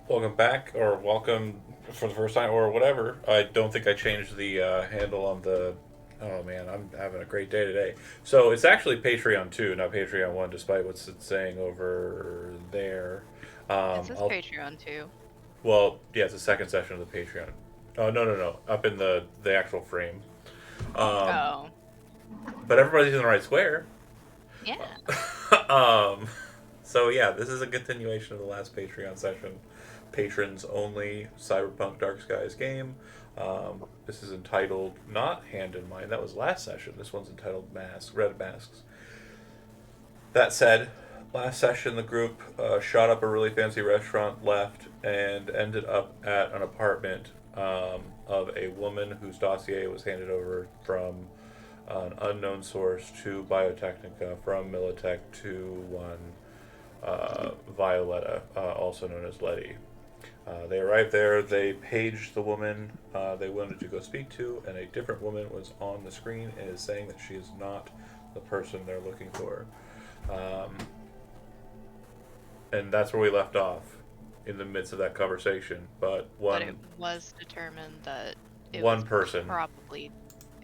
Welcome back, or welcome for the first time, or whatever. I don't think I changed the handle on the. Oh man, I'm having a great day today. So it's actually Patreon 2, not Patreon 1, despite what's it saying over there. It says I'll. Patreon too. Well, yeah, it's the second session of the Patreon. Oh, no, no, no. Up in the actual frame. Um, Oh, but everybody's in the right square. yeah. um, so yeah, this is a continuation of the last Patreon session. Patrons only Cyberpunk Dark Skies game. This is entitled not Hand in Mind. That was last session. This one's entitled Red Masks. That said, last session the group shot up a really fancy restaurant, left, and ended up at an apartment of a woman whose dossier was handed over from an unknown source to Biotechnica, from Militech to one Violetta, also known as Letty. They arrived there, they paged the woman they wanted to go speak to, and a different woman was on the screen and is saying that she is not the person they're looking for. Um, and that's where we left off in the midst of that conversation. But But it was determined that it one was person probably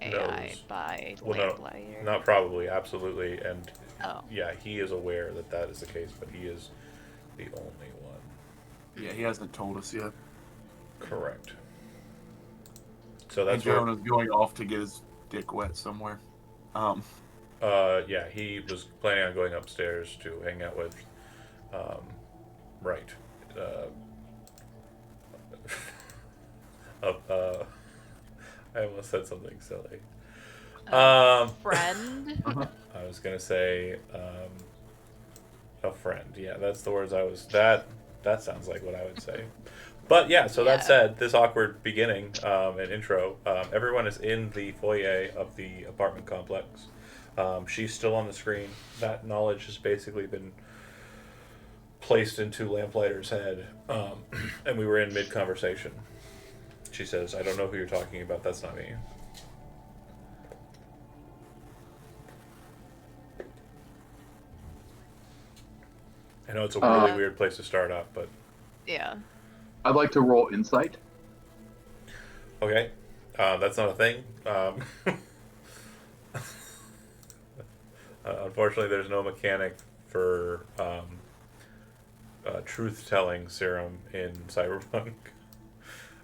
AI knows. by Well, no, Lamplighter. not probably, absolutely, and Oh. yeah, he is aware that that is the case, but he is the only one. Yeah, he hasn't told us yet. Correct. So And that's where, Jonah's going off to get his dick wet somewhere. Um, yeah, he was planning on going upstairs to hang out with, um, right, uh, I almost said something silly. A Um, friend? I was gonna say, a friend. Yeah, that's the words I was. That sounds like what I would say. But yeah, so that Yeah. said, this awkward beginning and intro, everyone is in the foyer of the apartment complex. She's still on the screen. That knowledge has basically been placed into Lamplighter's head, and we were in mid conversation. She says, "I don't know who you're talking about. That's not me." I know it's a really Uh, weird place to start up, but Yeah. I'd like to roll insight. okay, that's not a thing. Unfortunately, there's no mechanic for truth telling serum in Cyberpunk.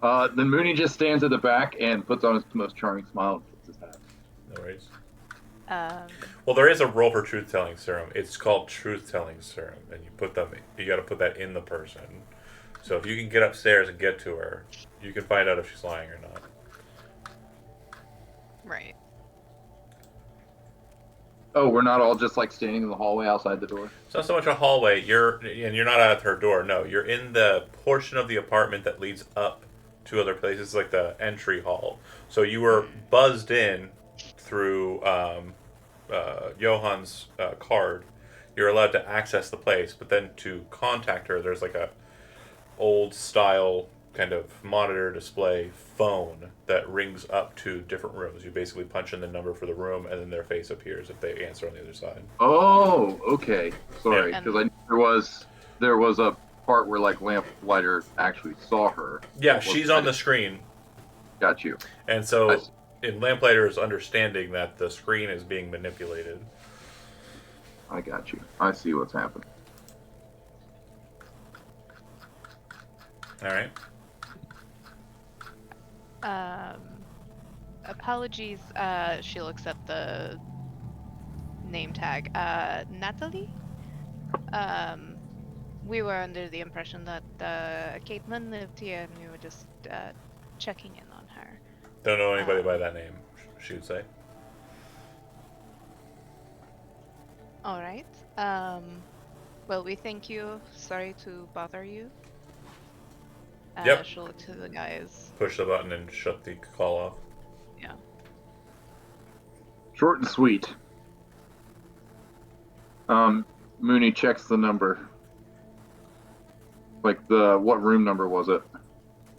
Then Mooney just stands at the back and puts on his most charming smile and puts his hat. No worries. Um, Well, there is a role for truth telling serum. It's called truth telling serum, and you put them. You got to put that in the person. So if you can get upstairs and get to her, you can find out if she's lying or not. right. Oh, we're not all just like standing in the hallway outside the door. It's not so much a hallway. You're not at her door. No, you're in the portion of the apartment that leads up to other places, like the entry hall. So you were Hmm. buzzed in through Johan's card. You're allowed to access the place, but then to contact her, there's like a old style kind of monitor display phone that rings up to different rooms. You basically punch in the number for the room, and then their face appears if they answer on the other side. Oh, okay. Yeah. Sorry, because And there was a part where like Lamplighter actually saw her. Yeah, But she's on the screen. got you. And I so, see. in Lamplighter's understanding that the screen is being manipulated. I got you. I see what's happening. All right. um apologies, she looks at the name tag. Natalie? Um we were under the impression that Caitlin lived here and we were just checking in on her. Don't know anybody by Um that name, she would say. all right. Well, we thank you. Sorry to bother you. Yep. She'll look to the guys. Push the button and shut the call off. Yeah. Short and sweet. Mooney checks the number. Like what room number was it?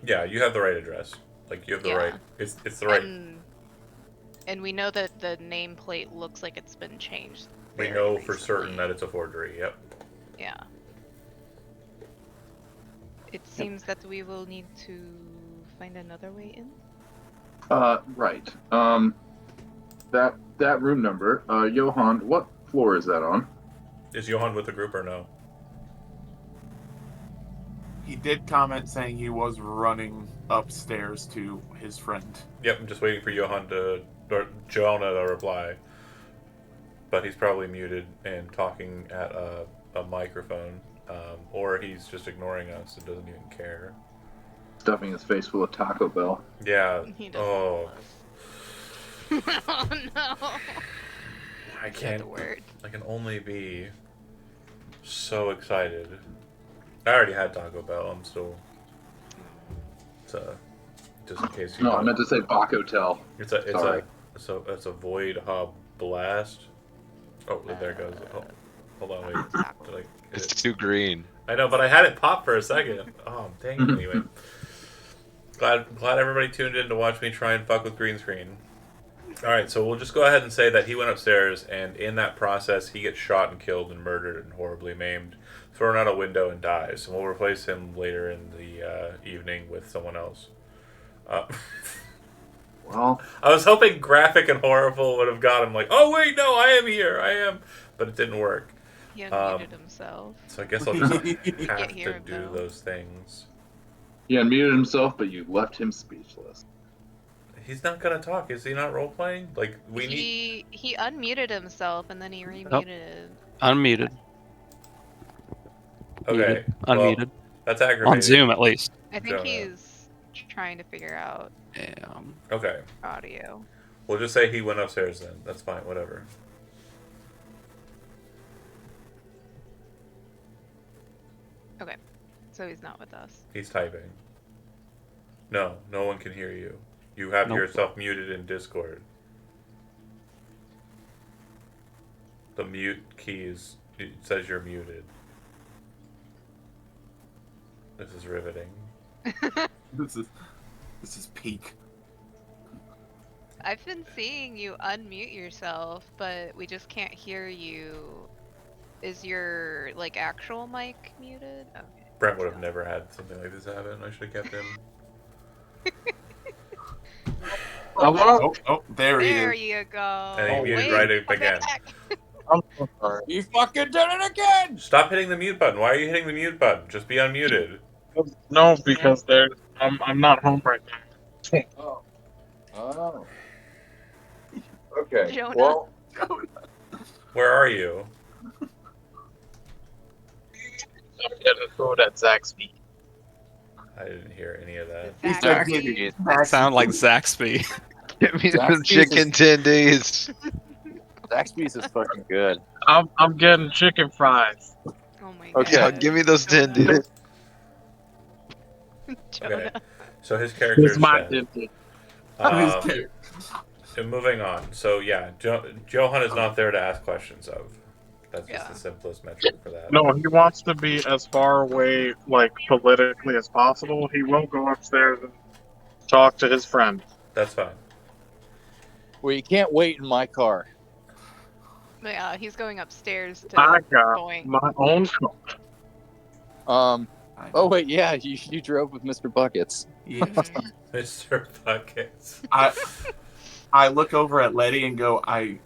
Yeah, you have the right address. Like you have the right. Yeah. It's the right. And we know that the nameplate looks like it's been changed. We very know for certain recently. that it's a forgery. Yep. Yeah. It seems that we will need to find another way in. Right. That room number, Johan, what floor is that on? Is Johan with the group or no? He did comment saying he was running upstairs to his friend. Yep, I'm just waiting for Johan or Jonah to reply. But he's probably muted and talking at a microphone. Or he's just ignoring us and doesn't even care. Stuffing his face full of Taco Bell. Yeah. He doesn't Oh, know us. Oh no! I Said can't. the word. I can only be so excited. I already had Taco Bell. I'm still. Just in case you. No, I don't- meant to say Bacotel. Sorry. It's a Void Hub Blast. Oh, there it goes. Oh, hold on, wait. Taco. Did I get It's it? too green. I know, but I had it pop for a second. Oh, dang it. Anyway. Glad everybody tuned in to watch me try and fuck with green screen. Alright, so we'll just go ahead and say that he went upstairs, and in that process, he gets shot and killed and murdered and horribly maimed, thrown out a window and dies. And we'll replace him later in the evening with someone else. Well, I was hoping graphic and horrible would have got him like, oh wait, no, I am here, I am. But it didn't work. He unmuted himself. So I guess I'll just have hear to him, do though. those things. he unmuted himself, but you left him speechless. He's not gonna talk. Is he not role playing? Like we need. He unmuted himself and then he remuted. Unmuted. Okay. Muted. Well, Unmuted. that's aggravating. On Zoom, at least. I think So, he's trying to figure out Okay. audio. We'll just say he went upstairs then. That's fine. Whatever. Okay, so he's not with us. He's typing. No, no one can hear you. You have Nope. yourself muted in Discord. The mute keys. It says you're muted. This is riveting. This is peak. I've been seeing you unmute yourself, but we just can't hear you. Is your like actual mic muted? Okay. Brent would have never had something like this happen. I should have kept him. Oh, there he There is. you go. And he muted Wait, right up come again. back. I'm so sorry. You fucking did it again! Stop hitting the mute button. Why are you hitting the mute button? Just be unmuted. No, because I'm not home right now. Oh. Oh. Okay. Jonah. Well, Where are you? I'm getting food at Zaxby. I didn't hear any of that. He Zach, said you- Sound like Zaxby. Get me some Zaxby's chicken tendies. Zaxby's is fucking good. I'm getting chicken fries. Oh my Okay. Yeah, god. give me those tendies. Jonah. Okay. So his character This is is my dead. dinty. And moving on. So yeah, Johan is not there to ask questions of. That's just Yeah. the simplest metric for that. No, he wants to be as far away, like, politically as possible. He will go upstairs and talk to his friend. That's fine. Well, you can't wait in my car. Yeah, he's going upstairs to I got going. my own car. Oh wait, yeah, you drove with Mr. Buckets. Yeah. Mhm. Mr. Buckets. I look over at Letty and go, I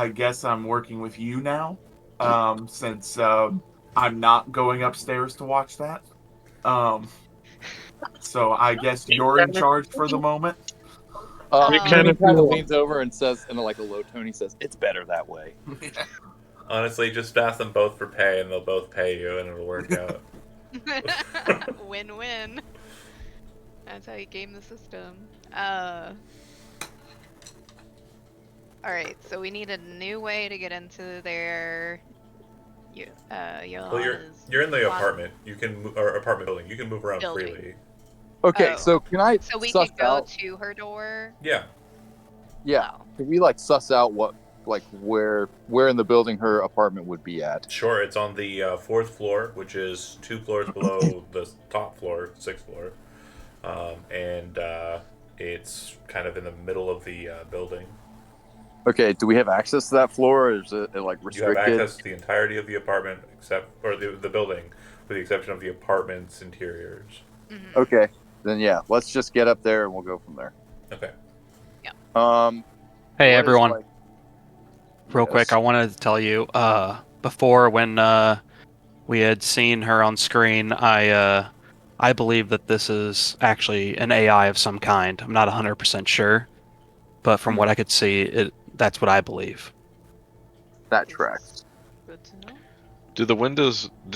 guess I'm working with you now, since I'm not going upstairs to watch that. So I guess you're in charge for the moment. You He can kind if you of want. leans over and says, in like a low tone, he says, "It's better that way." Honestly, just ask them both for pay, and they'll both pay you, and it'll work out. Win-win. That's how you game the system. Alright, so we need a new way to get into there. Well, Yolanda's you're in the lost- apartment. You can or apartment building. You can move around Building. freely. Okay, Oh. so can I So we suss could go out? to her door. Yeah. Yeah, Oh. can we like suss out what, like where in the building her apartment would be at? Sure. It's on the fourth floor, which is 2 floors below the top floor, 6th floor, and it's kind of in the middle of the building. Okay, do we have access to that floor, or is it like You have restricted? access to the entirety of the apartment, or the building, with the exception of the apartment's interiors. Mhm. Okay, then yeah, let's just get up there and we'll go from there. Okay. Um, Hey, what is, everyone. like- Real quick, Yes. I wanted to tell you, before when we had seen her on screen, I believe that this is actually an AI of some kind. I'm not 100% sure, but from what I could see, that's what I believe. That This tracks. is good to know. Do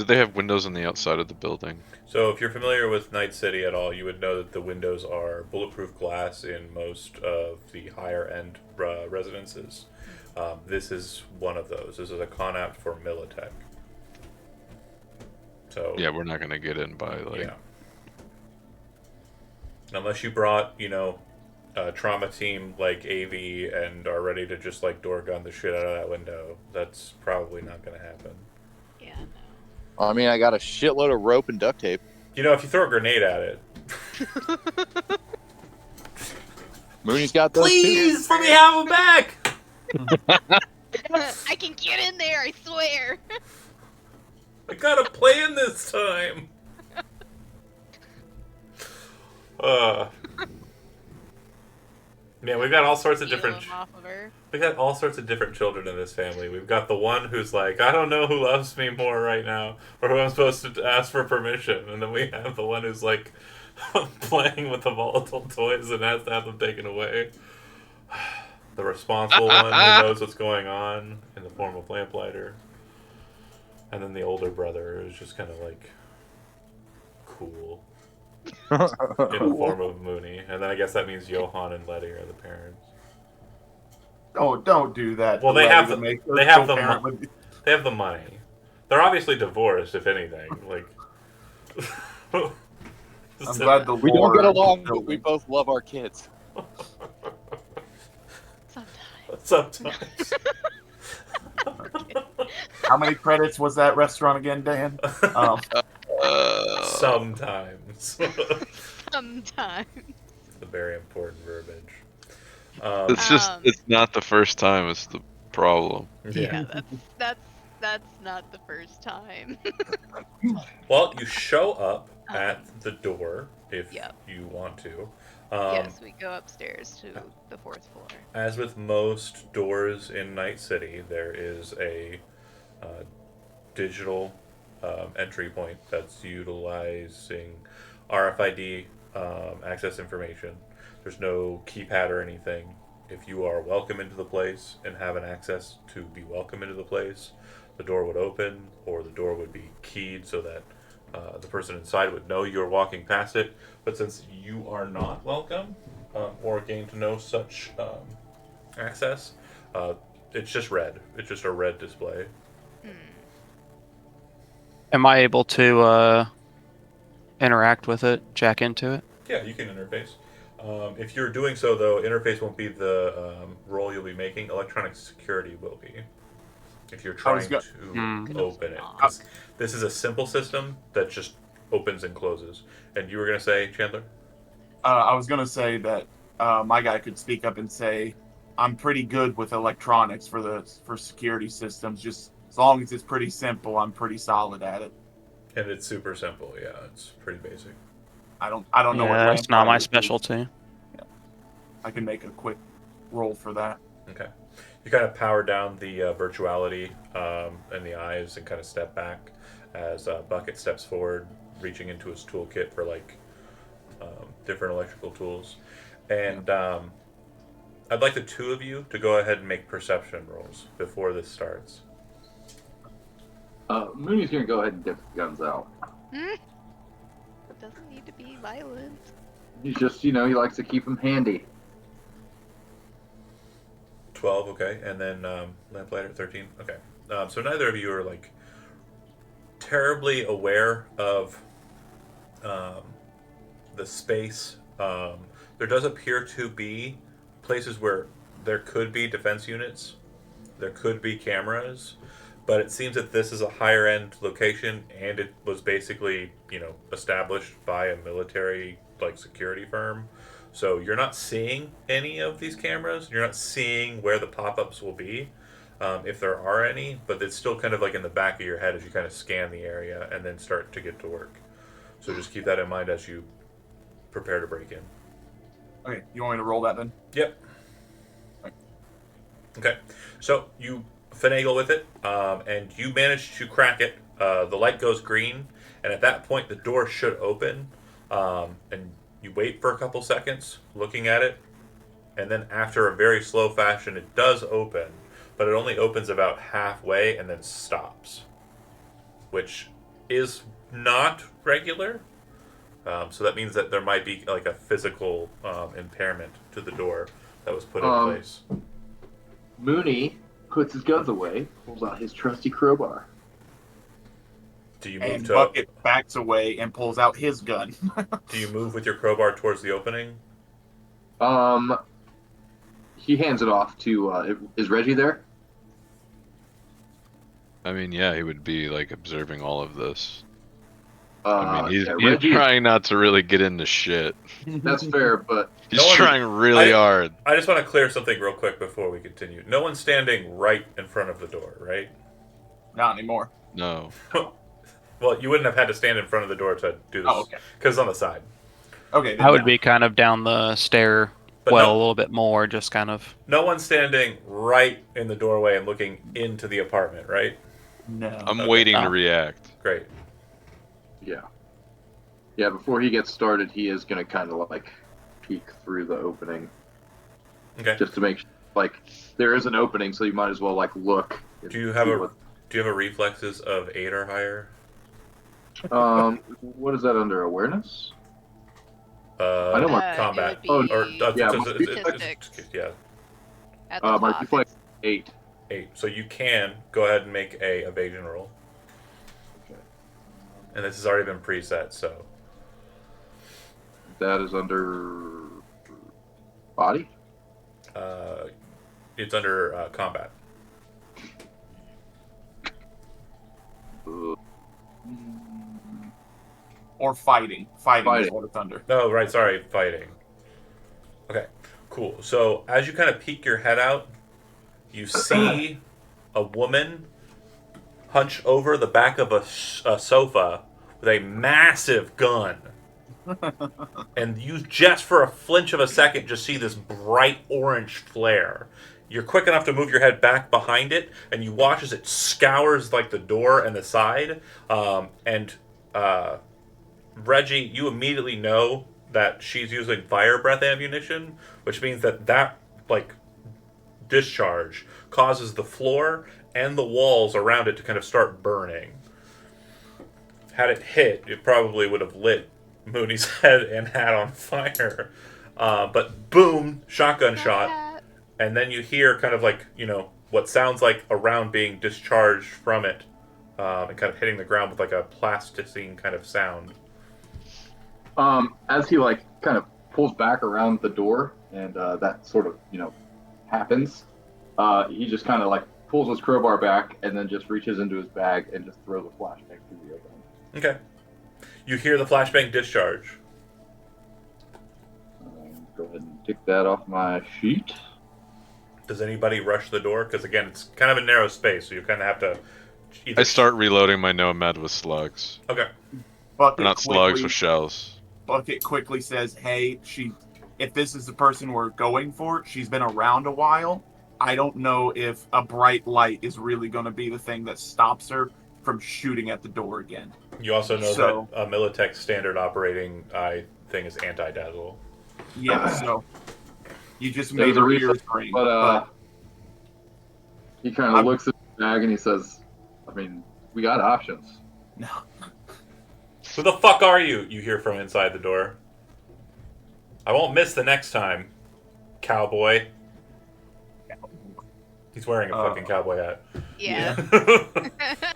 they have windows on the outside of the building? So if you're familiar with Night City at all, you would know that the windows are bulletproof glass in most of the higher end residences. This is one of those. This is a con-app for Militech. So Yeah, we're not gonna get in by like. yeah. Unless you brought, a trauma team like AV and are ready to just like door gun the shit out of that window, that's probably not going to happen. Yeah, no. I mean, I got a shitload of rope and duct tape. If you throw a grenade at it. Mooney's got those Please, let me have them back! I can get in there, I swear. I got a plan this time. Man, we've got all sorts of different. Peel 'em off of her. We got all sorts of different children in this family. We've got the one who's like, I don't know who loves me more right now, or who I'm supposed to ask for permission, and then we have the one who's like playing with the volatile toys and has to have them taken away. The responsible one who knows what's going on in the form of Lamplighter, and then the older brother who's just kind of like cool in the form of Mooney, and then I guess that means Johan and Letty are the parents. Oh, don't do that. Well, they Letty, have to the- make her they have the co-parent mo- with- They have the money. They're obviously divorced, if anything. Like, I'm glad the We don't lore get of the along, but building- we both love our kids. Sometimes. Sometimes. How many credits was that restaurant again, Dan? Sometimes. Sometimes. It's a very important verbiage. It's just Um, it's not the first time. It's the problem. Yeah, that's not the first time. Well, you show up at the door if Yep. you want to. Yes, we go upstairs to the 4th floor. As with most doors in Night City, there is a digital entry point that's utilizing RFID access information. There's no keypad or anything. If you are welcome into the place and have an access to be welcome into the place, the door would open or the door would be keyed so that the person inside would know you're walking past it. But since you are not welcome or gained no such access, it's just red. It's just a red display. Am I able to interact with it, jack into it? Yeah, you can interface. If you're doing so, though, interface won't be the role you'll be making. Electronic security will be. If you're trying to open it. 'Cause this is a simple system that just opens and closes. And you were going to say, Chandler? I was gonna say that my guy could speak up and say, "I'm pretty good with electronics for security systems. Just as long as it's pretty simple, I'm pretty solid at it. And it's super simple. Yeah, it's pretty basic. I don't know what Yeah, that's not lamp my light is. specialty. I can make a quick roll for that. Okay. You kind of power down the virtuality in the eyes and kind of step back as Bucket steps forward, reaching into his toolkit for like different electrical tools. And I'd like the two of you to go ahead and make perception rolls before this starts. Mooney's gonna go ahead and get the guns out. It doesn't need to be violent. He's just, he likes to keep them handy. 12, okay. And then Lamplighter, 13. Okay. So neither of you are like terribly aware of the space. There does appear to be places where there could be defense units, there could be cameras, but it seems that this is a higher end location and it was basically, established by a military like security firm. So you're not seeing any of these cameras. You're not seeing where the pop-ups will be. if there are any, but it's still kind of like in the back of your head as you kind of scan the area and then start to get to work. So just keep that in mind as you prepare to break in. Okay, you want me to roll that then? Yep. Okay, so you finagle with it, and you manage to crack it. The light goes green, and at that point, the door should open. And you wait for a couple seconds, looking at it, and then after a very slow fashion, it does open, but it only opens about halfway and then stops, which is not regular. So that means that there might be like a physical impairment to the door that was put in place. Mooney puts his guns away, pulls out his trusty crowbar. Do you move And to? Bucket backs away and pulls out his gun. Do you move with your crowbar towards the opening? He hands it off to. Is Reggie there? I mean, yeah, he would be like observing all of this. Yeah, He's Reggie. trying not to really get into shit. That's fair, but He's No one- trying really hard. I just want to clear something real quick before we continue. No one's standing right in front of the door, right? Not anymore. No. Well, you wouldn't have had to stand in front of the door to do this. Oh, okay. Because it's on the side. Okay. Then I would no. be kind of down the stair, But a no, little bit more, just kind of. no one's standing right in the doorway and looking into the apartment, right? No. I'm Okay. waiting Oh. to react. Great. yeah. Before he gets started, he is gonna kind of like peek through the opening Okay. just to make sure, like there is an opening, so you might as well like look. and Do you have see a Do you have a reflexes of 8 or higher? what is that under awareness? I know my- combat. it would be Or yeah, statistics. yeah, At the My top. reflex 8. 8. So you can go ahead and make a evasion roll. Okay. And this has already been preset, so That is under body. it's under combat. Or fighting. Fighting is Fighting. what it's under. No, right, sorry, fighting. Okay, cool. So as you kind of peek your head out, you see a woman hunch over the back of a sofa with a massive gun. And you just for a flinch of a second just see this bright orange flare. You're quick enough to move your head back behind it, and you watch as it scours like the door and the side. Reggie, you immediately know that she's using fire breath ammunition, which means that like discharge causes the floor and the walls around it to kind of start burning. Had it hit, it probably would have lit Mooney's head and hat on fire. But boom, shotgun shot, and then you hear kind of like, what sounds like a round being discharged from it, and kind of hitting the ground with like a plasticine kind of sound. As he like kind of pulls back around the door, and that sort of happens, he just kind of like pulls his crowbar back and then just reaches into his bag and just throws a flashbang through the opening. Okay. You hear the flashbang discharge. Go ahead and tick that off my sheet. Does anybody rush the door? Because again, it's kind of a narrow space, so you kind of have to. I start reloading my Nomad with slugs. Okay. Bucket Not quickly, slugs, with shells. Bucket quickly says, "Hey, if this is the person we're going for, she's been around a while. I don't know if a bright light is really going to be the thing that stops her from shooting at the door again." You also know So- that a Militech standard operating thing is anti-dazzle. Yeah, so you just There's made a a reflex, rear screen. But he kind of I'm- looks at the bag and he says, "I mean, we got options." no. Who the fuck are you? You hear from inside the door. I won't miss the next time, cowboy. He's wearing a fucking cowboy hat. Yeah.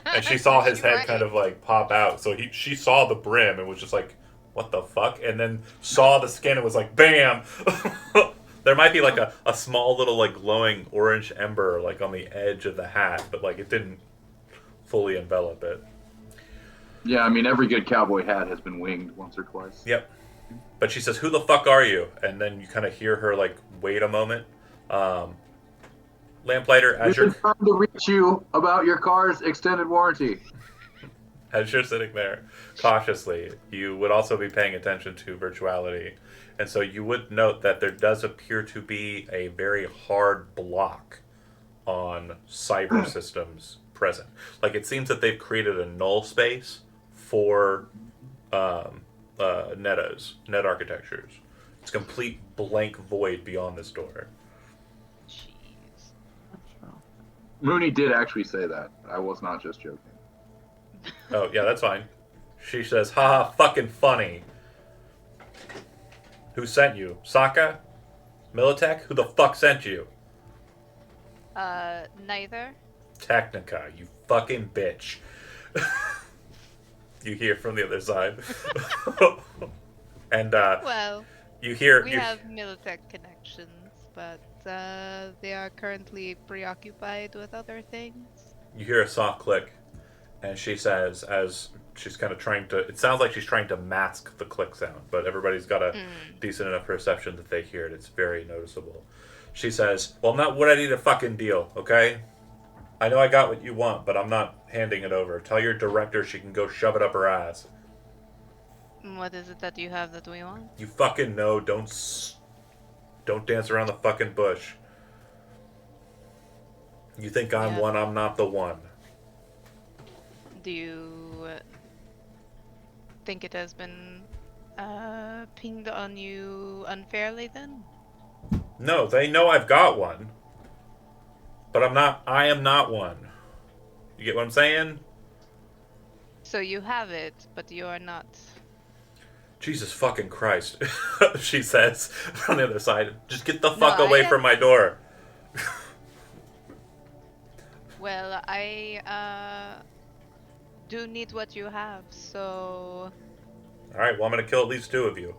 And she saw his You're head right. kind of like pop out. So she saw the brim and was just like, what the fuck? And then saw the skin and was like, bam! There might be like a small little like glowing orange ember like on the edge of the hat, but like it didn't fully envelop it. Yeah, I mean, every good cowboy hat has been winged once or twice. Yep. But she says, who the fuck are you? And then you kind of hear her like, wait a moment. Lamplighter, We've as been you're trying to reach you about your car's extended warranty. as you're sitting there cautiously, you would also be paying attention to virtuality, and so you would note that there does appear to be a very hard block on cyber systems present. Like it seems that they've created a null space for net architectures. It's complete blank void beyond this door. Jeez. Mooney did actually say that. I was not just joking. Oh yeah, that's fine. She says, "Haha, fucking funny." Who sent you? Sokka? Militech? Who the fuck sent you? Neither. Technica, you fucking bitch. You hear from the other side. And Well, you hear we you, have Militech connections, but they are currently preoccupied with other things. you hear a soft click, and she says, as she's kind of trying to, it sounds like she's trying to mask the click sound, but everybody's got a decent enough perception that they hear it. It's very noticeable. She says, "Well, I'm not ready to fucking deal, okay? I know I got what you want, but I'm not handing it over. Tell your director she can go shove it up her ass. What is it that you have that we want? You fucking know. Don't dance around the fucking bush. You think I'm Yeah. one, I'm not the one." Do you think it has been pinged on you unfairly then? No, they know I've got one. But I am not one. You get what I'm saying? So you have it, but you are not. Jesus fucking Christ. She says on the other side. Just get the No, fuck away from my door. Well, I do need what you have, so Alright, well, I'm going to kill at least 2 of you.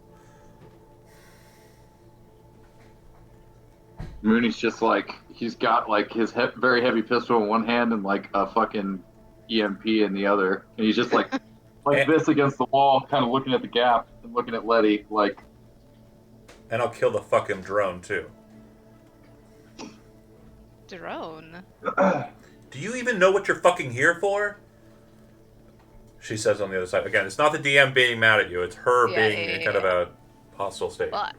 Mooney's just like, he's got like his very heavy pistol in one hand and like a fucking EMP in the other. And he's just like this against the wall, kind of looking at the gap and looking at Letty like. And I'll kill the fucking drone, too. drone. Do you even know what you're fucking here for? She says on the other side. Again, it's not the DM being mad at you. It's her being in kind of a hostile state. Well,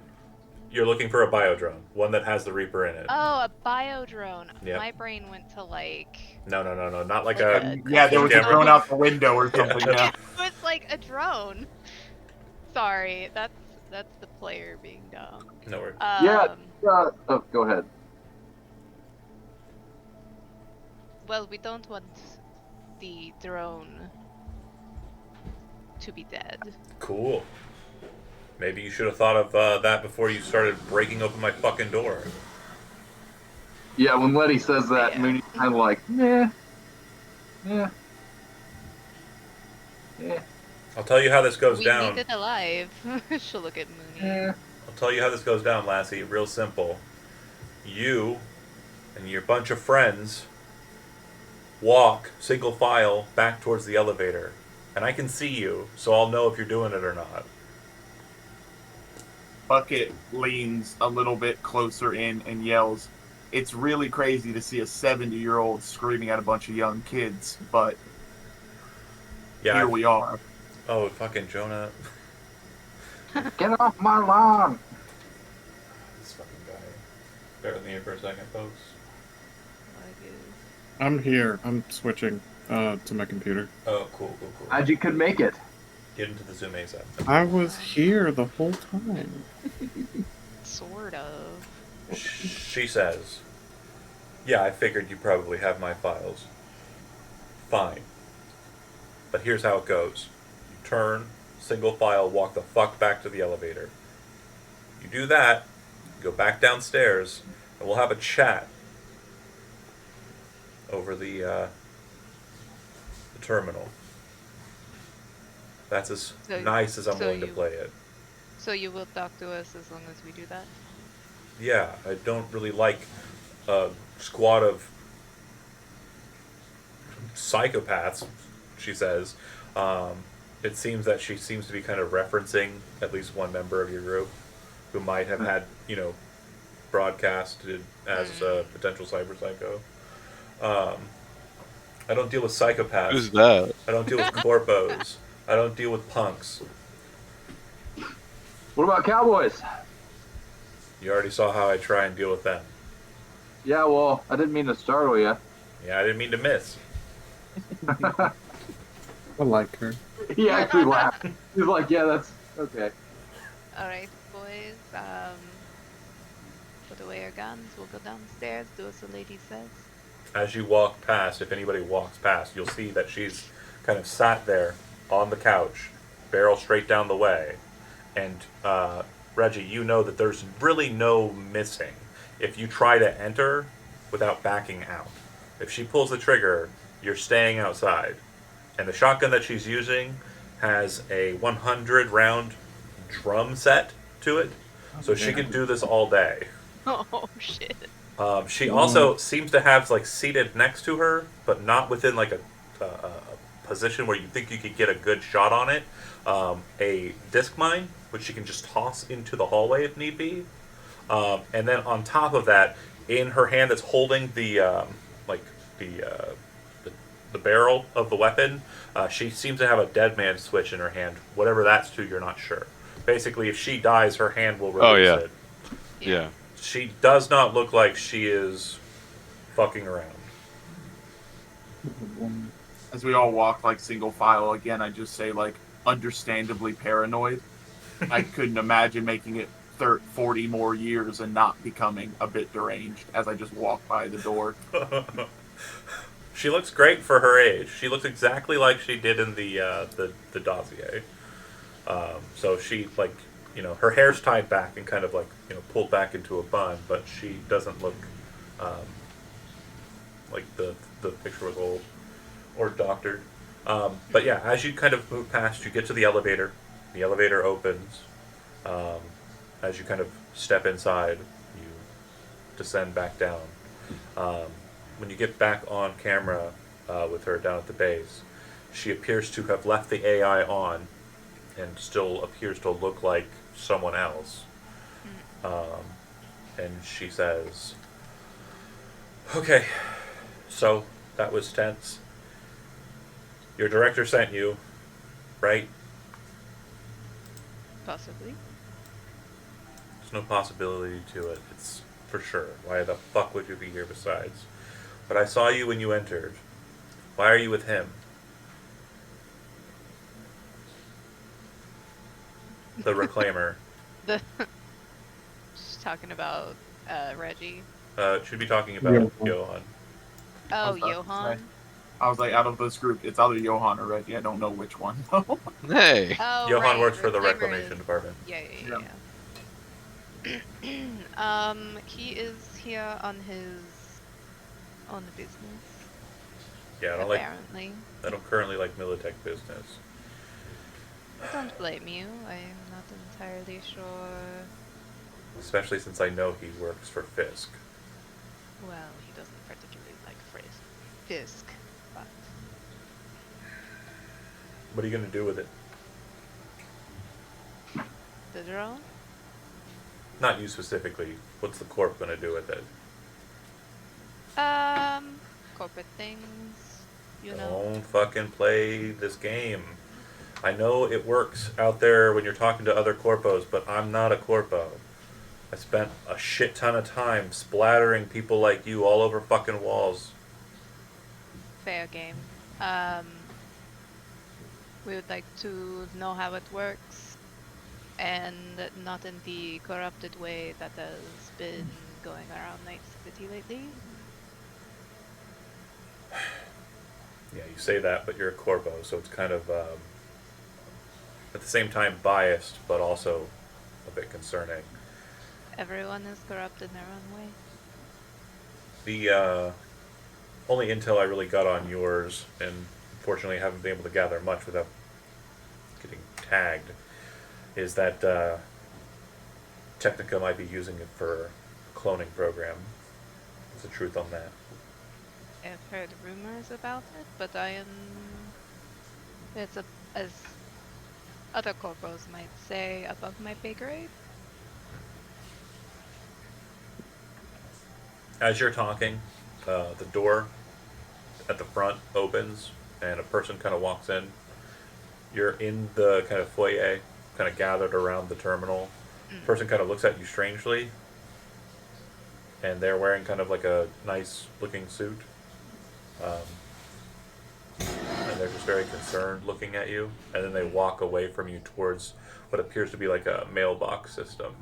You're looking for a biodrone. One that has the Reaper in it. oh, a biodrone. Yep. My brain went to like. No. Not like Like a... Yeah, there was a camera. drone out the window or Yeah. something. Yeah. It was like a drone. Sorry, that's the player being dumb. No worries. Yeah. Oh, go ahead. Well, we don't want the drone to be dead. Cool. Maybe you should have thought of that before you started breaking open my fucking door. Yeah, when Letty says that, Yeah. Mooney's kind of like, yeah. I'll tell you how this goes We down. need it alive. She'll look at Mooney. I'll tell you how this goes down, Lassie. Real simple. You and your bunch of friends walk single file back towards the elevator. And I can see you, so I'll know if you're doing it or not. Bucket leans a little bit closer in and yells, "It's really crazy to see a 70-year-old screaming at a bunch of young kids, but Yeah. here we are." Oh, fucking Jonah. Get off my lawn! This fucking guy. Bear with me here for a second, folks. I'm here. I'm switching to my computer. Oh, cool. How'd you could make it? Get into the Zoom ASAP. I was here the whole time. Sort of. She says, "Yeah, I figured you probably have my files. Fine. But here's how it goes. You turn, single file, walk the fuck back to the elevator. You do that, go back downstairs, and we'll have a chat over the terminal. That's as So- nice as I'm so willing to you- play it. So you will talk to us as long as we do that? Yeah, I don't really like a squad of psychopaths, she says. It seems that she seems to be kind of referencing at least one member of your group who might have had, broadcasted as a potential cyber psycho. Um, I don't deal with psychopaths. Who's that? I don't deal with corpos. I don't deal with punks. What about cowboys? You already saw how I try and deal with them. Yeah, well, I didn't mean to startle you. Yeah, I didn't mean to miss. I like her. He actually laughed. He's like, yeah, that's okay. All right, boys. Put away your guns. We'll go downstairs. Do as the lady says. As you walk past, if anybody walks past, you'll see that she's kind of sat there on the couch, barrel straight down the way. And Reggie, you know that there's really no missing if you try to enter without backing out. If she pulls the trigger, you're staying outside. And the shotgun that she's using has a 100 round drum set to it, so she can do this all day. Oh shit. She also seems to have like seated next to her, but not within like a position where you think you could get a good shot on it. A disc mine, which she can just toss into the hallway if need be. And then on top of that, in her hand that's holding the the barrel of the weapon, she seems to have a dead man switch in her hand. Whatever that's to, you're not sure. Basically, if she dies, her hand will release it. Yeah. She does not look like she is fucking around. As we all walk like single file again, I just say like understandably paranoid. I couldn't imagine making it 40 more years and not becoming a bit deranged as I just walk by the door. She looks great for her age. She looks exactly like she did in the dossier. So she like, you know, her hair's tied back and kind of like, you know, pulled back into a bun, but she doesn't look like the picture was old or doctored. But yeah, as you kind of move past, you get to the elevator. The elevator opens. As you kind of step inside, you descend back down. When you get back on camera with her down at the base, she appears to have left the AI on and still appears to look like someone else. And she says, "Okay, so that was tense. Your director sent you, right?" Possibly. There's no possibility to it. It's for sure. Why the fuck would you be here besides? But I saw you when you entered. Why are you with him? The reclaimer. Just talking about Reggie. Should be talking about Johan. Oh, was about to Johan. I was like, out of this group, it's either Johan or Reggie. I don't know which one. Hey. Oh, Johan right. works for the Reclaimer reclamation is- department. Yeah. He is here on the business. Yeah, Apparently. I don't currently like Militech business. I don't blame you. I'm not entirely sure. Especially since I know he works for Fisk. Well, he doesn't particularly like Fisk, but What are you gonna do with it? the drone. Not you specifically. What's the corp gonna do with it? Corporate things, you know. Don't fucking play this game. I know it works out there when you're talking to other corpos, but I'm not a corpo. I spent a shit ton of time splattering people like you all over fucking walls. Fair game. We would like to know how it works, and not in the corrupted way that has been going around Night City lately. Yeah, you say that, but you're a corpo, so it's kind of at the same time biased, but also a bit concerning. Everyone is corrupt in their own way. The only intel I really got on yours, and fortunately haven't been able to gather much without getting tagged, is that Technica might be using it for a cloning program. What's the truth on that? I've heard rumors about it, but it's as other corporals might say, above my pay grade. As you're talking, the door at the front opens, and a person kind of walks in. You're in the kind of foyer, kind of gathered around the terminal. Person kind of looks at you strangely, and they're wearing kind of like a nice looking suit. Um, and they're just very concerned looking at you. And then they walk away from you towards what appears to be like a mailbox system.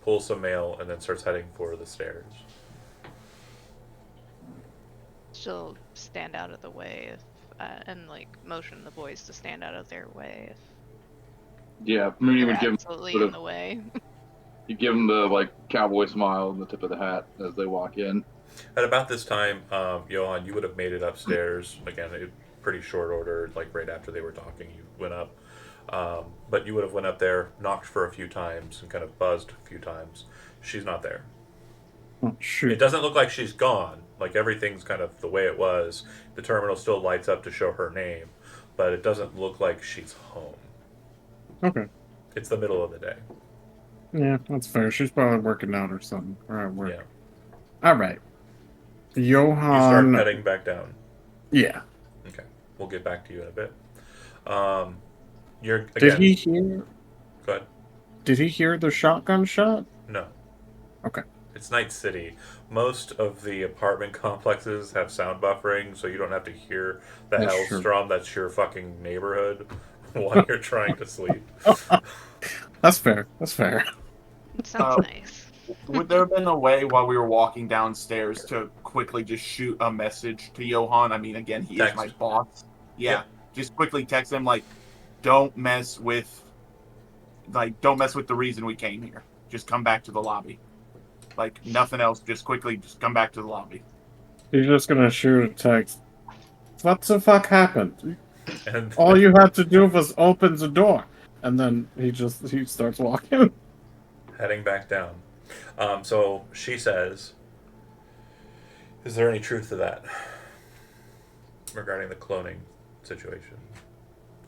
Pulls some mail and then starts heading for the stairs. She'll stand out of the way if, and like motion the boys to stand out of their way if Yeah, Mooney they're would give him absolutely sort in of, the way. he'd give him the like cowboy smile and the tip of the hat as they walk in. At about this time, Johan, you would have made it upstairs. Again, pretty short order, like right after they were talking, you went up. But you would have went up there, knocked for a few times, and kind of buzzed a few times. She's not there. Oh, shoot. It doesn't look like she's gone. Like everything's kind of the way it was. The terminal still lights up to show her name, but it doesn't look like she's home. Okay. It's the middle of the day. Yeah, that's fair. She's probably working out or something. All right, work. Yeah. All right. Johan. You start heading back down. Yeah. Okay. We'll get back to you in a bit. You're again. Did he hear? Go ahead. Did he hear the shotgun shot? No. Okay. It's Night City. Most of the apartment complexes have sound buffering, so you don't have to hear the That's Hellstrom. That's your fucking neighborhood while you're trying to sleep. That's fair. That's fair. It sounds nice. Would there have been a way while we were walking downstairs to quickly just shoot a message to Johan? I mean, again, he Text. is my boss. Yeah, Yep. just quickly text him like, don't mess with the reason we came here. Just come back to the lobby. Like nothing else. Just quickly, just come back to the lobby. He's just gonna shoot a text. What the fuck happened? And All you had to do was open the door, and then he starts walking. heading back down. So she says, "Is there any truth to that regarding the cloning situation?"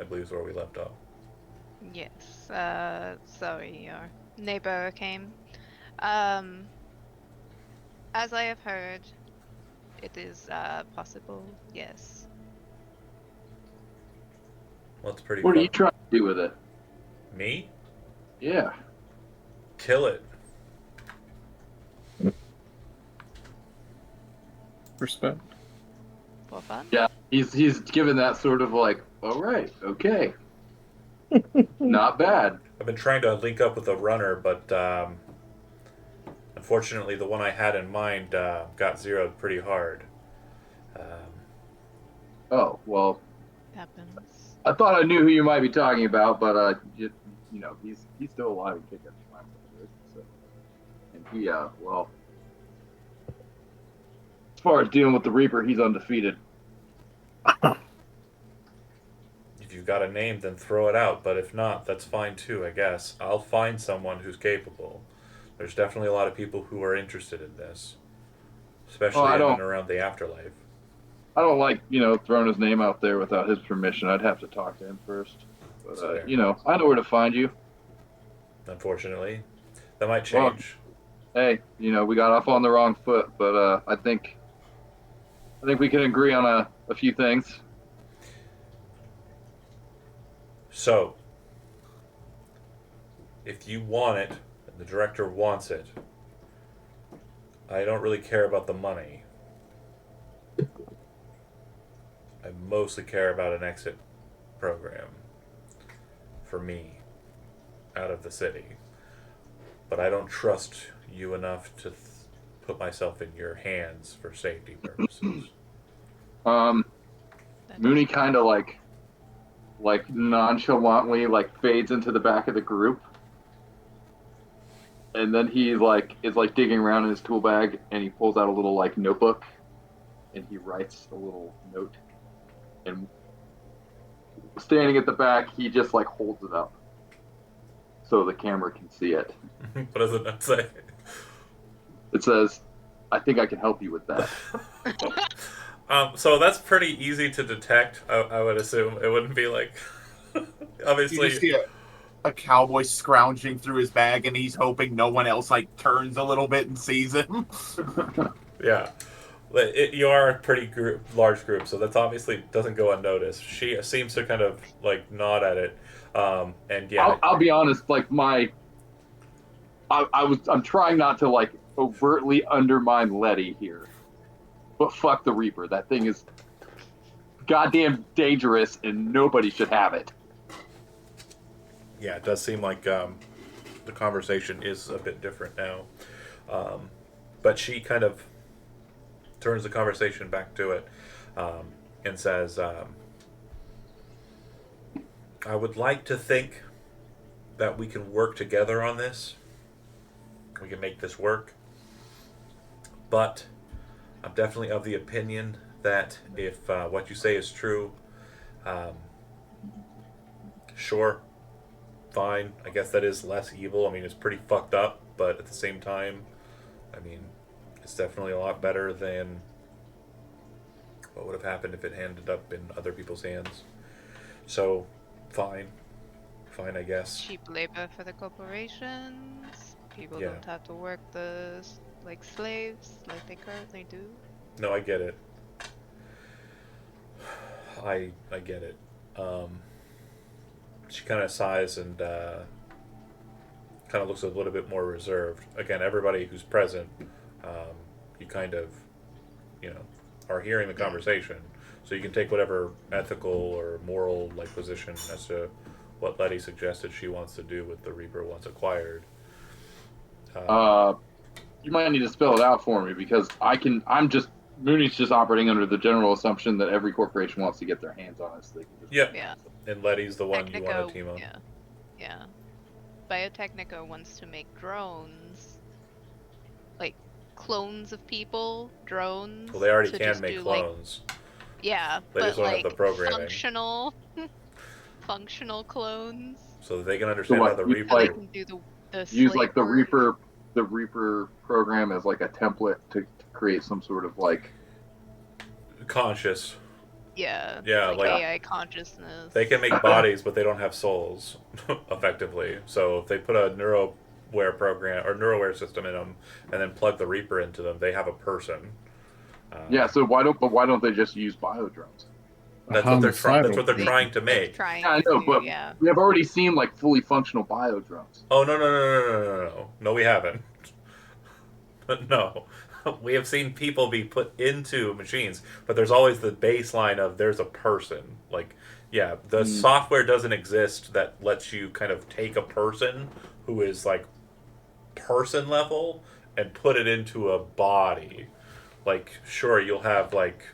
I believe is where we left off. Yes. Sorry, your neighbor came. As I have heard, it is possible. Yes. Well, it's pretty. What are fun. you trying to do with it? Me? Yeah. Kill it. Respect. For fun. Yeah. He's given that sort of like, all right, okay, not bad. I've been trying to link up with a runner, but unfortunately, the one I had in mind got zeroed pretty hard. Oh well, Happens. I thought I knew who you might be talking about, but you know, he's still alive and kicking. So, and he well, as far as dealing with the Reaper, he's undefeated. If you've got a name, then throw it out. But if not, that's fine too, I guess. I'll find someone who's capable. There's definitely a lot of people who are interested in this, especially in and around the afterlife. I don't like, throwing his name out there without his permission. I'd have to talk to him first. But, I know where to find you. Unfortunately, that might change. Well, hey, we got off on the wrong foot, but I think we can agree on a few things. So, if you want it, and the director wants it, I don't really care about the money. I mostly care about an exit program for me out of the city. But I don't trust you enough to put myself in your hands for safety purposes. Mooney kind of like nonchalantly fades into the back of the group, and then he is digging around in his tool bag, and he pulls out a little notebook, and he writes a little note, and standing at the back, he just holds it up so the camera can see it. What does it not say? It says, "I think I can help you with that." So that's pretty easy to detect. I would assume it wouldn't be obviously. a cowboy scrounging through his bag, and he's hoping no one else like turns a little bit and sees him. Yeah. You are a pretty large group, so that's obviously doesn't go unnoticed. She seems to kind of like nod at it, and yeah, I'll be honest. Like I'm trying not to like overtly undermine Letty here, but fuck the Reaper. That thing is goddamn dangerous, and nobody should have it. yeah, it does seem like the conversation is a bit different now, but she kind of turns the conversation back to it and says, "I would like to think that we can work together on this. We can make this work. But I'm definitely of the opinion that if what you say is true, sure, fine. I guess that is less evil. I mean, it's pretty fucked up, but at the same time, I mean, it's definitely a lot better than what would have happened if it ended up in other people's hands. So, fine. Fine, I guess. Cheap labor for the corporations. People Yeah. don't have to work like slaves like they currently do. No, I get it. I get it. She kind of sighs and kind of looks a little bit more reserved. Again, everybody who's present, you kind of, are hearing the conversation, so you can take whatever ethical or moral like position as to what Letty suggested she wants to do with the Reaper once acquired. You might need to spell it out for me because Mooney's just operating under the general assumption that every corporation wants to get their hands on it, so they can just Yeah. And Letty's the one you want to team up. Yeah. Biotechnica wants to make drones, like clones of people, drones. Well, they already to can just make do, clones. Yeah, They but just don't have like the programming. functional clones. So that they can understand what, how the you Reaper. So they like- can do the use slave like the work. Reaper program as like a template to create some sort of like Conscious. Yeah. Yeah, like- AI consciousness. They can make bodies, but they don't have souls, effectively. So if they put a neuroware program or neuroware system in them, and then plug the Reaper into them, they have a person. yeah. So why don't they just use biodrones? That's what they're trying. That's what they're trying to make. Trying Yeah, I know, to, but yeah. we have already seen like fully functional biodrones. Oh no! We haven't. No, we have seen people be put into machines, but there's always the baseline of there's a person. Like, yeah, the software doesn't exist that lets you kind of take a person who is like person level and put it into a body. Like, sure, you'll have like,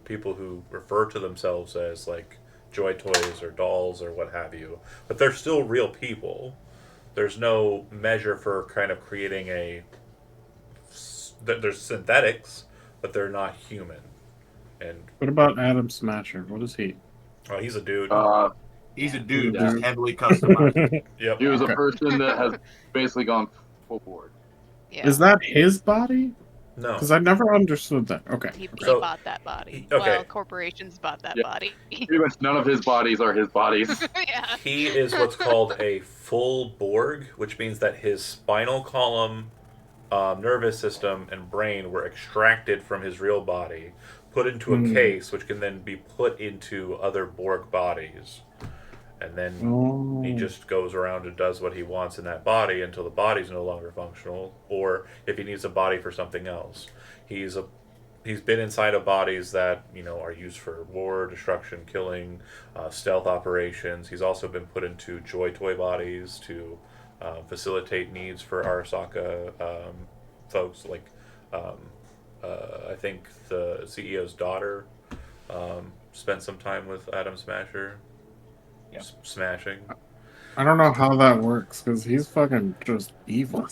people who refer to themselves as like joy toys or dolls or what have you, but they're still real people. There's no measure for kind of creating there's synthetics, but they're not human. And What about Adam Smasher? What is he? oh, he's a dude. He's a dude, Yeah. just heavily customized. Yep. He was a Okay. person that has basically gone full board. Yeah. Is that his body? No. Because I never understood that. Okay. He So- bought that body. Okay. Well, corporations bought that Yeah. body. Pretty much none of his bodies are his bodies. Yeah. He is what's called a full Borg, which means that his spinal column, nervous system, and brain were extracted from his real body, put into a case, which can then be put into other Borg bodies. And then Oh. he just goes around and does what he wants in that body until the body's no longer functional, or if he needs a body for something else. He's been inside of bodies that are used for war, destruction, killing, stealth operations. He's also been put into joy toy bodies to facilitate needs for Arasaka folks. Like I think the CEO's daughter spent some time with Adam Smasher. Yeah. Smashing. I don't know how that works because he's fucking just evil.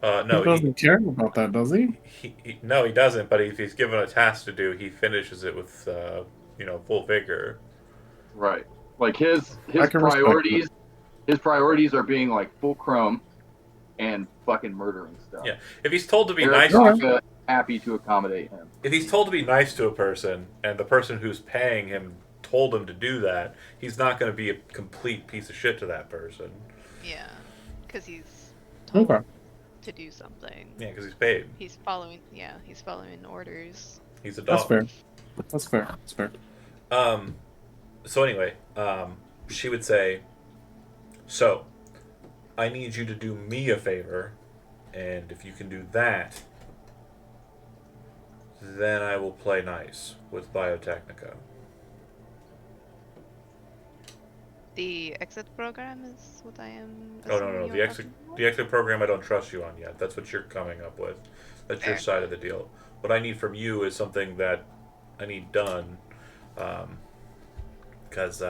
No, he doesn't care about that, does he? No, he doesn't. But if he's given a task to do, he finishes it with full vigor. Right. Like his I can respect priorities. His priorities are being like full chrome and fucking murdering stuff. Yeah. If he's told to be They're nice, happy to accommodate him. if he's told to be nice to a person, and the person who's paying him told him to do that, he's not going to be a complete piece of shit to that person. Yeah, because he's told Okay. to do something. Yeah, because he's paid. He's following. Yeah, he's following orders. He's a That's dog. fair. That's fair. That's fair. So anyway, she would say, "So, I need you to do me a favor, and if you can do that, then I will play nice with Biotechnica." The exit program is what I am. Oh no, assuming no, you're the exit program I don't trust you on yet. That's what you're coming up with. That's your Fair. side of the deal. What I need from you is something that I need done, because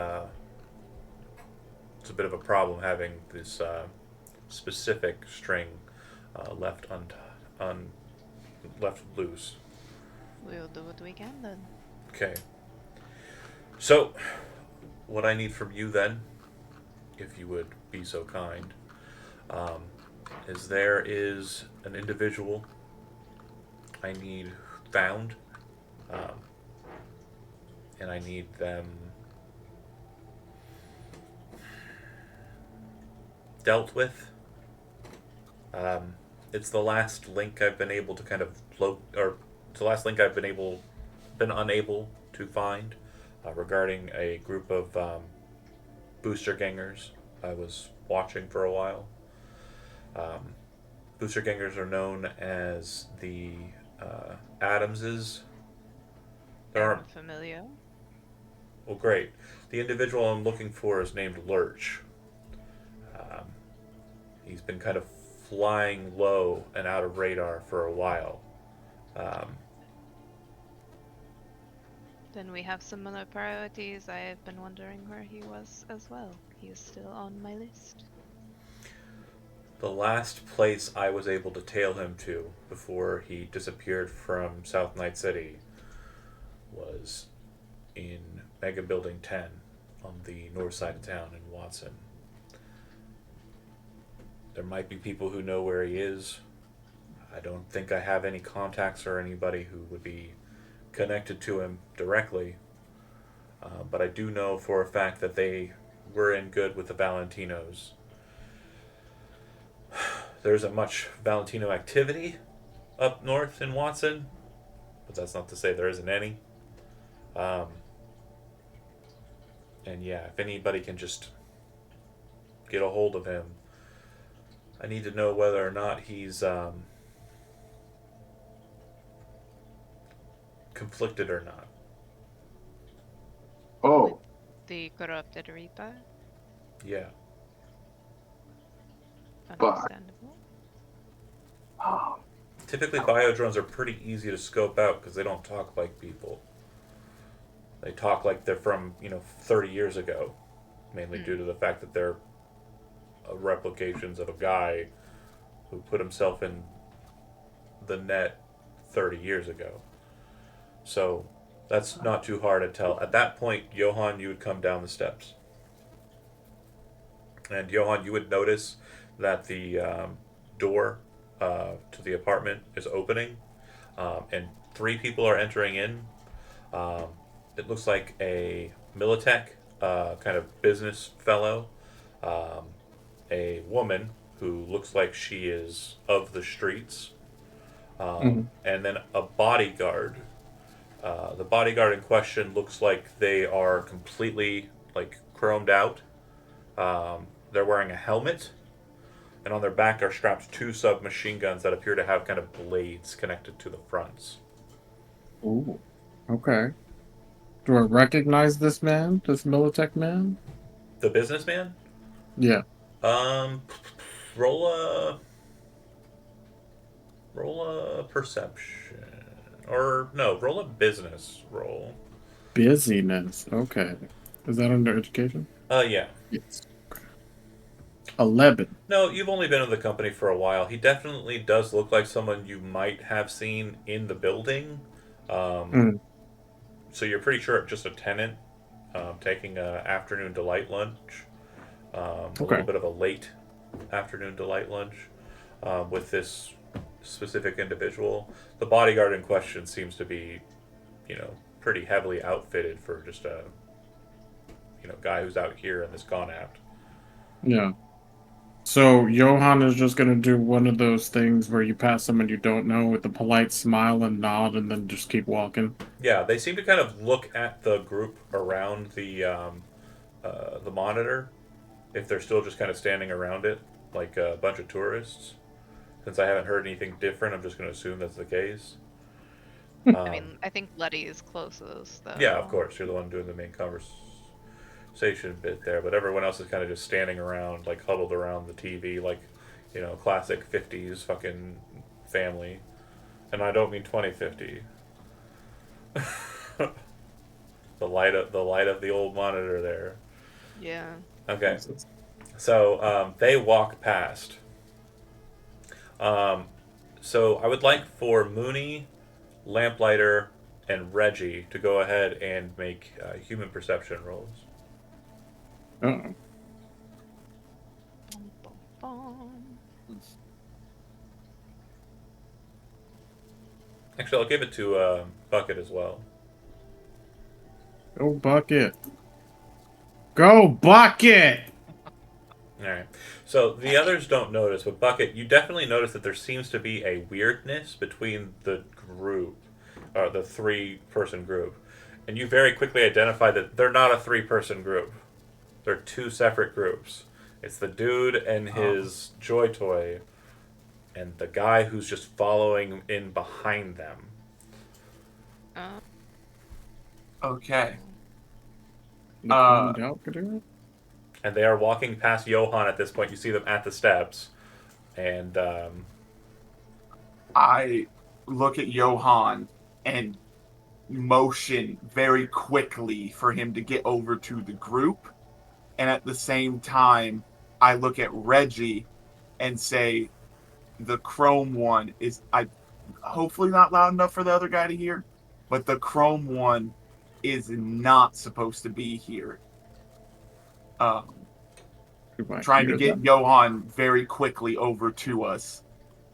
it's a bit of a problem having this specific string left left loose. We'll do what we can then. Okay. So, what I need from you then, if you would be so kind, is there is an individual I need found, and I need them dealt with. It's the last link I've been able to kind of or it's the last link I've been unable to find regarding a group of booster gangers I was watching for a while. Booster gangers are known as the Adamses. There aren't. Familiar. Well, great. The individual I'm looking for is named Lurch. He's been kind of flying low and out of radar for a while. Then we have similar priorities. I have been wondering where he was as well. He is still on my list. The last place I was able to tail him to before he disappeared from South Night City was in Mega Building 10 on the north side of town in Watson. There might be people who know where he is. I don't think I have any contacts or anybody who would be connected to him directly. But I do know for a fact that they were in good with the Valentinos. There isn't much Valentino activity up north in Watson, but that's not to say there isn't any. And yeah, if anybody can just get a hold of him, I need to know whether or not he's conflicted or not. Oh, The corrupted Reaper. Yeah. Fuck. Understandable. Typically, biodrones are pretty easy to scope out because they don't talk like people. They talk like they're from 30 years ago, mainly due to the fact that they're replications of a guy who put himself in the net 30 years ago. So that's not too hard to tell. At that point, Johan, you would come down the steps. And Johan, you would notice that the door to the apartment is opening, and 3 people are entering in. It looks like a Militech kind of business fellow, a woman who looks like she is of the streets, and then a bodyguard. The bodyguard in question looks like they are completely chromed out. They're wearing a helmet, and on their back are strapped 2 submachine guns that appear to have kind of blades connected to the fronts. Ooh. Okay. Do I recognize this man? This Militech man? The businessman? Yeah. Roll a perception, or no, roll a business roll. Busyness. Okay. Is that under education? Yeah. Yes. Okay. 11. No, you've only been in the company for a while. He definitely does look like someone you might have seen in the building. So you're pretty sure just a tenant taking an afternoon delight lunch. A little bit of a late afternoon delight lunch with this specific individual. The bodyguard in question seems to be, pretty heavily outfitted for just a guy who's out here in this Gonapt. Yeah. So Johann is just gonna do one of those things where you pass someone you don't know with a polite smile and nod, and then just keep walking. Yeah, they seem to kind of look at the group around the monitor, if they're still just kind of standing around it like a bunch of tourists. Since I haven't heard anything different, I'm just going to assume that's the case. I mean, I think Letty is closest, though. Yeah, of course, you're the one doing the main conversation bit there, but everyone else is kind of just standing around, like huddled around the TV, like classic '50s fucking family. And I don't mean 2050. the light of the old monitor there. Yeah. Okay, so they walk past. So I would like for Mooney, Lamplighter, and Reggie to go ahead and make human perception rolls. Uh-oh. Bum, bum, bum. Actually, I'll give it to Bucket as well. Go Bucket. Go Bucket! Alright. So the others don't notice, but Bucket, you definitely notice that there seems to be a weirdness between the group, or the 3-person group. And you very quickly identify that they're not a 3-person group. They're 2 separate groups. It's the dude and his Joy Toy, and the guy who's just following in behind them. Okay. And they are walking past Johann at this point. You see them at the steps. And I look at Johann and motion very quickly for him to get over to the group. And at the same time, I look at Reggie and say, the chrome one is, I hopefully not loud enough for the other guy to hear, but the chrome one is not supposed to be here. Trying to get Johann very quickly over to us.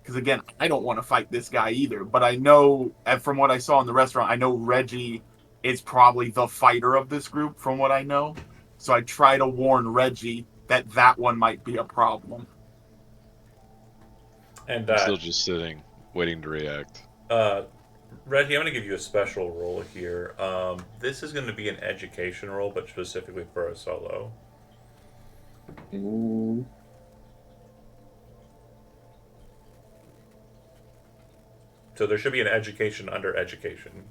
Because again, I don't want to fight this guy either, but I know, from what I saw in the restaurant, I know Reggie is probably the fighter of this group, from what I know. So I try to warn Reggie that one might be a problem. And I'm still just sitting, waiting to react. Reggie, I'm going to give you a special role here. This is going to be an education role, but specifically for a solo. Ooh. So there should be an education under education.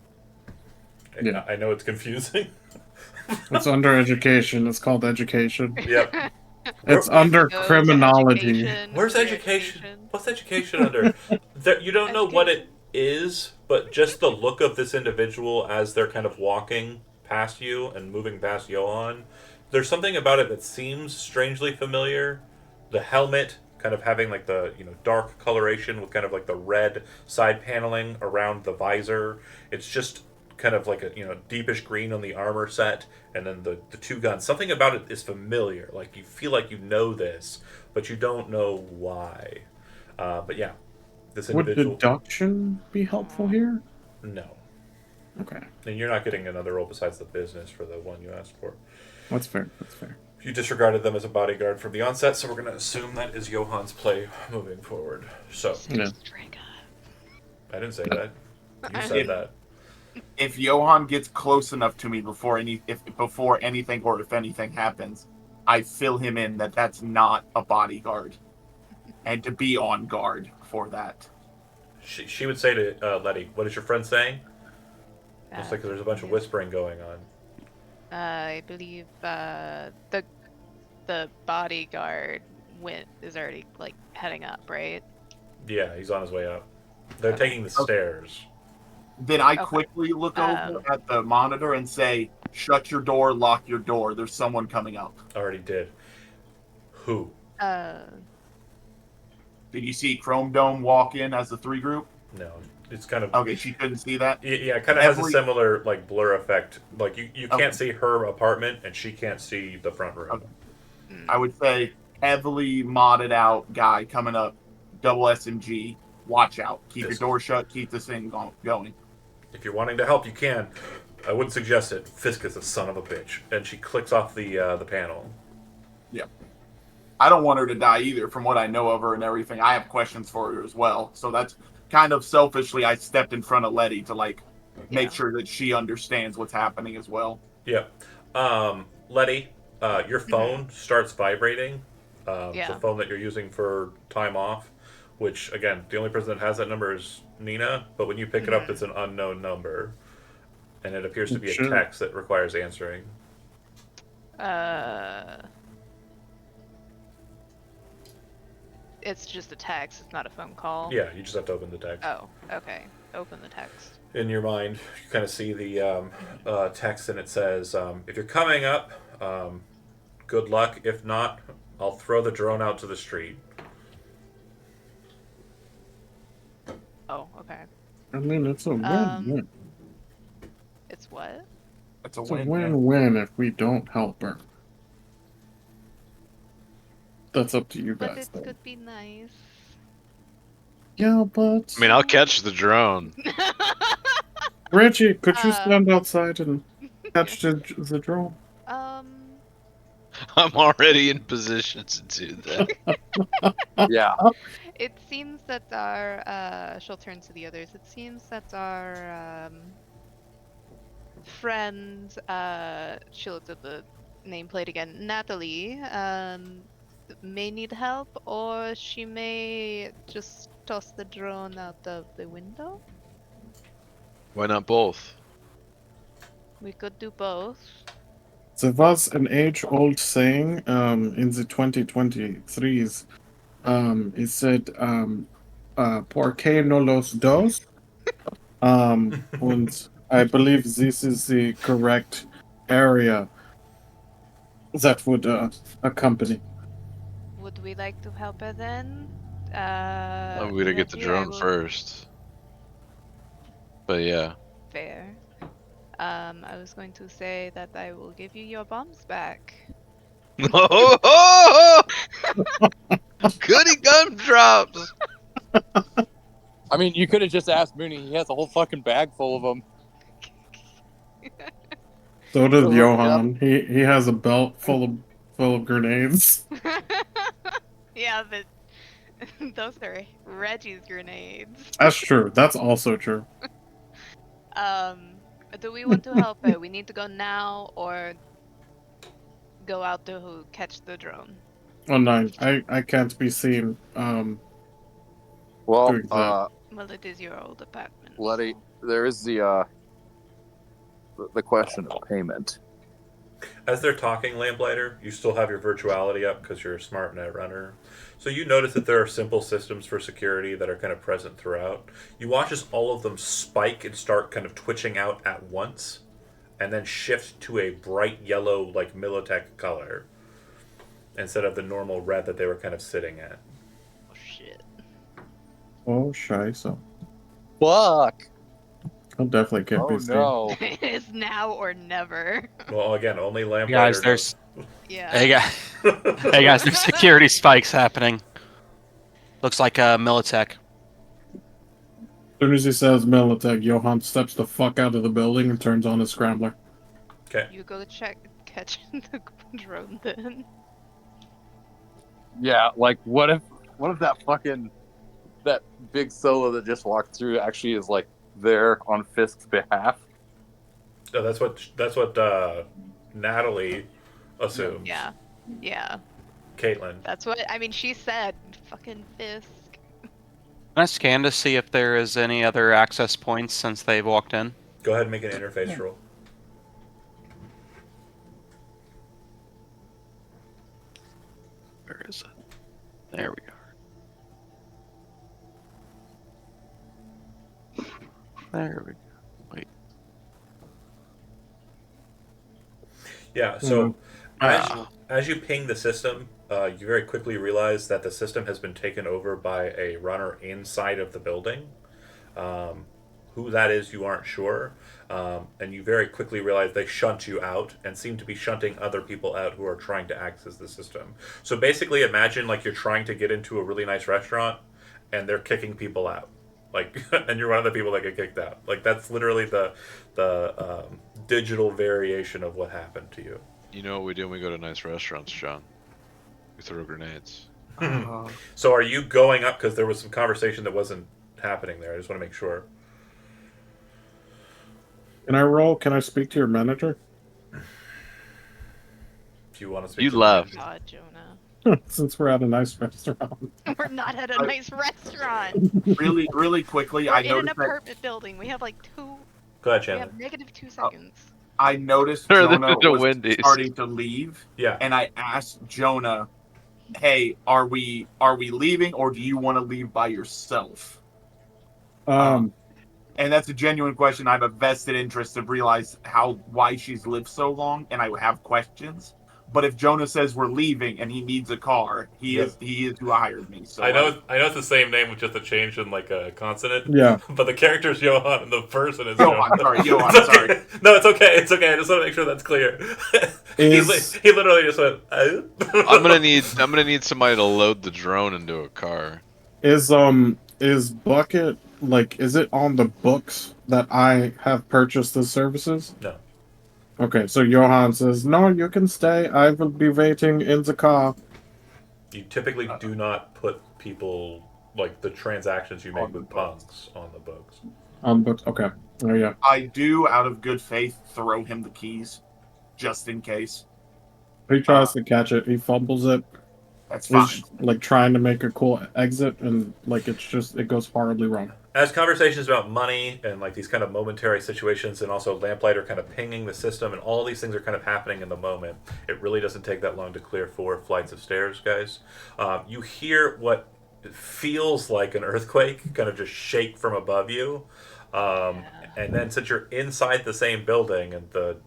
Yeah. I know it's confusing. It's under education. It's called education. Yep. It's under criminology. Where's education? What's education under? You don't know what it is, but just the look of this individual as they're kind of walking past you and moving past Johann, there's something about it that seems strangely familiar. The helmet kind of having like the dark coloration with kind of like the red side paneling around the visor. It's just kind of like a deepish green on the armor set, and then the 2 guns. Something about it is familiar. Like you feel like you know this, but you don't know why. But yeah, this individual. Would deduction be helpful here? No. Okay. And you're not getting another role besides the business for the one you asked for. That's fair. That's fair. You disregarded them as a bodyguard from the onset, so we're going to assume that is Johann's play moving forward. So. Yeah. I didn't say that. You said that. If Johann gets close enough to me before anything or if anything happens, I fill him in that that's not a bodyguard, and to be on guard for that. She would say to Letty, "What is your friend saying?" Looks like there's a bunch of whispering going on. I believe the bodyguard is already like heading up, right? Yeah, he's on his way up. They're taking the stairs. Then I quickly look over at the monitor and say, "Shut your door, lock your door. There's someone coming up." Already did. Who? Did you see Chrome Dome walk in as the 3 group? No. It's kind of... Okay, she couldn't see that? Yeah, it kind of has a similar like blur effect. Like you can't see her apartment, and she can't see the front room. Okay. I would say heavily modded out guy coming up, double SMG. Watch out. Keep your door shut. Keep this thing going. If you're wanting to help, you can. I wouldn't suggest it. Fisk is a son of a bitch, and she clicks off the panel. I don't want her to die either, from what I know of her and everything. I have questions for her as well. So that's kind of selfishly, I stepped in front of Letty to like make Yeah. sure that she understands what's happening as well. Yeah. Letty, your phone starts vibrating. Yeah. The phone that you're using for time off, which, again, the only person that has that number is Nina, but when you pick it up, it's an unknown number. And it appears to be a Sure. text that requires answering. It's just a text. It's not a phone call. Yeah, you just have to open the text. Oh, okay. Open the text. In your mind, you kind of see the text, and it says, if you're coming up, good luck. If not, I'll throw the drone out to the street. Oh, okay. I mean, it's a win-win. It's what? It's a It's a win. win-win if we don't help her. That's up to you But guys, it though. could be nice. Yeah, but I mean, I'll catch the drone. Reggie, could you Uh, stand outside and catch the drone? I'm already in position to do that. Yeah. It seems that our she'll turn to the others. It seems that our friend she looked at the nameplate again, Natalie, may need help, or she may just toss the drone out of the window. Why not both? We could do both. There was an age-old saying in the 2023s. It said, "Por qué no los dos?" And I believe this is the correct area that would accompany. Would we like to help her then? I'm gonna get the Reggie, I drone will- first. But yeah. Fair. I was going to say that I will give you your bombs back. Goody gumdrops! I mean, you could have just asked Mooney. He has a whole fucking bag full of them. So does Oh, Johan. He has a belt full of grenades. Yeah, but those are Reggie's grenades. That's true. That's also true. Do we want to help her? We need to go now or go out to catch the drone. Oh no, I can't be seen. Well, doing that. Well, it is your old apartment. Letty, there is the question of payment. As they're talking, Lamplighter, you still have your virtuality up because you're a smart net runner. So you notice that there are simple systems for security that are kind of present throughout. You watch as all of them spike and start kind of twitching out at once, and then shift to a bright yellow, like Militech color, instead of the normal red that they were kind of sitting at. Oh shit. Oh, scheiße. Fuck! I'll definitely can't Oh be seen. no! It is now or never. Well, again, only Lamplighter Guys, there's Yeah. hey guys, there's security spikes happening. Looks like Militech. As soon as he says Militech, Johan steps the fuck out of the building and turns on his scrambler. Okay. You go catch the drone then. Yeah, like what if that big solo that just walked through actually is like there on Fisk's behalf? So that's what Natalie assumes. Yeah. Yeah. Caitlin. That's what I mean. She said, "Fucking Fisk." Can I scan to see if there is any other access points since they've walked in? Go ahead and make an interface roll. Where is it? There we are. There we go. Wait. Yeah, so Ah. as you ping the system, you very quickly realize that the system has been taken over by a runner inside of the building. Who that is, you aren't sure. And you very quickly realize they shunt you out and seem to be shunting other people out who are trying to access the system. So basically, imagine like you're trying to get into a really nice restaurant and they're kicking people out. Like, and you're one of the people that get kicked out. Like, that's literally the digital variation of what happened to you. You know what we do when we go to nice restaurants, John? We throw grenades. So are you going up because there was some conversation that wasn't happening there? I just want to make sure. Can I roll? Can I speak to your manager? Do you want to speak You to the left. manager? God, Jonah. Since we're at a nice restaurant. We're not at a nice restaurant. Really quickly, We're I in an noticed that apartment building. We have like Go ahead, we Chandler. have negative 2 seconds. I noticed Turn this Jonah into was Wendy's. starting to leave, Yeah. and I asked Jonah, "Hey, are we leaving, or do you want to leave by yourself?" And that's a genuine question. I have a vested interest to realize why she's lived so long, and I have questions. But if Jonah says we're leaving and he needs a car, he is who hired me. So I know it's the same name with just a change in like a consonant. Yeah. But the character is Johan and the person is Johan. Sorry, Johan. It's okay. Sorry. No, it's okay. It's okay. I just want to make sure that's clear. He literally just went. I'm gonna need somebody to load the drone into a car. Is Bucket, like, is it on the books that I have purchased the services? No. Okay, so Johan says, no, you can stay. I will be waiting in the car. You typically do not put people, like, the transactions you make On the with books. punks on the books. On books, okay. Oh, yeah. I do, out of good faith, throw him the keys, just in case. He tries to catch it. He fumbles it. That's fine. He's, like, trying to make a cool exit, and, like, it goes horribly wrong. As conversations about money and like these kind of momentary situations, and also Lamplighter kind of pinging the system, and all these things are kind of happening in the moment. It really doesn't take that long to clear 4 flights of stairs, guys. You hear what feels like an earthquake kind of just shake from above you, and then since you're inside the same building and the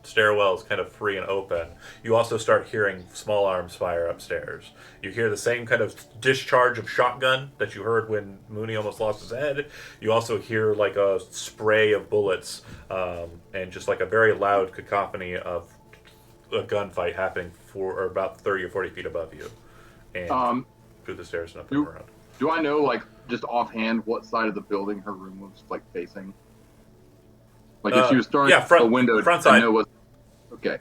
stairwell is kind of free and open, you also start hearing small arms fire upstairs. You hear the same kind of discharge of shotgun that you heard when Mooney almost lost his head. You also hear like a spray of bullets, and just like a very loud cacophony of a gunfight happening for about 30 or 40 feet above you, and through the stairs and up and around. Do I know, like, just offhand what side of the building her room was, like, facing? Like, if she was throwing a window, front side. I know what. Okay.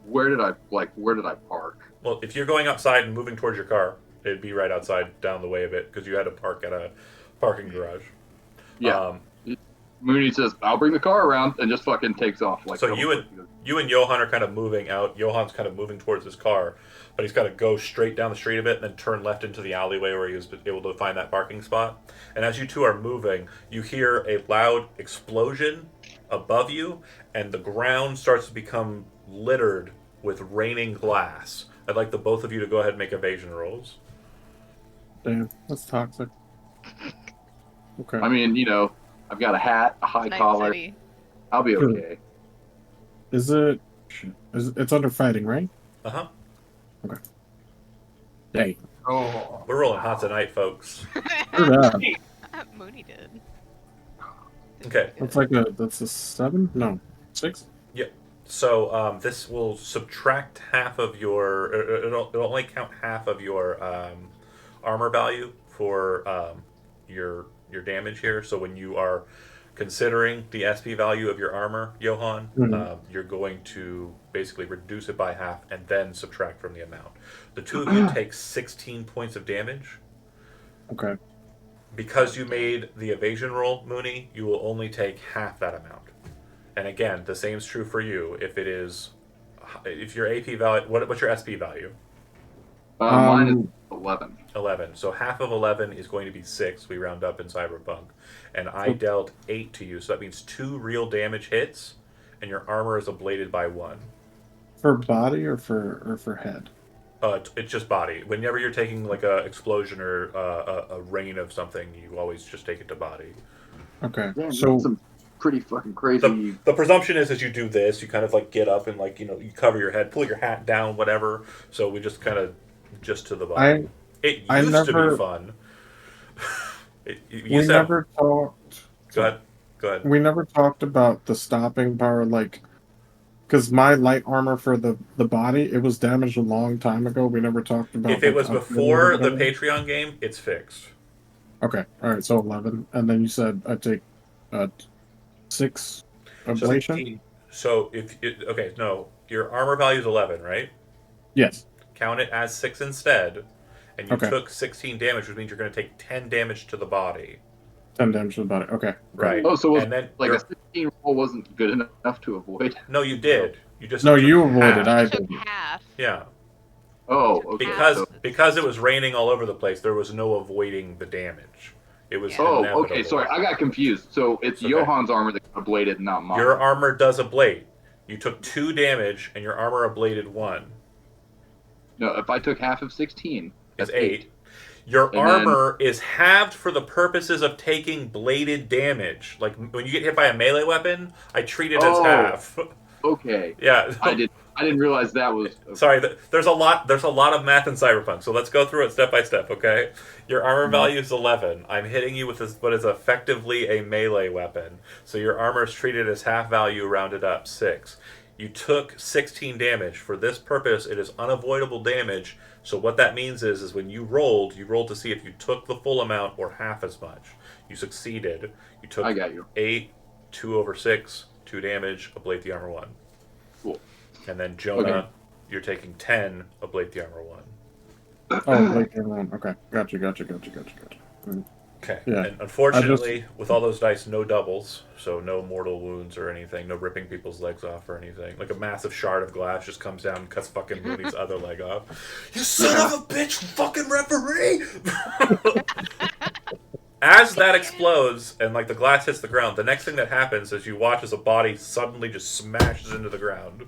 Where did I park? Well, if you're going outside and moving towards your car, it'd be right outside down the way a bit because you had to park at a parking garage. Yeah. Mooney says, "I'll bring the car around," and just fucking takes off. Like, so you and Johan are kind of moving out. Johan's kind of moving towards his car, but he's got to go straight down the street a bit and then turn left into the alleyway where he was able to find that parking spot. And as you two are moving, you hear a loud explosion above you, and the ground starts to become littered with raining glass. I'd like the both of you to go ahead and make evasion rolls. Damn, that's toxic. Okay. I mean, I've got a hat, a high collar. City. I'll be okay. Is it's under fighting, right? Uh-huh. Okay. Dang. Oh. We're rolling hot tonight, folks. Mooney did. Okay. That's a 7? No, 6? So this will subtract half of your. It'll only count half of your armor value for your damage here. So when you are considering the SP value of your armor, Johan, you're going to basically reduce it by half and then subtract from the amount. The two of you take 16 points of damage. Okay. Because you made the evasion roll, Mooney, you will only take half that amount. And again, the same is true for you. If your AP value, what's your SP value? Mine is 11. 11. So half of 11 is going to be 6. We round up in Cyberpunk. And I dealt 8 to you, so that means 2 real damage hits, and your armor is ablated by 1. For body or for head? It's just body. Whenever you're taking like a explosion or a rain of something, you always just take it to body. Okay. Damn, So that's some pretty fucking crazy. The presumption is as you do this, you kind of like get up and like you cover your head, pull your hat down, whatever. So we just kind of just to the body. It used to be fun. We never talked. Go ahead. We never talked about the stopping power, like, because my light armor for the body, it was damaged a long time ago. We never talked about. If it was before the Patreon game, it's fixed. Okay, all right. So 11, and then you said I take 6 ablation. 16. So your armor value is 11, right? Yes. Count it as 6 instead, and you Okay. took 16 damage, which means you're going to take 10 damage to the body. 10 damage to the body. Okay. Right. Oh, so and then like a 16 roll wasn't good enough to avoid. No, you did. You just No, took you avoided. half. I You took did. half. Yeah. Oh, Took okay. half. Because it was raining all over the place, there was no avoiding the damage. It was Yeah. Oh, inevitable. okay. Sorry, I got confused. So it's okay. Johan's armor that got ablated, not mine. Your armor does ablate. You took 2 damage, and your armor ablated 1. No, if I took half of 16, It's that's 8. Your And armor is halved for the purposes of taking bladed damage. Like when you get hit by a melee weapon, I treat it as Oh. half. Okay. Yeah. I didn't realize that was. Sorry, there's a lot of math in Cyberpunk, so let's go through it step by step, okay? Your armor value is 11. I'm hitting you with what is effectively a melee weapon, so your armor is treated as half value rounded up, 6. You took 16 damage. For this purpose, it is unavoidable damage, so what that means is when you rolled to see if you took the full amount or half as much. You succeeded. You took I got you. 8, 2 over 6, 2 damage, ablate the armor 1. Cool. And then Jonah, you're taking 10, ablate the armor 1. Oh, like everyone. Okay. Gotcha. Mm. Okay. Yeah. And unfortunately, with all those dice, no doubles, so no mortal wounds or anything, no ripping people's legs off or anything. Like a massive shard of glass just comes down and cuts fucking Mooney's other leg off. You son of a bitch, fucking referee! As that explodes and like the glass hits the ground, the next thing that happens is you watch as a body suddenly just smashes into the ground.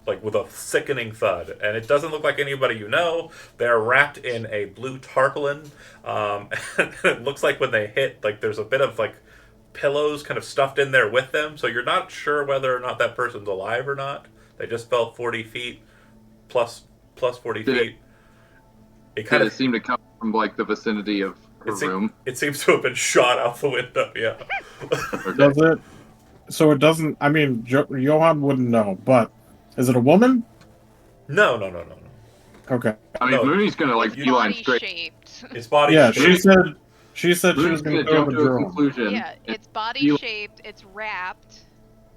Like with a sickening thud, and it doesn't look like anybody you know. They're wrapped in a blue tarpaulin. And it looks like when they hit, like there's a bit of like pillows kind of stuffed in there with them, so you're not sure whether or not that person's alive or not. They just fell 40 feet, plus 40 feet. It kind of seemed to come from like the vicinity of her room. It seems to have been shot out the window. Yeah. Does it? So it doesn't. I mean, Johan wouldn't know, but. Is it a woman? No. Okay. I mean, Mooney's gonna like beeline Body straight. shaped. It's body Yeah, shaped. she said she Mooney's was gonna going to go jump to to a drone. conclusion. Yeah, and it's body beeline- shaped. It's wrapped.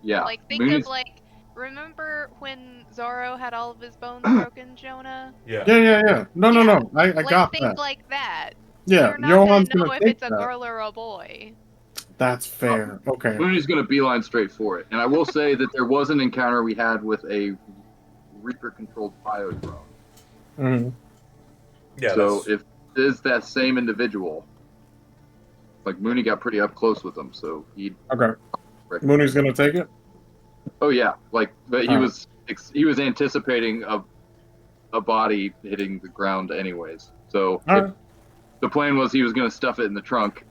Yeah. Like think Mooney's- of like. Remember when Zorro had all of his bones broken, Jonah? Yeah. Yeah. No. I Like got think that. like that. Yeah, You're not Johan's gonna know gonna if take it's a that. girl or a boy. That's fair. Okay. Mooney's gonna beeline straight for it. And I will say that there was an encounter we had with a Reaper-controlled bio drone. Mm-hmm. Yeah. So if it is that same individual, like Mooney got pretty up close with him, so he. Okay. Mooney's going to take it? Oh yeah, like but he Alright. was anticipating a body hitting the ground anyways. So Alright. the plan was he was gonna stuff it in the trunk,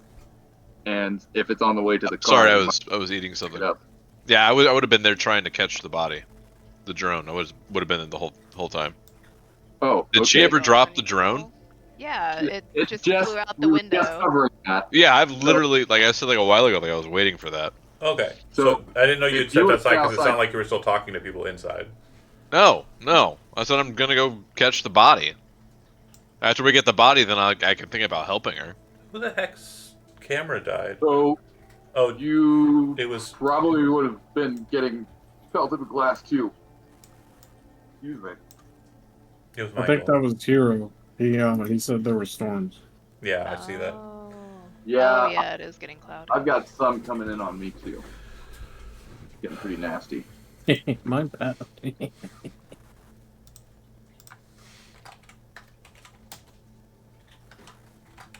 and if it's on the way to the car. Sorry, he I was eating might something. pick it up. Yeah, I would have been there trying to catch the body, the drone. I would have been there the whole time. Oh, Did she okay. ever drop the drone? Yeah, it It's just flew out the we were window. just covering that. Yeah, I've literally, like I said, like a while ago, like I was waiting for that. Okay. So, So I didn't know you had if said you that were side because it outside- sounded like you were still talking to people inside. No. I said I'm gonna go catch the body. After we get the body, then I can think about helping her. Who the heck's camera died? So Oh, you it was. probably would have been getting pelted with glass too. Excuse me. It was I Michael. think that was Hero. He said there were storms. Yeah, I see that. Oh. Yeah, Oh yeah, it is getting cloudy. I've got sun coming in on me too. Getting pretty nasty. My bad.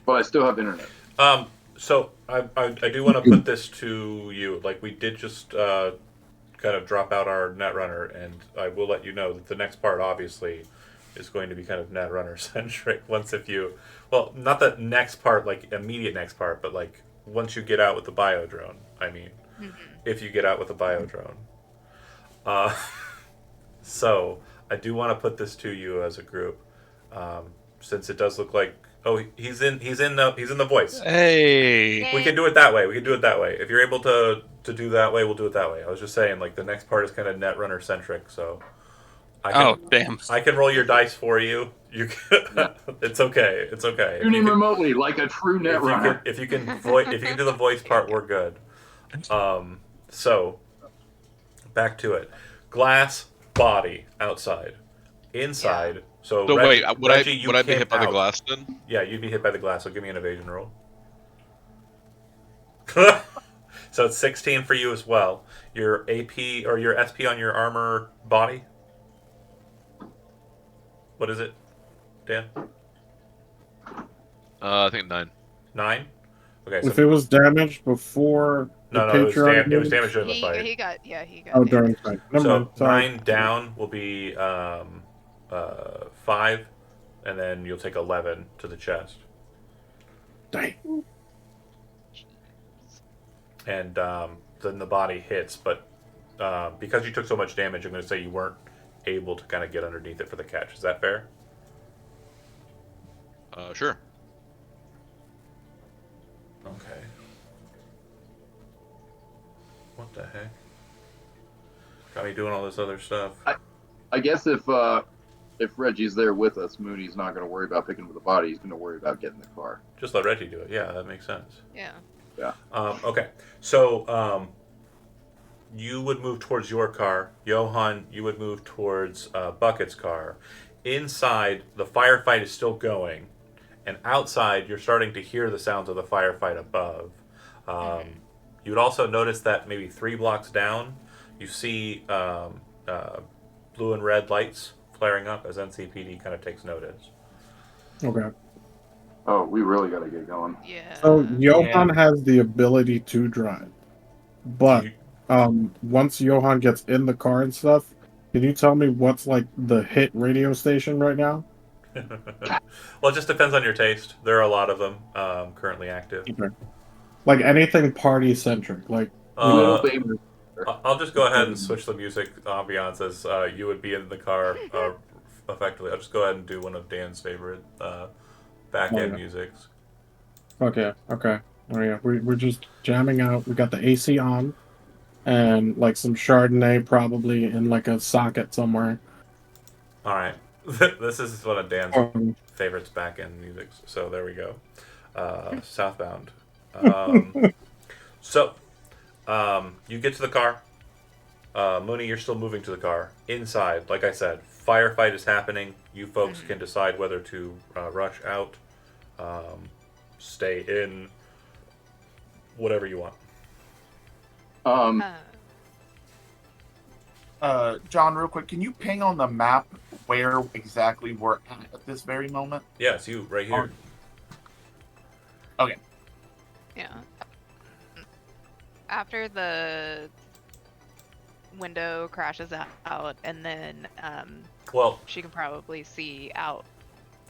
But I still have internet. So I do want to put this to you. Like we did just kind of drop out our Netrunner, and I will let you know that the next part obviously is going to be kind of Netrunner centric. Well, not the next part, like immediate next part, but like once you get out with the bio drone. I mean, if you get out with the bio drone. So I do want to put this to you as a group, since it does look like he's in the voice. Hey. We can do it that way. If you're able to do that way, we'll do it that way. I was just saying, like the next part is kind of Netrunner centric, so. Damn. I can roll your dice for you. You can, it's okay. It's okay. Tuning remotely like a true netrunner. If you can do the voice part, we're good. So back to it. Glass body outside. Inside. So, So Reggie, wait, Reggie, you would I be camp hit by the out. glass then? Yeah, you'd be hit by the glass. So give me an evasion roll. So it's 16 for you as well. Your AP or your SP on your armor body. What is it, Dan? I think 9. 9. Okay, If so it was damaged before the no, it was patriarch, damaged during the fight. He got got oh, damaged. during the fight. Never So mind. Sorry. 9 down will be 5, and then you'll take 11 to the chest. Dang. And then the body hits, but because you took so much damage, I'm going to say you weren't able to kind of get underneath it for the catch. Is that fair? Sure. Okay. What the heck? Got me doing all this other stuff. I guess if Reggie's there with us, Mooney's not going to worry about picking up the body. He's going to worry about getting the car. Just let Reggie do it. Yeah, that makes sense. Yeah. Yeah. Okay. So you would move towards your car. Johan, you would move towards Bucket's car. Inside, the firefight is still going. And outside, you're starting to hear the sounds of the firefight above. You would also notice that maybe 3 blocks down, you see blue and red lights flaring up as NCPD kind of takes notice. Okay. Oh, we really got to get going. Yeah. So Johan has the ability to drive, but You- once Johan gets in the car and stuff, can you tell me what's like the hit radio station right now? Well, it just depends on your taste. There are a lot of them currently active. Okay. Like anything party centric, like Uh, Famous. I'll just go ahead and switch the music ambiance as you would be in the car effectively. I'll just go ahead and do one of Dan's favorite back end musics. okay. Oh yeah, we're just jamming out. We got the AC on, and like some Chardonnay probably in like a socket somewhere. All right, this is one of Dan's favorites back end musics. So there we go. Southbound. So you get to the car. Mooney, you're still moving to the car. Inside, like I said, firefight is happening. You folks can decide whether to rush out, stay in, whatever you want. John, real quick, can you ping on the map where exactly we're at this very moment? Yes, you right here. Okay. Yeah. After the window crashes out, and then Well, she can probably see out.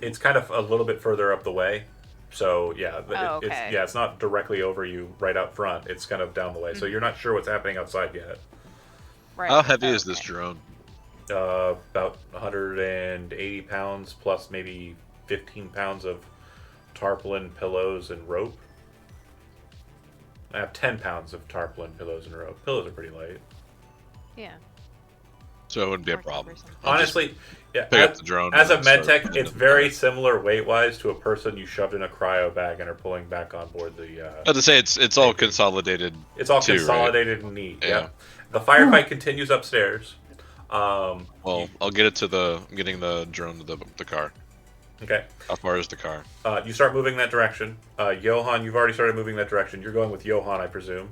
it's kind of a little bit further up the way. So yeah, okay. it's not directly over you right out front. It's kind of down the way. So you're not sure what's happening outside yet. Right. How heavy is this drone? About 180 pounds plus maybe 15 pounds of tarpaulin, pillows, and rope. I have 10 pounds of tarpaulin, pillows, and rope. Pillows are pretty light. Yeah. So it wouldn't be a More problem. cumbersome. I'll just Honestly, yeah. pick up the drone. As a and med start- tech, it's very similar weight-wise to a person you shoved in a cryo bag and are pulling back on board the. I have to say it's all consolidated. It's all too, right? consolidated and neat. Yeah. Yeah. The firefight continues upstairs. Well, I'll get it to I'm getting the drone to the car. Okay. How far is the car? You start moving that direction. Johan, you've already started moving that direction. You're going with Johan, I presume.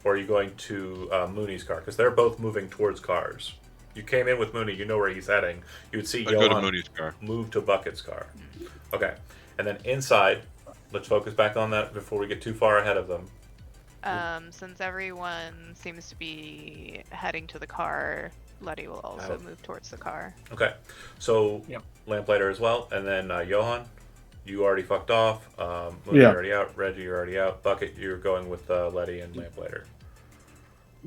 Or are you going to Mooney's car? Because they're both moving towards cars. You came in with Mooney, you know where he's heading. You would see I go to Johan Mooney's car. move to Bucket's car. Okay. And then inside, let's focus back on that before we get too far ahead of them. Since everyone seems to be heading to the car, Letty will also move towards the car. Okay. So, Yep. Lamplighter as well. And then Johan, you already fucked off. Mooney, Yeah. you're already out. Reggie, you're already out. Bucket, you're going with Letty and Lamplighter.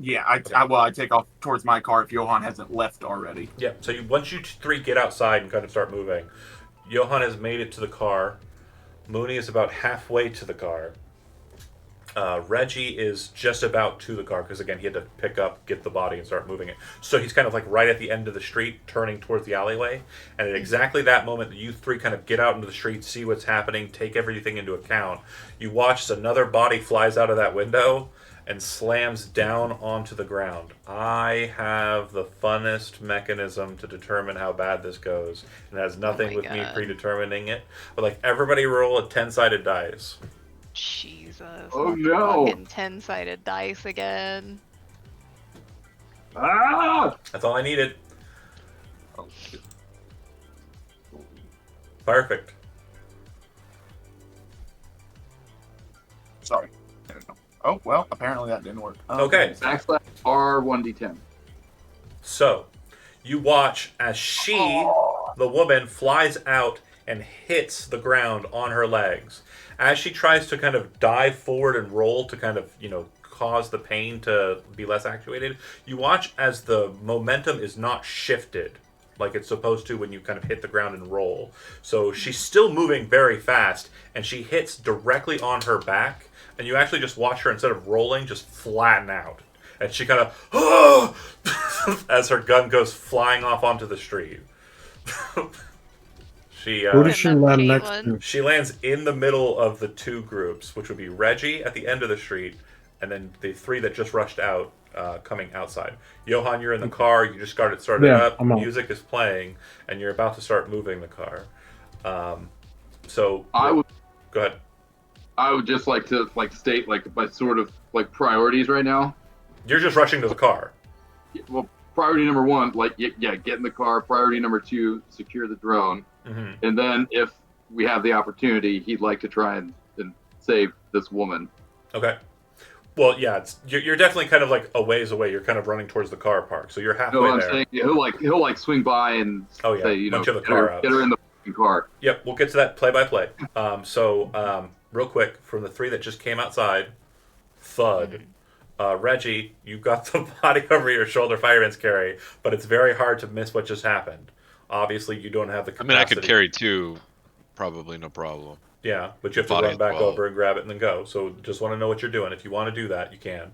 Yeah, I take off towards my car if Johan hasn't left already. Yeah, so once you three get outside and kind of start moving, Johan has made it to the car. Mooney is about halfway to the car. Reggie is just about to the car because, again, he had to pick up, get the body, and start moving it. So he's kind of like right at the end of the street, turning towards the alleyway. And at exactly that moment that you three kind of get out into the street, see what's happening, take everything into account, you watch as another body flies out of that window and slams down onto the ground. I have the funnest mechanism to determine how bad this goes. It has nothing my with me God. predetermining it. But like everybody roll a 10-sided dice. Jesus. Oh, not the no. fucking 10-sided dice again. Ah! That's all I needed. Oh, shit. Perfect. Sorry. There we go. Oh, well, apparently that didn't work. Okay. Backslash R1D10. So, you watch as she, the woman, flies out and hits the ground on her legs. As she tries to kind of dive forward and roll to kind of, cause the pain to be less actuated, you watch as the momentum is not shifted like it's supposed to when you kind of hit the ground and roll. So she's still moving very fast, and she hits directly on her back, and you actually just watch her, instead of rolling, just flatten out. And she kind of, as her gun goes flying off onto the street. She Who does she Hitting up land next Caitlin. to? she lands in the middle of the two groups, which would be Reggie at the end of the street, and then the three that just rushed out, coming outside. Johan, you're in the car. You just started Yeah, up. I'm out. Music is playing, and you're about to start moving the car. So I would go ahead. I would just like to state my sort of priorities right now. You're just rushing to the car. Well, priority number one, get in the car. Priority number two, secure the drone. Mm-hmm. And then if we have the opportunity, he'd like to try and save this woman. Okay. Well, yeah, you're definitely kind of like a ways away. You're kind of running towards the car park, so you're halfway No, I'm there. saying he'll swing by and say, bunch of the get her, car house. get her in the fucking car. Yep, we'll get to that play by play. Real quick, from the three that just came outside, thud. Reggie, you've got the body over your shoulder fireman's carry, but it's very hard to miss what just happened. Obviously, you don't have the I capacity. mean, I could carry two, probably no problem. Yeah, but you have to Body run back as well. over and grab it and then go. So just want to know what you're doing. If you want to do that, you can.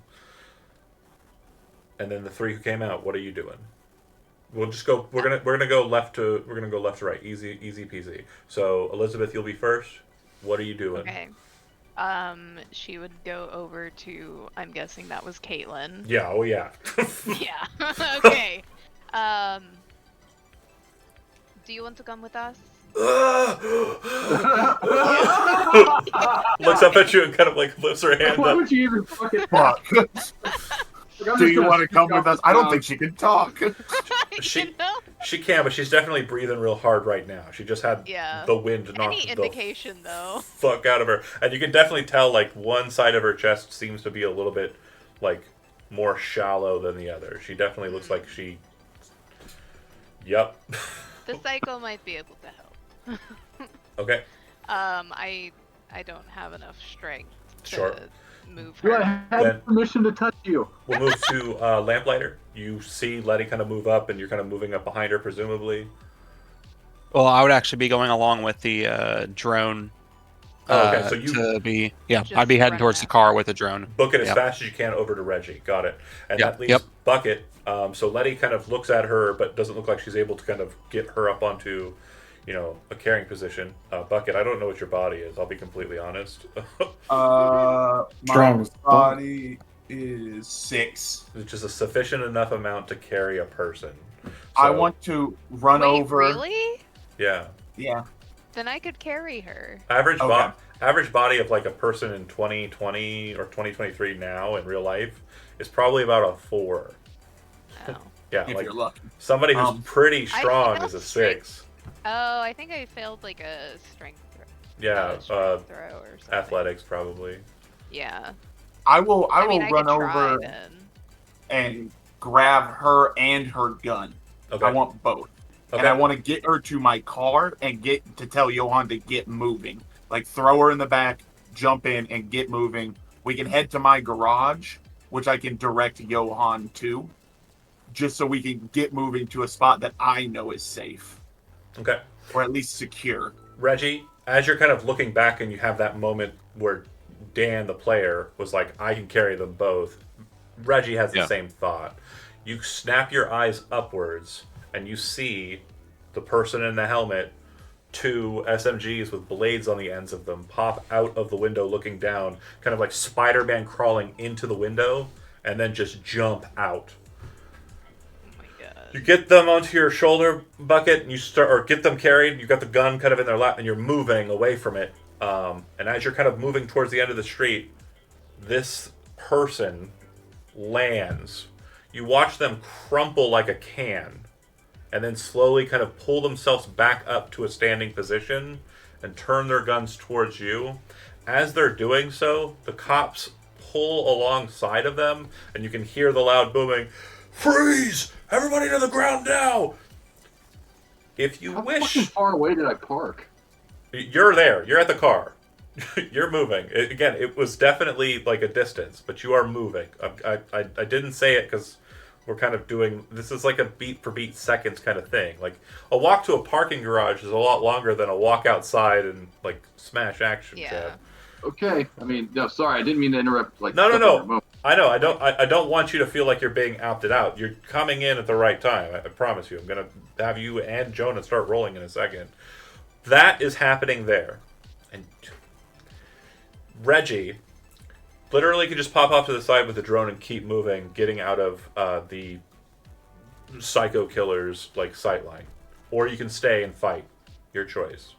And then the three who came out, what are you doing? We'll just go. We're gonna go left to right. Easy peasy. So Elizabeth, you'll be first. What are you doing? Okay. She would go over to, I'm guessing that was Caitlin. Yeah. Oh yeah. Yeah. Okay. Do you want to come with us? Looks up at you and kind of like lifts her hand Why up. would you even fucking Fuck. I'm Do just you gonna want to come sneak with off us? the I don't ground. think she can talk. She You know? she can, but she's definitely breathing real hard right now. She just had Yeah. the wind knock Any the indication, though? fuck out of her, and you can definitely tell like one side of her chest seems to be a little bit like more shallow than the other. She definitely looks like she. Yep. The cycle might be able to help. Okay. I don't have enough strength to Sure. move Do I her. have Then- permission to touch you? We'll move to Lamplighter. You see Letty kind of move up, and you're kind of moving up behind her, presumably. Well, I would actually be going along with the drone. Oh, okay, so you- to be Just I'd be heading run towards the after. car with the drone. Book it as Yep. fast as you can over to Reggie. Got it. And Yep, that leaves yep. Bucket. So Letty kind of looks at her, but doesn't look like she's able to kind of get her up onto, a carrying position. Bucket, I don't know what your body is. I'll be completely honest. My Strong. body is 6. It's just a sufficient enough amount to carry a person. I So, want to run Wait, over. really? Yeah. Yeah. Then I could carry her. Average Okay. average body of like a person in 2020 or 2023 now in real life is probably about a 4. Oh. Yeah, If like you're lucky. somebody who's pretty I strong feel is a strict. 6. Oh, I think I failed like a strength throw. Yeah, Strength throw or something. athletics probably. Yeah. I will I run could try over then. and grab her and her gun. Okay. I want both. Okay. And I want to get her to my car and get to tell Johan to get moving. Like throw her in the back, jump in, and get moving. We can head to my garage, which I can direct Johan to, just so we can get moving to a spot that I know is safe, Okay. or at least secure. Reggie, as you're kind of looking back and you have that moment where Dan, the player, was like, I can carry them both, Reggie has the Yeah. same thought. You snap your eyes upwards and you see the person in the helmet two SMGs with blades on the ends of them pop out of the window looking down, kind of like Spider-Man crawling into the window, and then just jump out. Oh my god. You get them onto your shoulder bucket, and you start, or get them carried. You got the gun kind of in their lap, and you're moving away from it. And as you're kind of moving towards the end of the street, this person lands. You watch them crumple like a can, and then slowly kind of pull themselves back up to a standing position and turn their guns towards you. As they're doing so, the cops pull alongside of them, and you can hear the loud booming, "Freeze! Everybody to the ground now!" If you How wish... fucking far away did I park? You're there. You're at the car. You're moving. Again, it was definitely like a distance, but you are moving. I didn't say it because we're kind of doing... This is like a beat-for-beat seconds kind of thing. Like, a walk to a parking garage is a lot longer than a walk outside and, like, smash action, Yeah. Chad. Okay. I mean, no, sorry, I didn't mean to interrupt. Like, No. stuff on your moment. I know. I don't want you to feel like you're being opted out. You're coming in at the right time. I promise you. I'm gonna have you and Jonah start rolling in a second. That is happening there, and Reggie literally can just pop off to the side with the drone and keep moving, getting out of the psycho killer's like sightline, or you can stay and fight. Your choice.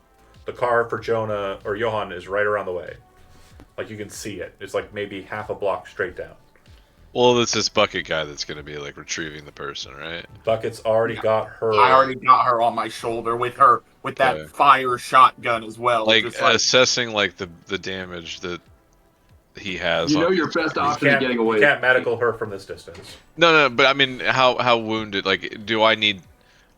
The car for Jonah or Johan is right around the way. Like, you can see it. It's like maybe half a block straight down. Well, it's this bucket guy that's going to be like retrieving the person, right? Bucket's already got her. I already got her on my shoulder with that Okay. fire shotgun as well. Like just assessing like the damage that he has. You know on your his- best You option of can't, getting you away. can't medical her from this distance. No, but I mean, how wounded? Like, do I need?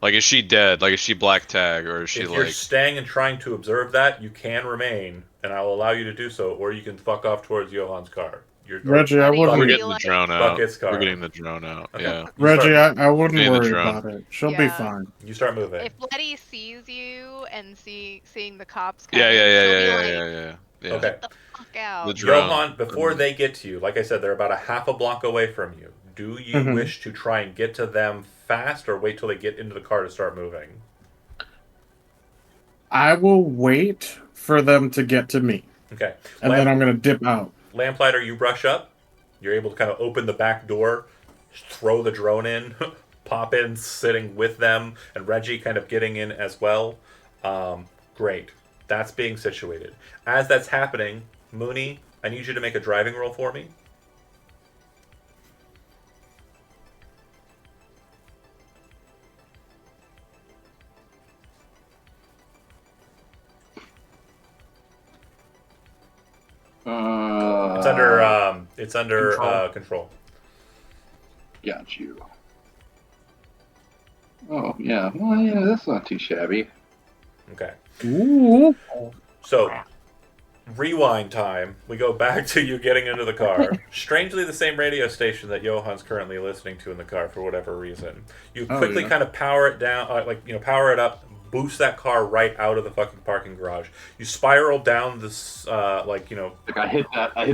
Like, is she dead? Like, is she black tag or is she If you're like? staying and trying to observe that, you can remain, and I will allow you to do so, or you can fuck off towards Johan's car. Reggie, I Buddy, We're wouldn't. Buddy. getting the drone out. Bucket's car. We're getting the drone out. Okay. Yeah. You Reggie, start, I wouldn't Getting the worry drone. about it. She'll be Yeah. fine. you start moving. If Letty sees you and seeing the cops Yeah. coming, she'll be like, Yeah. Okay. Get the fuck out. The drone. Johan, before they get to you, like I said, they're about a half a block away from you. Do you Mhm. wish to try and get to them fast, or wait till they get into the car to start moving? I will wait for them to get to me, Okay. and then I'm gonna dip out. Lamplighter, you brush up. You're able to kind of open the back door, throw the drone in, pop in, sitting with them, and Reggie kind of getting in as well. Great. That's being situated. As that's happening, Mooney, I need you to make a driving roll for me. It's under Control. control. Got you. Oh yeah. Well, yeah, that's not too shabby. Okay. Ooh. So, rewind time. We go back to you getting into the car. Strangely, the same radio station that Johan's currently listening to in the car for whatever reason. You Oh, quickly yeah. kind of power it down, power it up, boost that car right out of the fucking parking garage. You spiral down this, Like I hit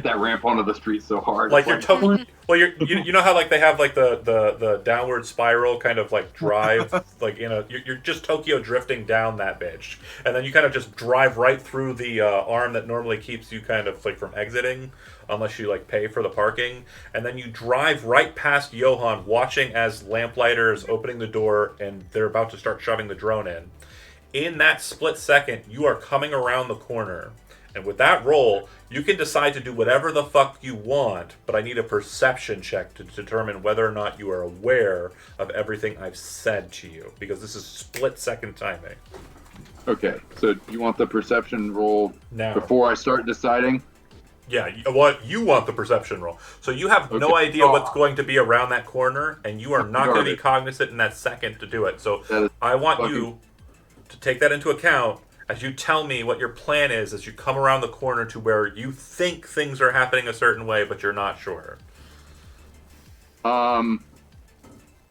that ramp onto the street so hard. like it's you're well, you know how like they have like the downward spiral kind of like drive, like you're just Tokyo drifting down that bitch, and then you kind of just drive right through the arm that normally keeps you kind of like from exiting, unless you like pay for the parking, and then you drive right past Johan, watching as Lamplighter is opening the door and they're about to start shoving the drone in. In that split second, you are coming around the corner. And with that roll, you can decide to do whatever the fuck you want, but I need a perception check to determine whether or not you are aware of everything I've said to you, because this is split second timing. Okay, so you want the perception roll Now, before I start deciding? yeah, you want the perception roll. So you have no Okay. idea what's going to be around that corner, and you are not going to be Garbage. cognizant in that second to do it. So That is I want fucking- you to take that into account as you tell me what your plan is as you come around the corner to where you think things are happening a certain way, but you're not sure.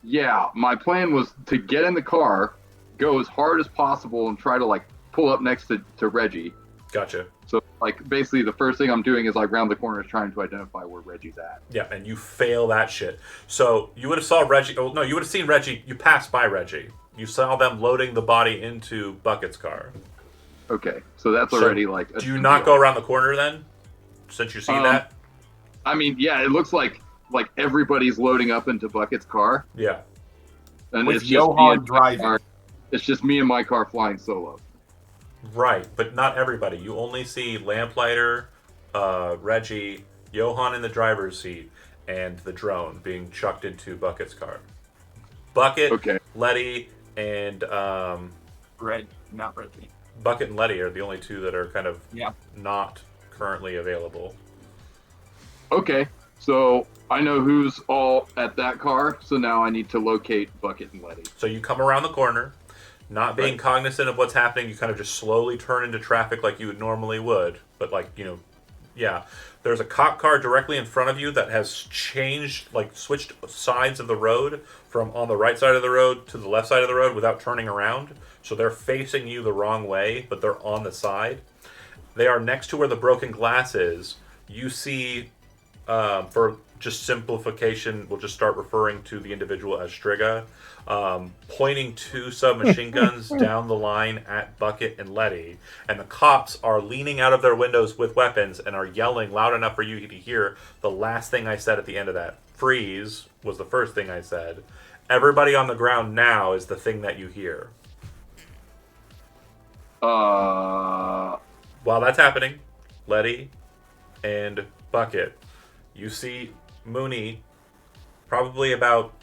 Yeah, my plan was to get in the car, go as hard as possible, and try to like pull up next to Reggie. Gotcha. So like basically the first thing I'm doing is like round the corner is trying to identify where Reggie's at. Yeah, and you fail that shit. So you would have saw Reggie. Oh no, you would have seen Reggie. You passed by Reggie. You saw them loading the body into Bucket's car. Okay, so that's So, already like. Do you not go around the corner then? Since you see that? I mean, yeah, it looks like everybody's loading up into Bucket's car, Yeah. and With it's just me Johan and my car. driving. It's just me and my car flying solo. Right, but not everybody. You only see Lamplighter, Reggie, Johan in the driver's seat, and the drone being chucked into Bucket's car. Bucket, Okay. Letty, and Not Reggie. Bucket and Letty are the only two that are kind of Yeah. not currently available. Okay, so I know who's all at that car, so now I need to locate Bucket and Letty. So you come around the corner, not being cognizant of what's happening, you kind of just slowly turn into traffic like you would normally would. But yeah. There's a cop car directly in front of you that has changed, switched sides of the road from on the right side of the road to the left side of the road without turning around. So they're facing you the wrong way, but they're on the side. They are next to where the broken glass is. You see, for just simplification, we'll just start referring to the individual as Striga, pointing two submachine guns down the line at Bucket and Letty, and the cops are leaning out of their windows with weapons and are yelling loud enough for you to hear the last thing I said at the end of that. Freeze was the first thing I said. Everybody on the ground now is the thing that you hear. While that's happening, Letty and Bucket, you see Mooney probably about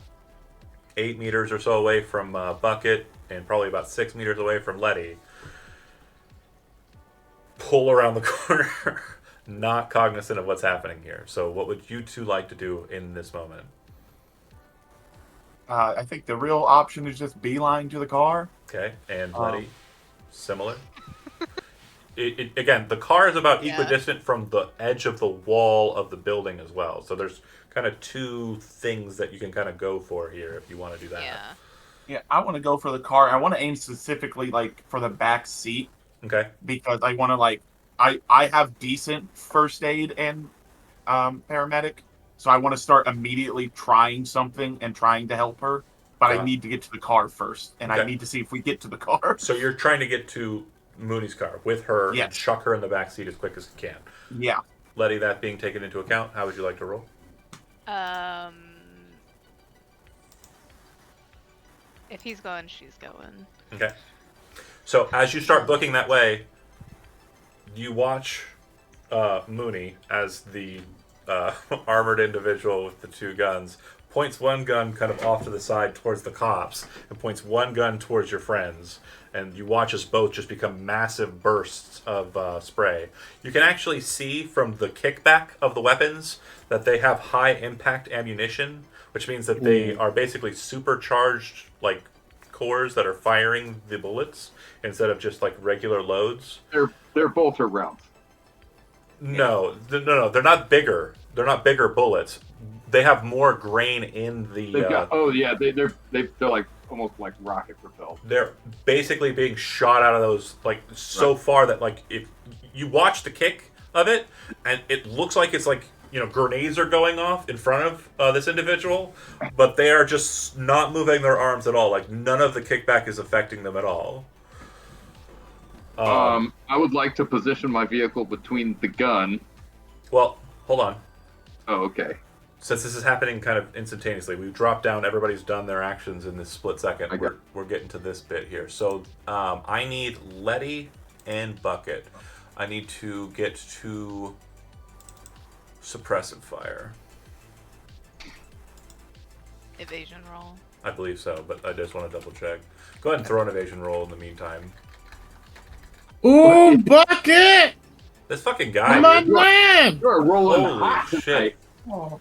8 meters or so away from Bucket and probably about 6 meters away from Letty. Pull around the corner, not cognizant of what's happening here. So what would you two like to do in this moment? I think the real option is just beeline to the car. Okay, and Letty, similar? Again, the car is about equidistant from the edge of the wall of the building as well. So there's kind of two things that you can kind of go for here if you want to do that. Yeah, I want to go for the car. I want to aim specifically for the back seat. Okay. Because I want to I have decent first aid and paramedic, so I want to start immediately trying something and trying to help her. But I need to get to the car first, and I need to see if we get to the car. So you're trying to get to Mooney's car with her and chuck her in the back seat as quick as you can. Yeah. Letty, that being taken into account, how would you like to roll? If he's going, she's going. Okay. So as you start looking that way, you watch Mooney as the armored individual with the two guns points one gun kind of off to the side towards the cops and points one gun towards your friends, and you watch us both just become massive bursts of spray. You can actually see from the kickback of the weapons that they have high impact ammunition, which means that they are basically supercharged cores that are firing the bullets instead of just regular loads. They're bolter rounds. No, they're not bigger. They're not bigger bullets. They have more grain in the. They're almost like rocket propelled. They're basically being shot out of those so far that if you watch the kick of it, and it looks like it's grenades are going off in front of this individual, but they are just not moving their arms at all. None of the kickback is affecting them at all. I would like to position my vehicle between the gun. Well, hold on. Oh, okay. Since this is happening kind of instantaneously, we've dropped down. Everybody's done their actions in this split second. We're getting to this bit here. So I need Letty and Bucket. I need to get to suppressive fire. Evasion roll. I believe so, but I just want to double check. Go ahead and throw an evasion roll in the meantime. Ooh, Bucket! This fucking guy. Come on, man! You're rolling Holy hot shit. tonight. Oh.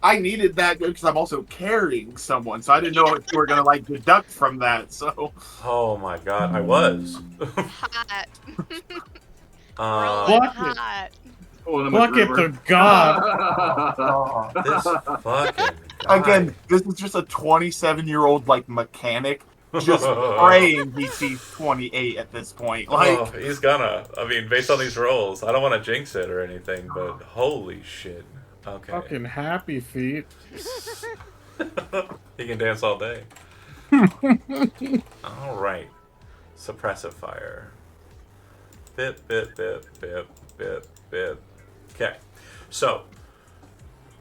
I needed that because I'm also carrying someone, so I didn't know if you were gonna deduct from that. So. Oh my god, I was. Hot. Bucket. Hot. Bucket the god. This fucking guy. Again, this is just a 27-year-old mechanic just praying he sees 28 at this point. He's gonna. I mean, based on these rolls, I don't want to jinx it or anything, but holy shit. Okay. Fucking happy feet. He can dance all day. All right. Suppressive fire. Bip. Okay. So,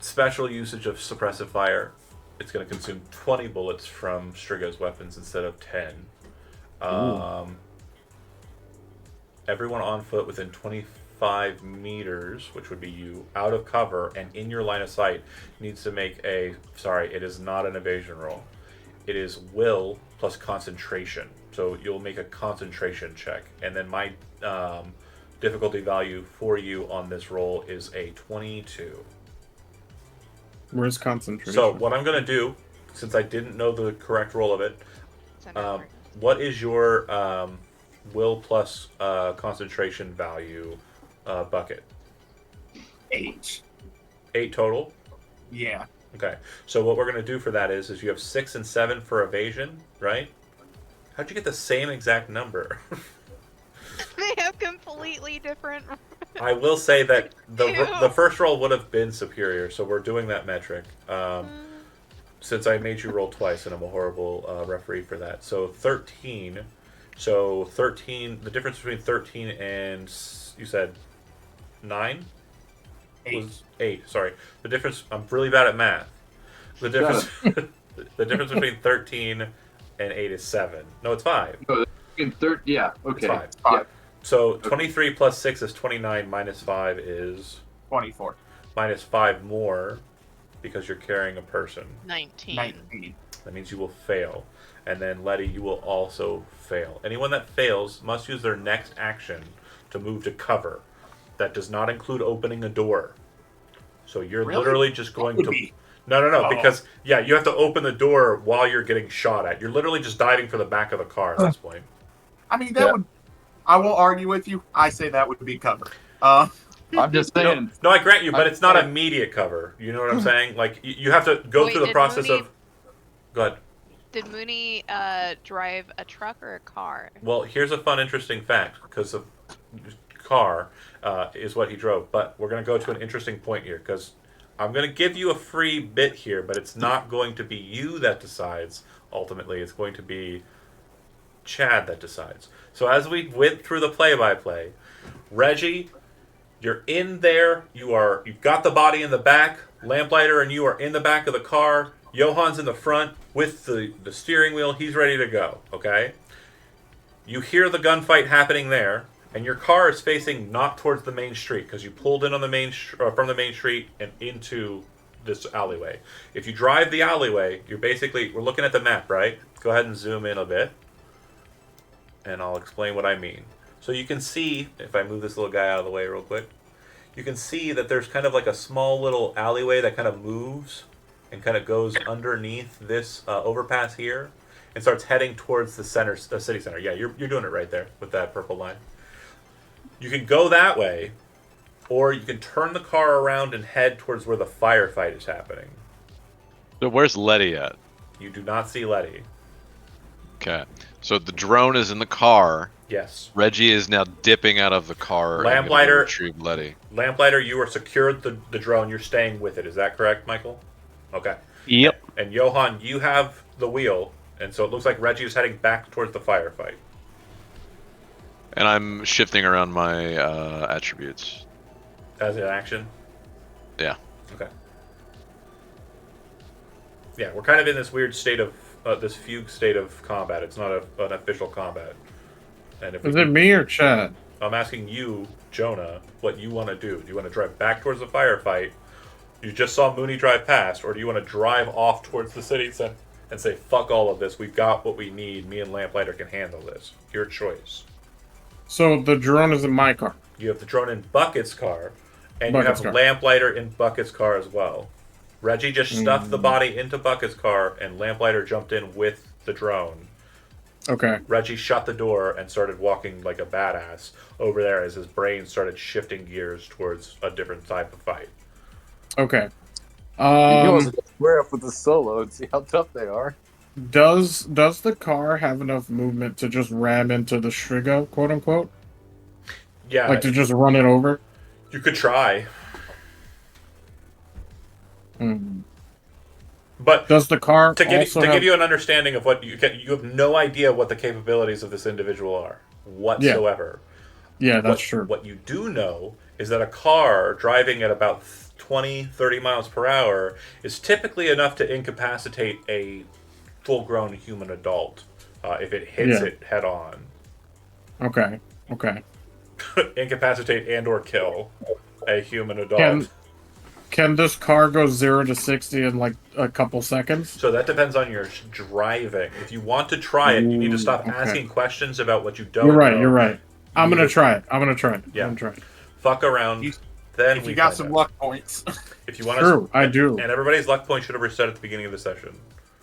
special usage of suppressive fire. It's going to consume 20 bullets from Strigo's weapons instead of 10. Everyone on foot within 25 meters, which would be you, out of cover and in your line of sight, needs to make a... Sorry, it is not an evasion roll. It is will plus concentration. So you'll make a concentration check. And then my difficulty value for you on this roll is a 22. Where's concentration? So what I'm going to do, since I didn't know the correct roll of it, what is your will plus concentration value bucket? 8. 8 total? Yeah. Okay. So what we're going to do for that is you have 6 and 7 for evasion, right? How'd you get the same exact number? They have completely different. I will say that the first roll would have been superior, so we're doing that metric. Since I made you roll twice, and I'm a horrible referee for that. So 13. So 13. The difference between 13 and you said 9 was 8. Sorry. The difference. I'm really bad at math. The difference. The difference between 13 and 8 is 7. No, it's 5. No, in third, yeah, okay. It's 5. Yeah. So 23 plus 6 is 29. Minus 5 is 24. Minus 5 more because you're carrying a person. 19. 19. That means you will fail. And then, Letty, you will also fail. Anyone that fails must use their next action to move to cover. That does not include opening a door. So you're Really? literally just going to... Be. No, Oh. because, yeah, you have to open the door while you're getting shot at. You're literally just diving for the back of the car at this point. I mean, that would... I will argue with you. I say that would be cover. I'm just saying. No, I grant you, but it's not immediate cover. You know what I'm saying? Like, you have to go through the process of... Go ahead. Did Mooney drive a truck or a car? Well, here's a fun, interesting fact, because the car is what he drove. But we're going to go to an interesting point here, because I'm going to give you a free bit here, but it's not going to be you that decides, ultimately. It's going to be Chad that decides. So as we went through the play-by-play, Reggie, you're in there. You've got the body in the back. Lamplighter and you are in the back of the car. Johan's in the front with the steering wheel. He's ready to go, okay? You hear the gunfight happening there, and your car is facing not towards the main street because you pulled in on the from the main street and into this alleyway. If you drive the alleyway, we're looking at the map, right? Go ahead and zoom in a bit, and I'll explain what I mean. So you can see, if I move this little guy out of the way real quick, you can see that there's kind of like a small little alleyway that kind of moves and kind of goes underneath this overpass here and starts heading towards the city center. Yeah, you're doing it right there with that purple line. You can go that way, or you can turn the car around and head towards where the firefight is happening. So where's Letty at? You do not see Letty. Okay. So the drone is in the car. Yes. Reggie is now dipping out of the car. Lamplighter, and retrieve Letty. Lamplighter, you are secured the drone. You're staying with it. Is that correct, Michael? Okay. Yep. And Johan, you have the wheel, and so it looks like Reggie is heading back towards the firefight. And I'm shifting around my attributes. As an action? Yeah. Okay. Yeah, we're kind of in this weird state of, this fugue state of combat. It's not an official combat. And if Is it me or Chad? I'm asking you, Jonah, what you want to do. Do you want to drive back towards the firefight? You just saw Mooney drive past, or do you want to drive off towards the city center and say, fuck all of this, we've got what we need, me and Lamplighter can handle this? Your choice. So the drone is in my car. You have the drone in Bucket's car, and Bucket's you have car. Lamplighter in Bucket's car as well. Reggie just stuffed the body into Bucket's car, and Lamplighter jumped in with the drone. Okay. Reggie shut the door and started walking like a badass over there as his brain started shifting gears towards a different type of fight. Okay. You can also just square up with the solo and see how tough they are. Does the car have enough movement to just ram into the Strigo, quote unquote? Yeah, Like to just run it over? you could try, Hmm. but Does the car to give also to have... give you an understanding of what you have no idea what the capabilities of this individual are whatsoever. Yeah, that's true. What you do know is that a car driving at about 20, 30 miles per hour is typically enough to incapacitate a full-grown human adult if it hits Yeah. it head on. Okay. Okay. Incapacitate and or kill a human adult. Can this car go 0 to 60 in like a couple seconds? So that depends on your driving. If you want to try it, you need to stop Ooh, okay. asking questions about what you don't You're right. know. You're right. I'm You gonna just try it. I'm gonna try it. Yeah. I'm gonna try it. fuck around. You- Then If we you got find some out. luck points, If you want True, I do. And everybody's luck point should have reset at the beginning of the session.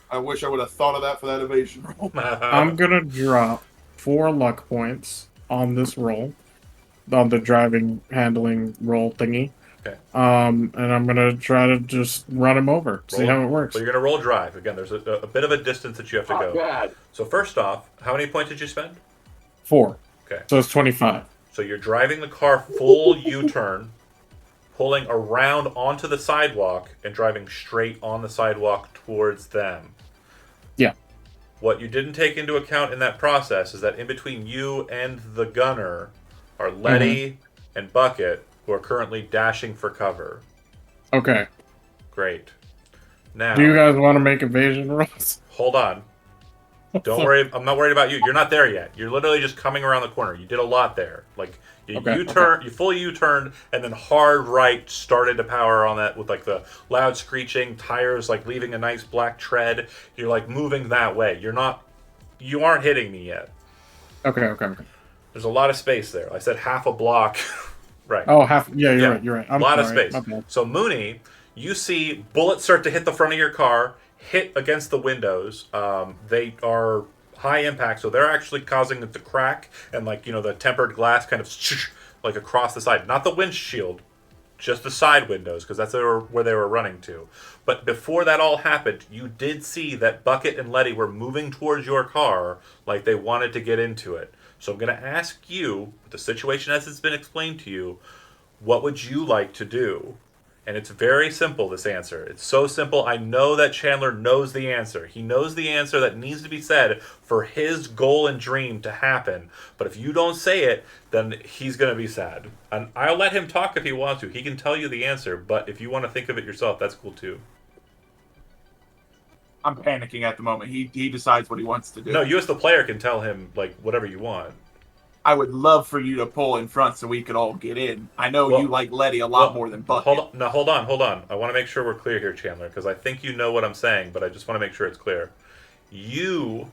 I wish I would have thought of that for that evasion roll. I'm gonna drop 4 luck points on this roll, on the driving handling roll thingy. Okay. And I'm gonna try to just run him over, see how it works. So you're gonna roll drive again. There's a bit of a distance that you have to Not go. bad. So first off, how many points did you spend? 4. Okay. So it's 25. So you're driving the car full U-turn, pulling around onto the sidewalk and driving straight on the sidewalk towards them. Yeah. What you didn't take into account in that process is that in between you and the gunner are Letty and Bucket, who are currently dashing for cover. Okay. Great. Now, Do you guys want to make evasion rolls? hold on. Don't worry. I'm not worried about you. You're not there yet. You're literally just coming around the corner. You did a lot there. Like you you fully U-turned, and then hard right started to power on that with like the loud screeching tires, like leaving a nice black tread. You're like moving that way. You aren't hitting me yet. Okay. There's a lot of space there. I said half a block. Right. Oh, half. Yeah, you're right. A lot of sorry. space. My bad. So Mooney, you see bullets start to hit the front of your car, hit against the windows. They are high impact, so they're actually causing it to crack and the tempered glass kind of like across the side. Not the windshield, just the side windows, because that's where they were running to. But before that all happened, you did see that Bucket and Letty were moving towards your car like they wanted to get into it. So I'm going to ask you, the situation as it's been explained to you, what would you like to do? And it's very simple, this answer. It's so simple, I know that Chandler knows the answer. He knows the answer that needs to be said for his goal and dream to happen. But if you don't say it, then he's going to be sad. And I'll let him talk if he wants to. He can tell you the answer, but if you want to think of it yourself, that's cool too. I'm panicking at the moment. He decides what he wants to do. No, you as the player can tell him whatever you want. I would love for you to pull in front so we could all get in. I know you like Letty a lot more than Bucket. Hold on. I want to make sure we're clear here, Chandler, because I think you know what I'm saying, but I just want to make sure it's clear. You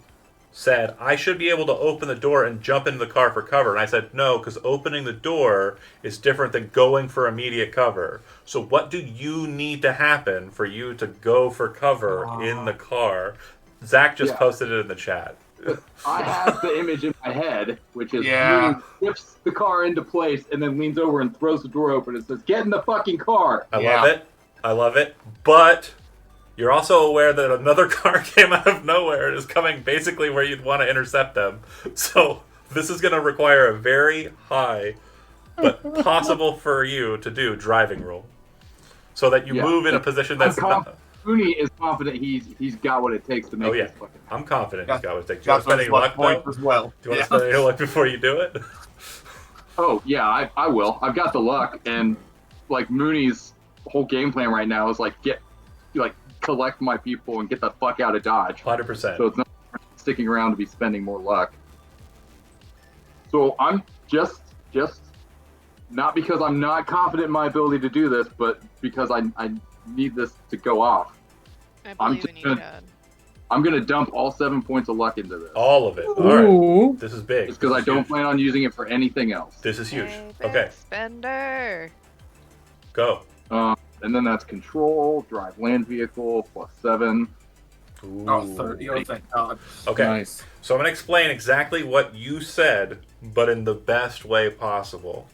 said I should be able to open the door and jump into the car for cover, and I said no, because opening the door is different than going for immediate cover. So what do you need to happen for you to go for cover in the car? Zach just posted it in the chat. I have the image in my head, which is Yeah. Mooney whips the car into place and then leans over and throws the door open and says, "Get in the fucking car." I love it. But you're also aware that another car came out of nowhere and is coming basically where you'd want to intercept them. So this is going to require a very high, but possible for you to do driving roll, so that you move in a position that's not. Mooney is confident he's got what it takes to make this fucking happen. I'm confident he's got what it takes. Do you Got want to spend those any luck luck, points though? as well. Do you want to spend any luck before you do it? Oh, yeah, I will. I've got the luck, and, Mooney's whole game plan right now is, collect my people and get the fuck out of Dodge. 100%. So it's not sticking around to be spending more luck. So I'm just not because I'm not confident in my ability to do this, but because I need this to go off. I believe in you, God. I'm gonna dump all 7 points of luck into this. All of it. All right. This is big. It's because I don't plan on using it for anything else. This is huge. Hey, Okay, big spender. go. And then that's control, drive land vehicle, +7. Ooh. Oh, 30. Oh, thank God. Okay. Nice. So I'm going to explain exactly what you said, but in the best way possible.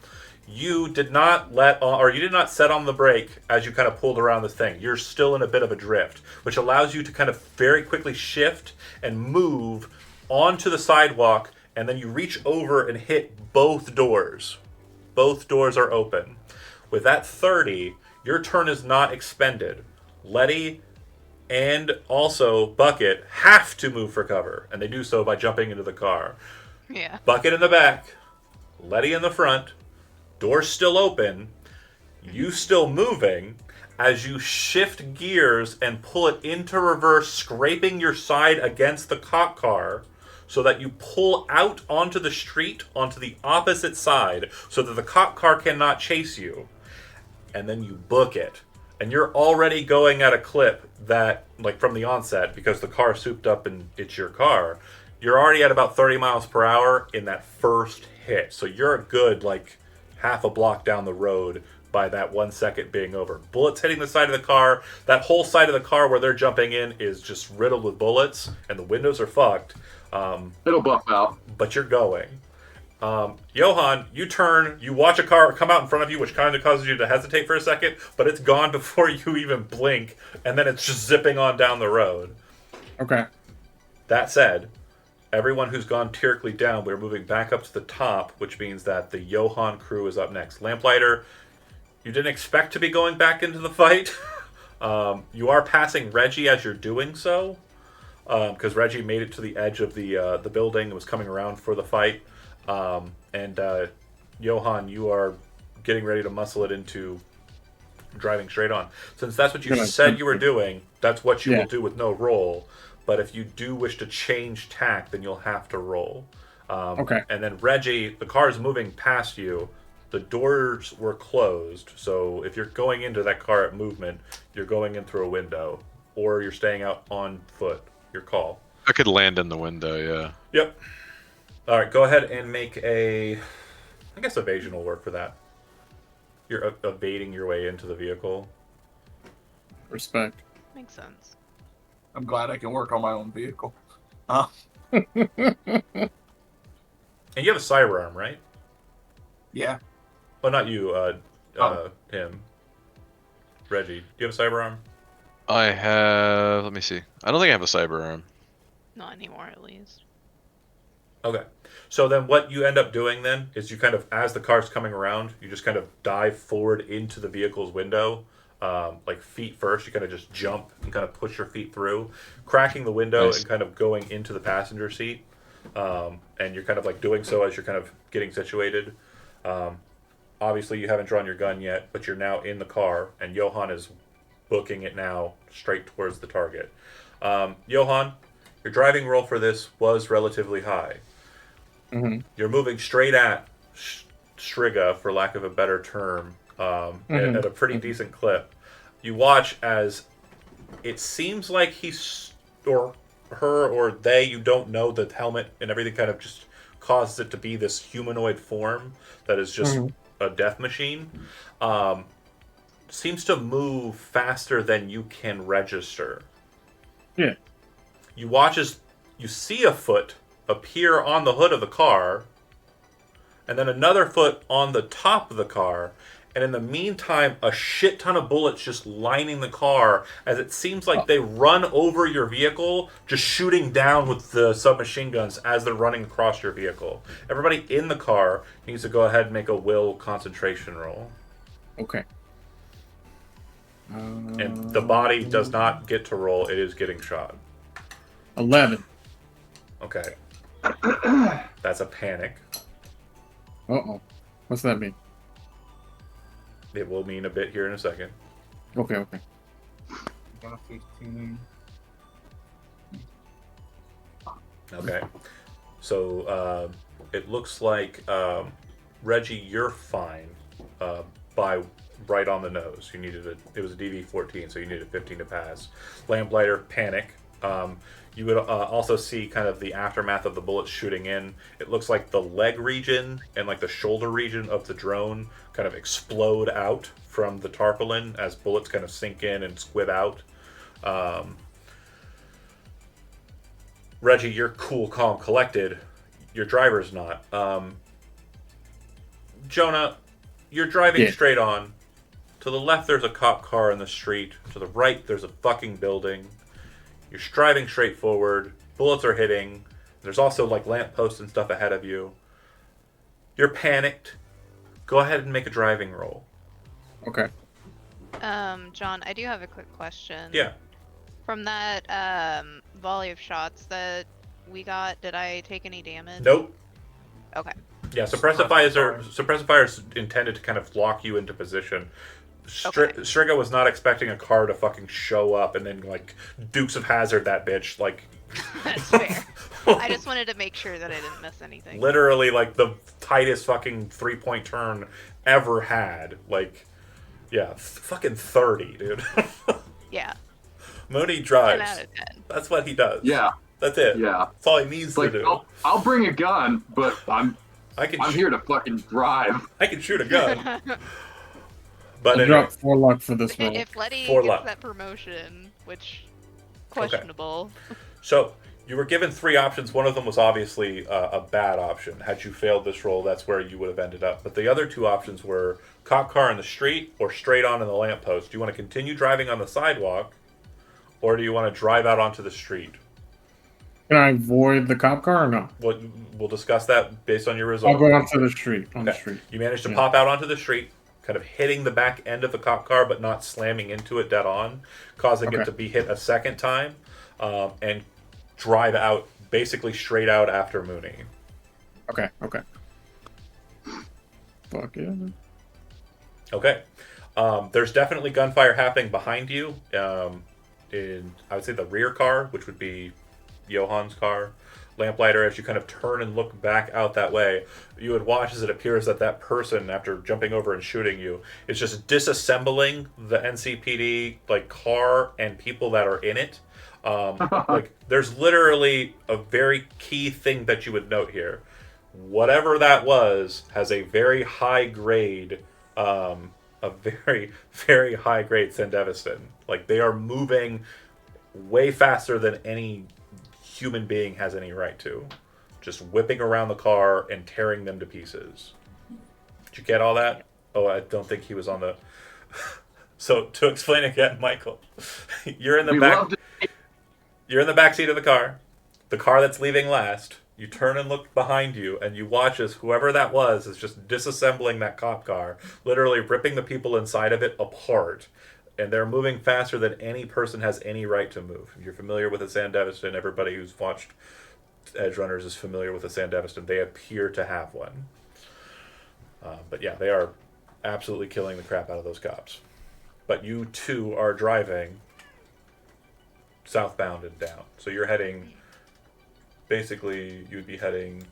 You did not you did not set on the brake as you kind of pulled around this thing. You're still in a bit of a drift, which allows you to kind of very quickly shift and move onto the sidewalk, and then you reach over and hit both doors. Both doors are open. With that 30, your turn is not expended. Letty and also Bucket have to move for cover, and they do so by jumping into the car. Yeah. Bucket in the back, Letty in the front, doors still open, you still moving. As you shift gears and pull it into reverse, scraping your side against the cop car, so that you pull out onto the street, onto the opposite side, so that the cop car cannot chase you. And then you book it. And you're already going at a clip that, like from the onset, because the car souped up and it's your car, you're already at about 30 miles per hour in that first hit. So you're a good, like, half a block down the road by that 1 second being over. Bullets hitting the side of the car. That whole side of the car where they're jumping in is just riddled with bullets, and the windows are fucked. It'll buff out. But you're going. Johan, you turn, you watch a car come out in front of you, which kind of causes you to hesitate for a second, but it's gone before you even blink, and then it's just zipping on down the road. Okay. That said, everyone who's gone tierically down, we're moving back up to the top, which means that the Johan crew is up next. Lamplighter, you didn't expect to be going back into the fight. You are passing Reggie as you're doing so, because Reggie made it to the edge of the building and was coming around for the fight. And Johan, you are getting ready to muscle it into driving straight on. Since that's what you said you were doing, that's what you will do with no roll. But if you do wish to change tack, then you'll have to roll. Okay. And then Reggie, the car is moving past you. The doors were closed, so if you're going into that car at movement, you're going in through a window, or you're staying out on foot. Your call. I could land in the window, yeah. Yep. All right, go ahead and make a... I guess evasion will work for that. You're evading your way into the vehicle. Respect. Makes sense. I'm glad I can work on my own vehicle. And you have a cyberarm, right? Yeah. Oh, not you. Him. Reggie. Do you have a cyberarm? I have... Let me see. I don't think I have a cyber arm. Not anymore, at least. Okay. So then what you end up doing then is you kind of, as the car's coming around, you just kind of dive forward into the vehicle's window, like feet first. You kind of just jump and kind of push your feet through, cracking the window Nice. and kind of going into the passenger seat. And you're kind of like doing so as you're kind of getting situated. Obviously, you haven't drawn your gun yet, but you're now in the car, and Johan is booking it now straight towards the target. Johan, your driving roll for this was relatively high. Mm-hmm. You're moving straight at Striga, for lack of a better term, at a pretty decent clip. You watch as it seems like he's, or her, or they, you don't know, the helmet and everything kind of just causes it to be this humanoid form that is just a death machine. Seems to move faster than you can register. Yeah. You watch as you see a foot appear on the hood of the car, and then another foot on the top of the car, and in the meantime, a shit ton of bullets just lining the car as it seems like they run over your vehicle, just shooting down with the submachine guns as they're running across your vehicle. Everybody in the car needs to go ahead and make a will concentration roll. Okay. And the body does not get to roll, it is getting shot. 11. Okay. That's a panic. Uh-oh. What's that mean? It will mean a bit here in a second. Okay, okay. Got a 15. Okay. So it looks like Reggie, you're fine by right on the nose. You needed it was a DV 14, so you needed 15 to pass. Lamplighter, panic. You would also see kind of the aftermath of the bullets shooting in. It looks like the leg region and like the shoulder region of the drone kind of explode out from the tarpaulin as bullets kind of sink in and squib out. Reggie, you're cool, calm, collected. Your driver's not. Jonah, you're driving straight on. To the left, there's a cop car in the street. To the right, there's a fucking building. You're driving straight forward. Bullets are hitting. There's also like lampposts and stuff ahead of you. You're panicked. Go ahead and make a driving roll. Okay. John, I do have a quick question. Yeah. From that volley of shots that we got, did I take any damage? Nope. Okay. Yeah, suppressifiers intended to kind of lock you into position. Striga was not expecting a car to fucking show up and then like Dukes of Hazard that bitch like. That's fair. I just wanted to make sure that I didn't miss anything. Literally, like the tightest fucking 3-point turn ever had. Like, yeah, fucking 30, dude. Yeah. Mooney drives. 10 out of 10. That's what he does. Yeah. That's it. Yeah. That's all he needs to do. I'll bring a gun, but I'm I'm here to fucking drive. I can shoot a gun. But I dropped 4 luck for this roll. If Letty 4 gets luck. that promotion, which questionable. Okay. So you were given 3 options. One of them was obviously a bad option. Had you failed this roll, that's where you would have ended up. But the other 2 options were cop car in the street or straight on in the lamppost. Do you want to continue driving on the sidewalk, or do you want to drive out onto the street? Can I avoid the cop car or no? We'll discuss that based on your result. I'll go onto the street. On the street. You managed to pop out onto the street, kind of hitting the back end of the cop car, but not slamming into it dead on, causing it to be hit a second time, and drive out basically straight out after Mooney. Okay. Fuck yeah. Okay. There's definitely gunfire happening behind you. In I would say the rear car, which would be Johan's car. Lamplighter, as you kind of turn and look back out that way, you would watch as it appears that that person, after jumping over and shooting you, is just disassembling the NCPD like car and people that are in it. Like there's literally a very key thing that you would note here. Whatever that was has a very high grade, a very, very high grade Sandevistan. Like they are moving way faster than any human being has any right to. Just whipping around the car and tearing them to pieces. Did you get all that? Oh, I don't think he was on the... So, to explain again, Michael, you're in the back seat of the car that's leaving last. You turn and look behind you, and you watch as whoever that was is just disassembling that cop car, literally ripping the people inside of it apart. And they're moving faster than any person has any right to move. If you're familiar with a Sandevistan, everybody who's watched Edge Runners is familiar with a Sandevistan. They appear to have one. But yeah, they are absolutely killing the crap out of those cops. But you too are driving southbound and down. So you're heading, basically, you'd be heading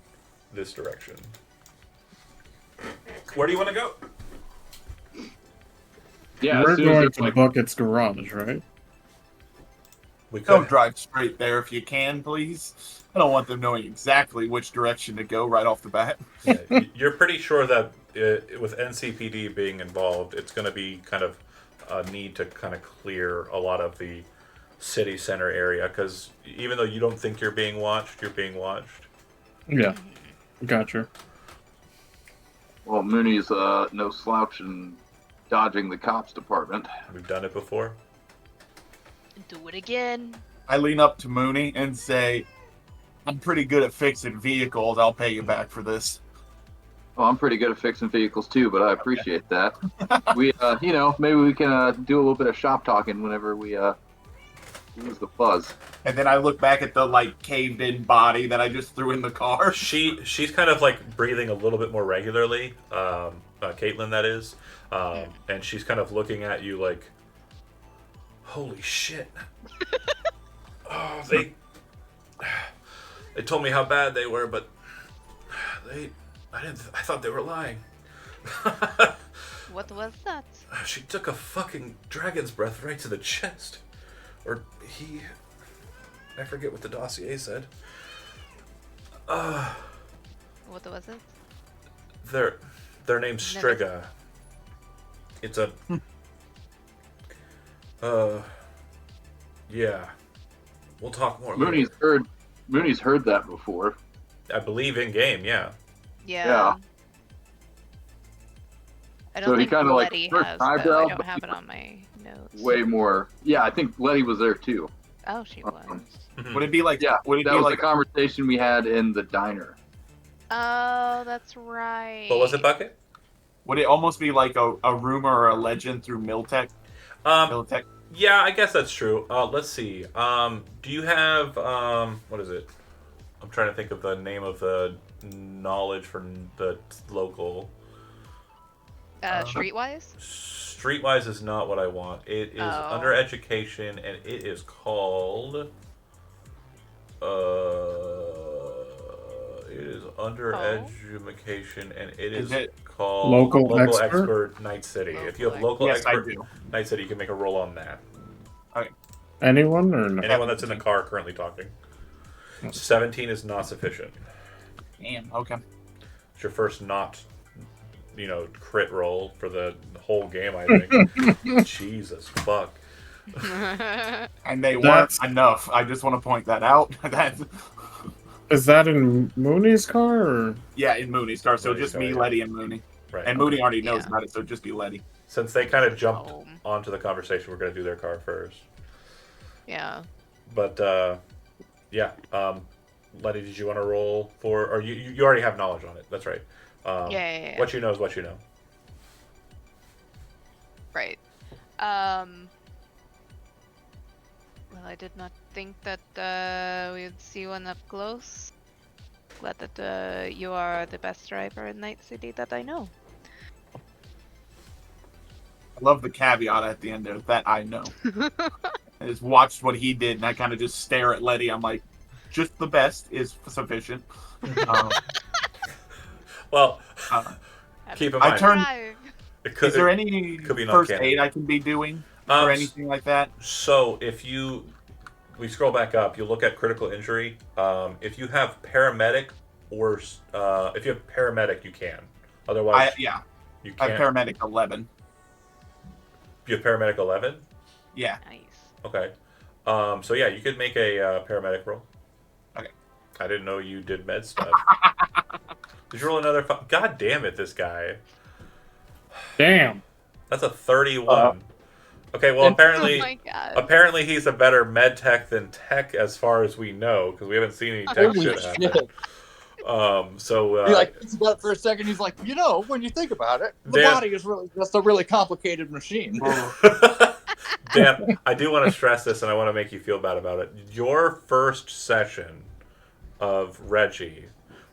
this direction. Where do you want to go? Yeah, we're going to Bucket's garage, right? We could. Don't drive straight there if you can, please. I don't want them knowing exactly which direction to go right off the bat. Yeah, you're pretty sure that with NCPD being involved, it's going to be kind of a need to kind of clear a lot of the city center area, because even though you don't think you're being watched, you're being watched. Yeah, gotcha. Well, Mooney's no slouch in dodging the cops department. We've done it before. Do it again. I lean up to Mooney and say, I'm pretty good at fixing vehicles. I'll pay you back for this. Well, I'm pretty good at fixing vehicles too, but I appreciate that. We, maybe we can do a little bit of shop talking whenever we lose the fuzz. And then I look back at the like caved in body that I just threw in the car. She's kind of like breathing a little bit more regularly. Caitlin, that is. And she's kind of looking at you like, holy shit. Oh, they told me how bad they were, but I thought they were lying. What was that? She took a fucking dragon's breath right to the chest. Or I forget what the dossier said. What was it? Their name's Striga. It's a... yeah. We'll talk more later. Mooney's heard that before. I believe in game, yeah. Yeah. I don't So he think kinda, like, Letty first has, eyebrow, though. I don't but have it on my notes. Way more. Yeah, I think Letty was there too. Oh, she was. Would it be like? Yeah, Would it that be was like the conversation we had in the diner. Oh, that's right. What was it, Bucket? Would it almost be like a rumor or a legend through Miltech? Miltech. Yeah, I guess that's true. Let's see. Do you have what is it? I'm trying to think of the name of the knowledge for the local. Streetwise? Streetwise is not what I want. It is under education, and it is called. It is under education, and it is called Local expert Night City. If you have local expert Night City, you can make a roll on that. Okay. Anyone or no? Anyone that's in the car currently talking. 17 is not sufficient. Damn. Okay. It's your first not, crit roll for the whole game, I think. Jesus fuck. And they weren't enough. I just want to point that out. Is that in Mooney's car? Or? Yeah, in Mooney's car. So Mooney's just car, me, yeah. Letty, and Mooney. Right. And Mooney already knows about it, so just be Letty. Since they kind of jumped onto the conversation, we're going to do their car first. Yeah. But, yeah. Letty, did you want to roll for... Or you already have knowledge on it. That's right. Yeah. What you know is what you know. Right. Well, I did not think that we would see one up close. Glad that you are the best driver in Night City that I know. I love the caveat at the end there, that I know. I just watched what he did, and I kind of just stare at Letty. I'm like, just the best is sufficient. Well, keep in mind. Is there any first aid I can be doing? Or anything like that? So if we scroll back up, you look at critical injury. If you have paramedic or if you have paramedic, you can. Otherwise, you can't. I have paramedic 11. You have paramedic 11? Yeah. Nice. Okay. So yeah, you could make a paramedic roll. Okay. I didn't know you did med stuff. Did you roll another? God damn it, this guy. Damn. That's a 31. Okay, well apparently he's a better med tech than tech as far as we know, because we haven't seen any tech shit happen. He thinks about it for a second. He's like, when you think about it, the body is really just a really complicated machine. Dan, I do want to stress this, and I want to make you feel bad about it. Your first session of Reggie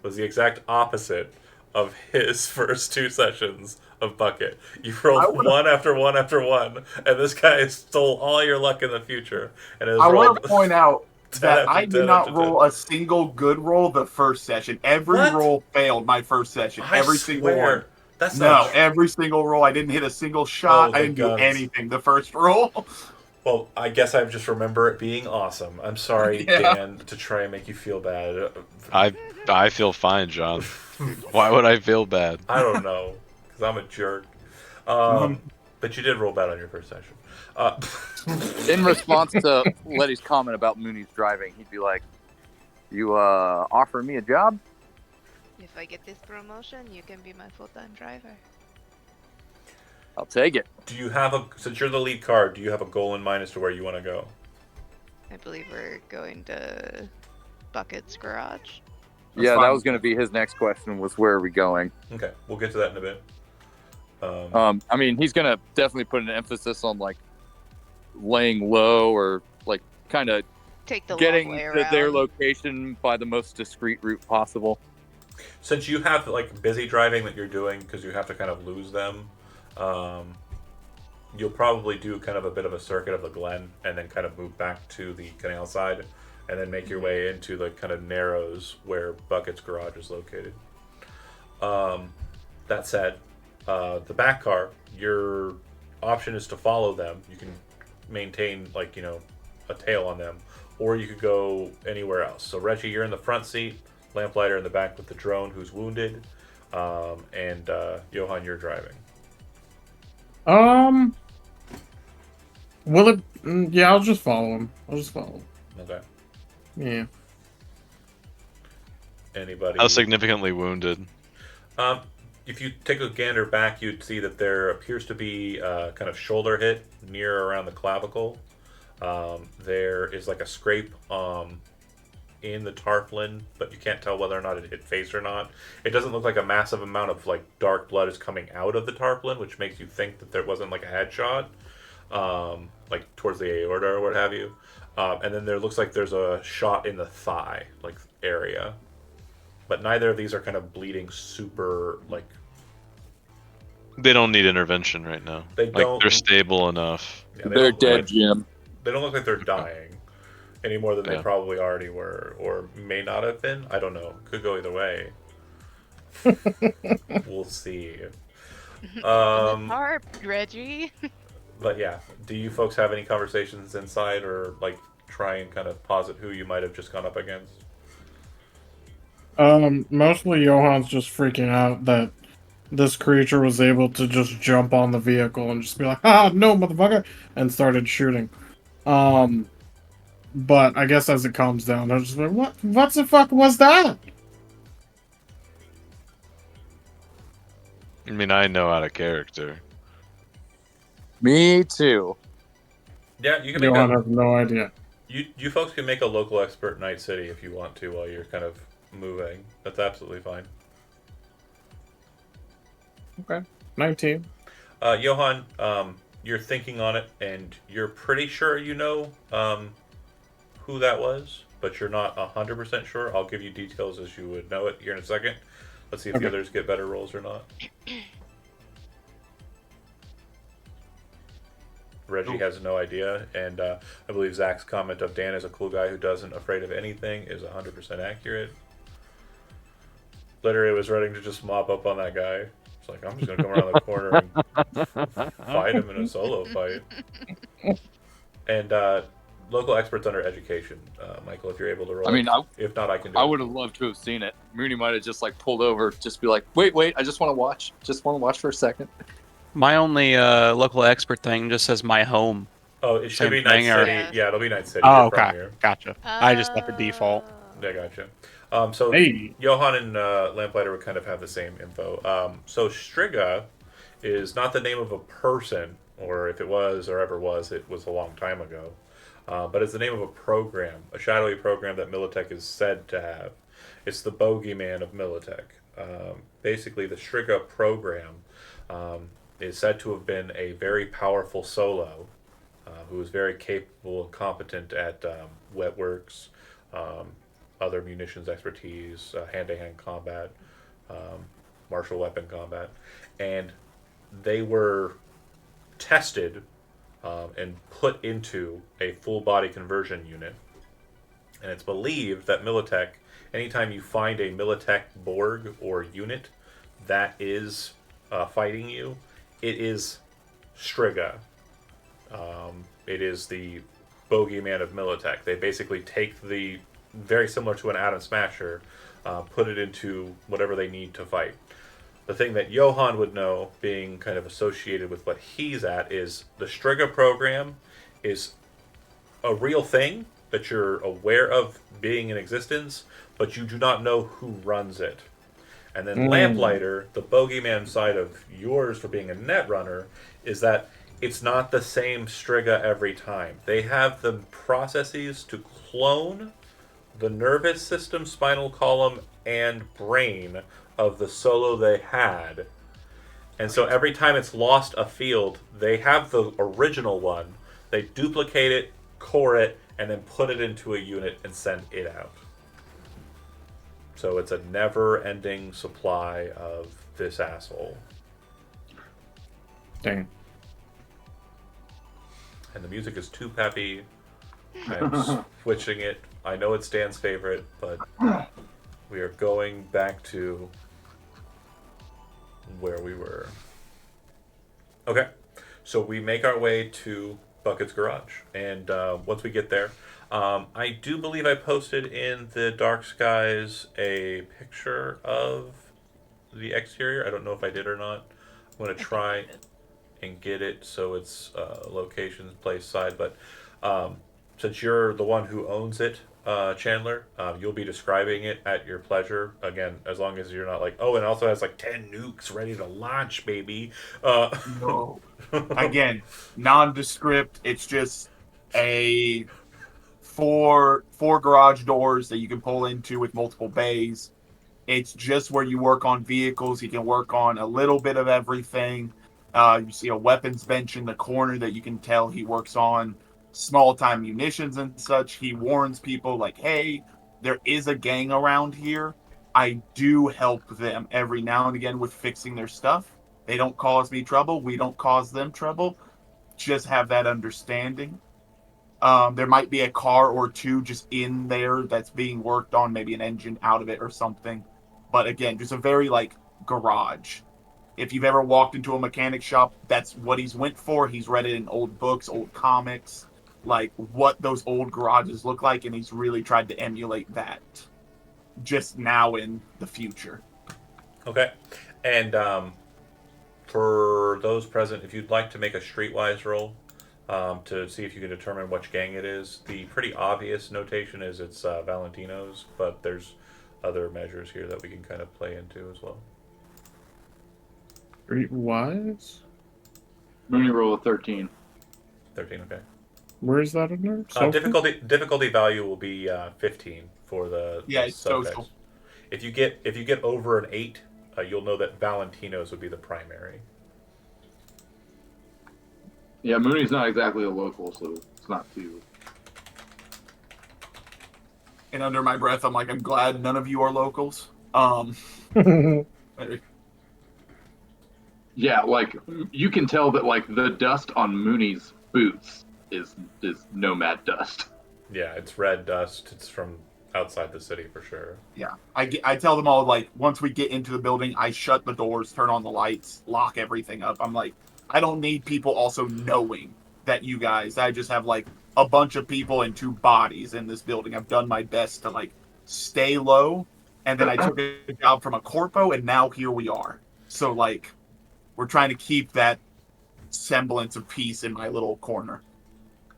was the exact opposite of his first 2 sessions of Bucket. You rolled one after one after one, and this guy stole all your luck in the future. And I want to point out that I did not roll a single good roll the first session. Every roll failed my first session. Every single one. That's not every single roll. I didn't hit a single shot. I didn't do anything the first roll. Well, I guess I just remember it being awesome. I'm sorry, Dan, to try and make you feel bad. I feel fine, John. Why would I feel bad? I don't know, because I'm a jerk. But you did roll bad on your first session. In response to Letty's comment about Mooney's driving, he'd be like, "You offer me a job? If I get this promotion, you can be my full-time driver." I'll take it. Do you have since you're the lead card, do you have a goal in mind as to where you want to go? I believe we're going to Bucket's garage. That was going to be his next question, was where are we going? Okay, we'll get to that in a bit. I mean, he's going to definitely put an emphasis on, laying low or, kind of getting to their location by the most discreet route possible. Since you have, busy driving that you're doing, because you have to kind of lose them, you'll probably do kind of a bit of a circuit of the Glen, and then kind of move back to the canal side, and then make your way into the kind of narrows where Bucket's garage is located. That said, the back car, your option is to follow them. You can maintain a tail on them, or you could go anywhere else. So Reggie, you're in the front seat, Lamplighter in the back with the drone who's wounded, and Johan, you're driving. Will it? Yeah, I'll just follow him. Okay. Yeah. Anybody? How significantly wounded? If you take a gander back, you'd see that there appears to be kind of shoulder hit near around the clavicle. There is a scrape in the tarpaulin, but you can't tell whether or not it hit face or not. It doesn't look like a massive amount of dark blood is coming out of the tarpaulin, which makes you think that there wasn't a headshot, towards the aorta or what have you. And then there looks like there's a shot in the thigh area. but neither of these are kind of bleeding super like. They don't need intervention right now. They don't. They're stable enough. Yeah, they're dead, Jim. They don't look like they're dying any more than they probably already were, or may not have been. I don't know. Could go either way. We'll see. Harp, Reggie. But yeah, do you folks have any conversations inside, or like try and kind of posit who you might have just gone up against? Mostly Johan's just freaking out that this creature was able to just jump on the vehicle and just be like, no, motherfucker, and started shooting. But I guess as it calms down, I'm just like, what the fuck was that? I mean, I know out of character. Me too. Yeah, you can. Johan has no idea. You folks can make a local expert Night City if you want to while you're kind of moving. That's absolutely fine. Okay, 19. Johan, you're thinking on it, and you're pretty sure you know who that was, but you're not 100% sure. I'll give you details as you would know it here in a second. Let's see if the others get better rolls or not. Reggie has no idea, and I believe Zach's comment of Dan is a cool guy who doesn't afraid of anything is 100% accurate. Literally was ready to just mop up on that guy. It's like, I'm just going to come around the corner and fight him in a solo fight. And local experts under education. Michael, if you're able to roll. I mean, if not, I can do it. I would have loved to have seen it. Mooney might have just like pulled over, just be like, wait, I just want to watch. Just want to watch for a second. My only local expert thing just says my home. Oh, it should Same be Night thing, or- City. Yeah, it'll be Night City. Oh, You're from okay. here. Gotcha. I just got the default. Yeah, gotcha. So Hey. Johan and Lamplighter would kind of have the same info. So Striga is not the name of a person, or if it was or ever was, it was a long time ago. But it's the name of a program, a shadowy program that Militech is said to have. It's the bogeyman of Militech. Basically, the Striga program is said to have been a very powerful solo who was very capable and competent at wet works, other munitions expertise, hand-to-hand combat, martial weapon combat. And they were tested and put into a full-body conversion unit. And it's believed that Militech, anytime you find a Militech Borg or unit that is fighting you, it is Striga. It is the bogeyman of Militech. They basically take the, very similar to an Atom Smasher, put it into whatever they need to fight. The thing that Johan would know, being kind of associated with what he's at, is the Striga program is a real thing that you're aware of being in existence, but you do not know who runs it. And then Lamplighter, the bogeyman side of yours for being a netrunner, is that it's not the same Striga every time. They have the processes to clone the nervous system, spinal column, and brain of the solo they had. And so every time it's lost a field, they have the original one, they duplicate it, core it, and then put it into a unit and send it out. So it's a never-ending supply of this asshole. Dang. And the music is too peppy. I'm switching it. I know it's Dan's favorite, but we are going back to where we were. Okay, so we make our way to Bucket's garage, and once we get there, I do believe I posted in the Dark Skies a picture of the exterior. I don't know if I did or not. I'm going to try and get it so it's locations, place, side, but since you're the one who owns it, Chandler, you'll be describing it at your pleasure. Again, as long as you're not like, oh, and it also has like 10 nukes ready to launch, baby. No. Again, nondescript. It's just a four garage doors that you can pull into with multiple bays. It's just where you work on vehicles. You can work on a little bit of everything. You see a weapons bench in the corner that you can tell he works on small-time munitions and such. He warns people like, hey, there is a gang around here. I do help them every now and again with fixing their stuff. They don't cause me trouble. We don't cause them trouble. Just have that understanding. There might be a car or two just in there that's being worked on, maybe an engine out of it or something. But again, just a very like garage. If you've ever walked into a mechanic shop, that's what he's went for. He's read it in old books, old comics, like what those old garages look like, and he's really tried to emulate that just now in the future. Okay. And for those present, if you'd like to make a streetwise roll to see if you can determine which gang it is, the pretty obvious notation is it's Valentino's, but there's other measures here that we can kind of play into as well. Streetwise? Mooney roll of 13. 13, okay. Where is that in there? Difficulty value will be 15 for the it's social. If you get over an 8, you'll know that Valentino's would be the primary. Yeah, Mooney's not exactly a local, so it's not too. And under my breath, I'm like, I'm glad none of you are locals. Yeah, like you can tell that like the dust on Mooney's boots is nomad dust. Yeah, it's red dust. It's from outside the city for sure. Yeah, I tell them all, like, once we get into the building, I shut the doors, turn on the lights, lock everything up. I'm like, I don't need people also knowing that you guys, I just have like a bunch of people and 2 bodies in this building. I've done my best to like stay low, and then I took a job from a corpo, and now here we are. So like, we're trying to keep that semblance of peace in my little corner.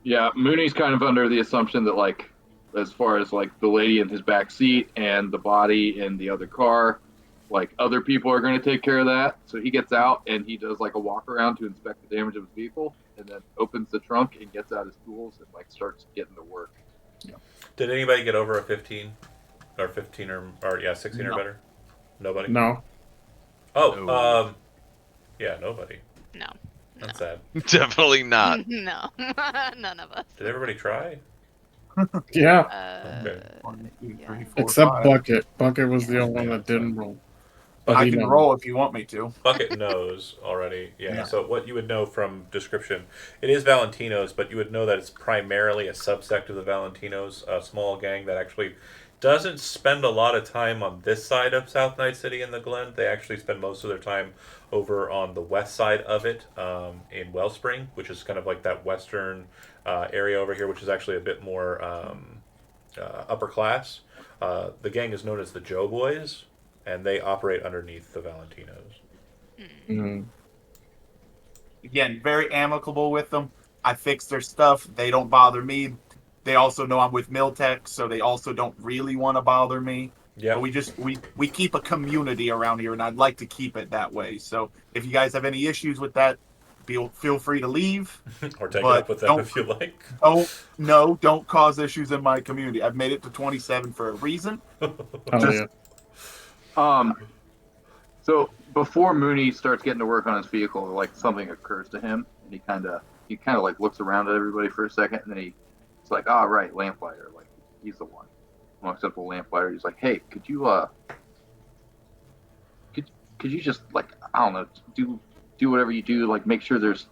Yeah, Mooney's kind of under the assumption that like, as far as like the lady in his back seat and the body in the other car, like other people are going to take care of that. So he gets out and he does like a walk around to inspect the damage of his vehicle, and then opens the trunk and gets out his tools and like starts getting to work. Yeah. Did anybody get over a 15 or 15 or yeah 16 or better? Nobody. No. Oh, No. Yeah, nobody. No. That's sad. Definitely not. No. None of us. Did everybody try? Yeah. Okay. 1, 2, 3, 4, Except 5. Bucket. Bucket was the only one that didn't roll. But I can roll if you want me to. Bucket knows already. Yeah. Yeah. So what you would know from description, it is Valentino's, but you would know that it's primarily a subsect of the Valentino's, a small gang that actually doesn't spend a lot of time on this side of South Night City in the Glen. They actually spend most of their time over on the west side of it, in Wellspring, which is kind of like that western area over here, which is actually a bit more upper class. The gang is known as the Joe Boys, and they operate underneath the Valentinos. Mm-hmm. Again, very amicable with them. I fix their stuff. They don't bother me. They also know I'm with Miltech, so they also don't really want to bother me. Yeah. But we keep a community around here, and I'd like to keep it that way. So if you guys have any issues with that, feel free to leave. Or take it up with them if you like. Don't cause issues in my community. I've made it to 27 for a reason. Yeah. So before Mooney starts getting to work on his vehicle, like something occurs to him, and he kind of like looks around at everybody for a second, and then it's like, right, lamplighter, like he's the one. Walks up to lamplighter, he's like, hey, could you just like, I don't know, do whatever you do, like make sure there's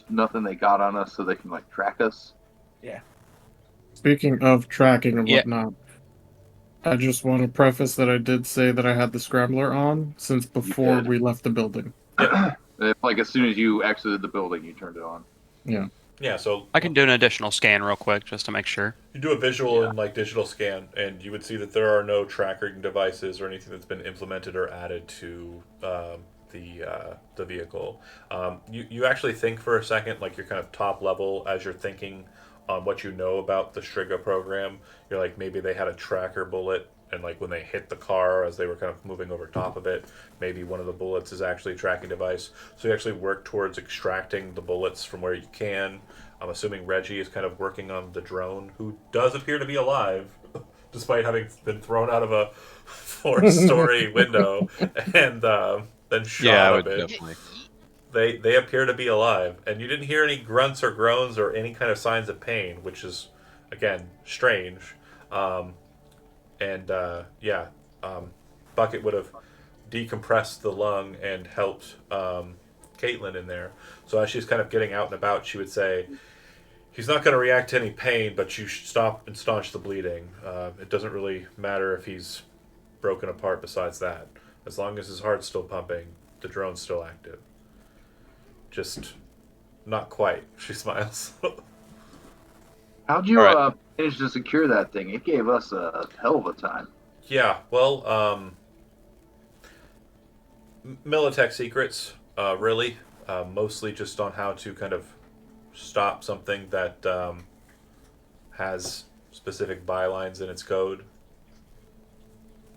nothing they got on us so they can like track us. Yeah. Speaking of tracking and whatnot, I just want to preface that I did say that I had the scrambler on since before we left the building. Like as soon as you exited the building, you turned it on. Yeah. Yeah, so I can do an additional scan real quick just to make sure. you do a visual and like digital scan, and you would see that there are no tracking devices or anything that's been implemented or added to the vehicle. You actually think for a second, like you're kind of top level as you're thinking on what you know about the Striga program. You're like, maybe they had a tracker bullet, and like when they hit the car as they were kind of moving over top of it, maybe one of the bullets is actually a tracking device. So you actually work towards extracting the bullets from where you can. I'm assuming Reggie is kind of working on the drone, who does appear to be alive, despite having been thrown out of a 4-story window and then shot a bit. Definitely. They appear to be alive, and you didn't hear any grunts or groans or any kind of signs of pain, which is, again, strange. But bucket would have decompressed the lung and helped Caitlin in there. So as she's kind of getting out and about, she would say, he's not going to react to any pain, but you should stop and staunch the bleeding. It doesn't really matter if he's broken apart besides that. As long as his heart's still pumping, the drone's still active. Just not quite. She smiles. How'd you manage to secure that thing? It gave us a hell of a time. Yeah, well, Militech secrets, really. Mostly just on how to kind of stop something that has specific bylines in its code.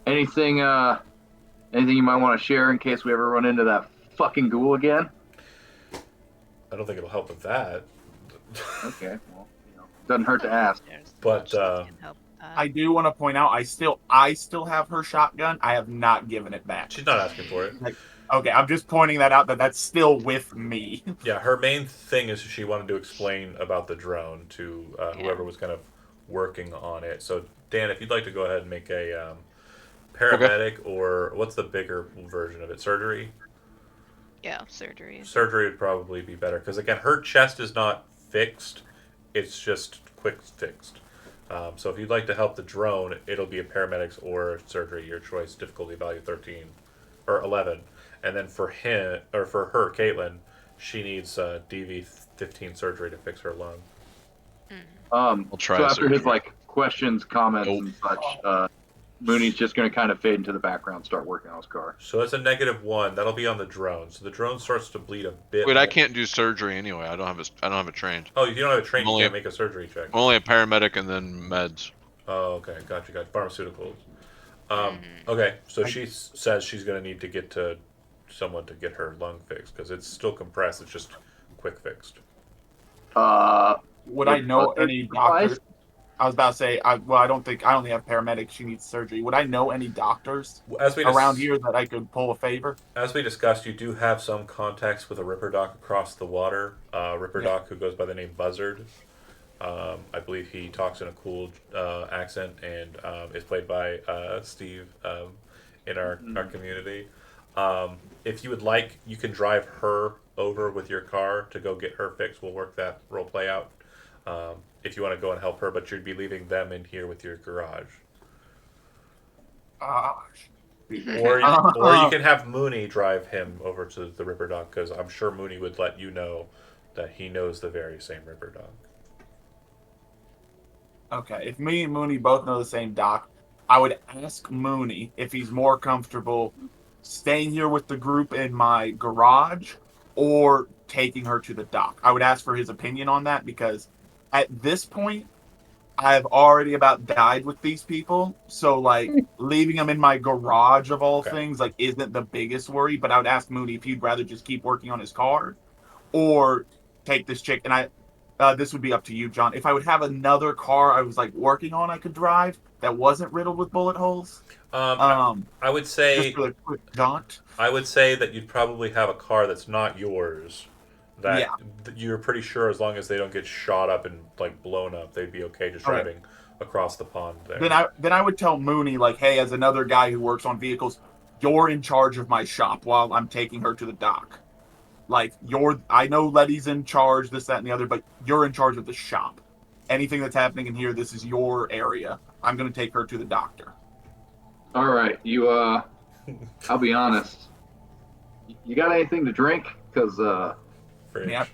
Anything you might want to share in case we ever run into that fucking ghoul again? I don't think it'll help with that. Okay, well, doesn't hurt to ask. But I do want to point out, I still have her shotgun. I have not given it back. She's not asking for it. Okay, I'm just pointing that out, that's still with me. Yeah, her main thing is she wanted to explain about the drone to whoever was kind of working on it. So, Dan, if you'd like to go ahead and make a paramedic, or what's the bigger version of it? Surgery? Yeah, surgery. Surgery would probably be better, because, again, her chest is not fixed. It's just quick fixed. So if you'd like to help the drone, it'll be a paramedics or surgery, your choice. Difficulty value 13 or 11. And then for him, or for her, Caitlin, she needs DV 15 surgery to fix her lung. We'll try so after his questions, comments, and such, Mooney's just going to kind of fade into the background, start working on his car. So that's a -1. That'll be on the drone. So the drone starts to bleed a bit. Wait, I can't do surgery anyway. I don't have it trained. Oh, you don't have it trained. You can't make a surgery check. I'm only a paramedic and then meds. Oh, okay, got pharmaceuticals. Okay, so she says she's going to need to get to someone to get her lung fixed because it's still compressed. It's just quick fixed. Would I know any doctors? I was about to say, I only have paramedics. She needs surgery. Would I know any doctors around here that I could pull a favor? As we discussed, you do have some contacts with a Ripper Doc across the water. Ripper Doc, who goes by the name Buzzard. I believe he talks in a cool accent and is played by Steve in our community. If you would like, you can drive her over with your car to go get her fixed. We'll work that role play out. If you want to go and help her, but you'd be leaving them in here with your garage. Or you can have Mooney drive him over to the Ripper Doc, because I'm sure Mooney would let you know that he knows the very same Ripper Doc. Okay, if me and Mooney both know the same doc, I would ask Mooney if he's more comfortable staying here with the group in my garage or taking her to the dock. I would ask for his opinion on that, because at this point, I've already about died with these people. So, leaving them in my garage, of all things, isn't the biggest worry. But I would ask Mooney if he'd rather just keep working on his car or take this chick. And this would be up to you, John. If I would have another car I was, working on I could drive that wasn't riddled with bullet holes. I would say... Just for the quick jaunt. I would say that you'd probably have a car that's not yours. That you're pretty sure, as long as they don't get shot up and blown up, they'd be okay just driving across the pond there. Then I would tell Mooney, hey, as another guy who works on vehicles, you're in charge of my shop while I'm taking her to the dock. I know Letty's in charge, this, that, and the other, but you're in charge of the shop. Anything that's happening in here, this is your area. I'm going to take her to the doctor. All right, I'll be honest. You got anything to drink? Because, Yeah.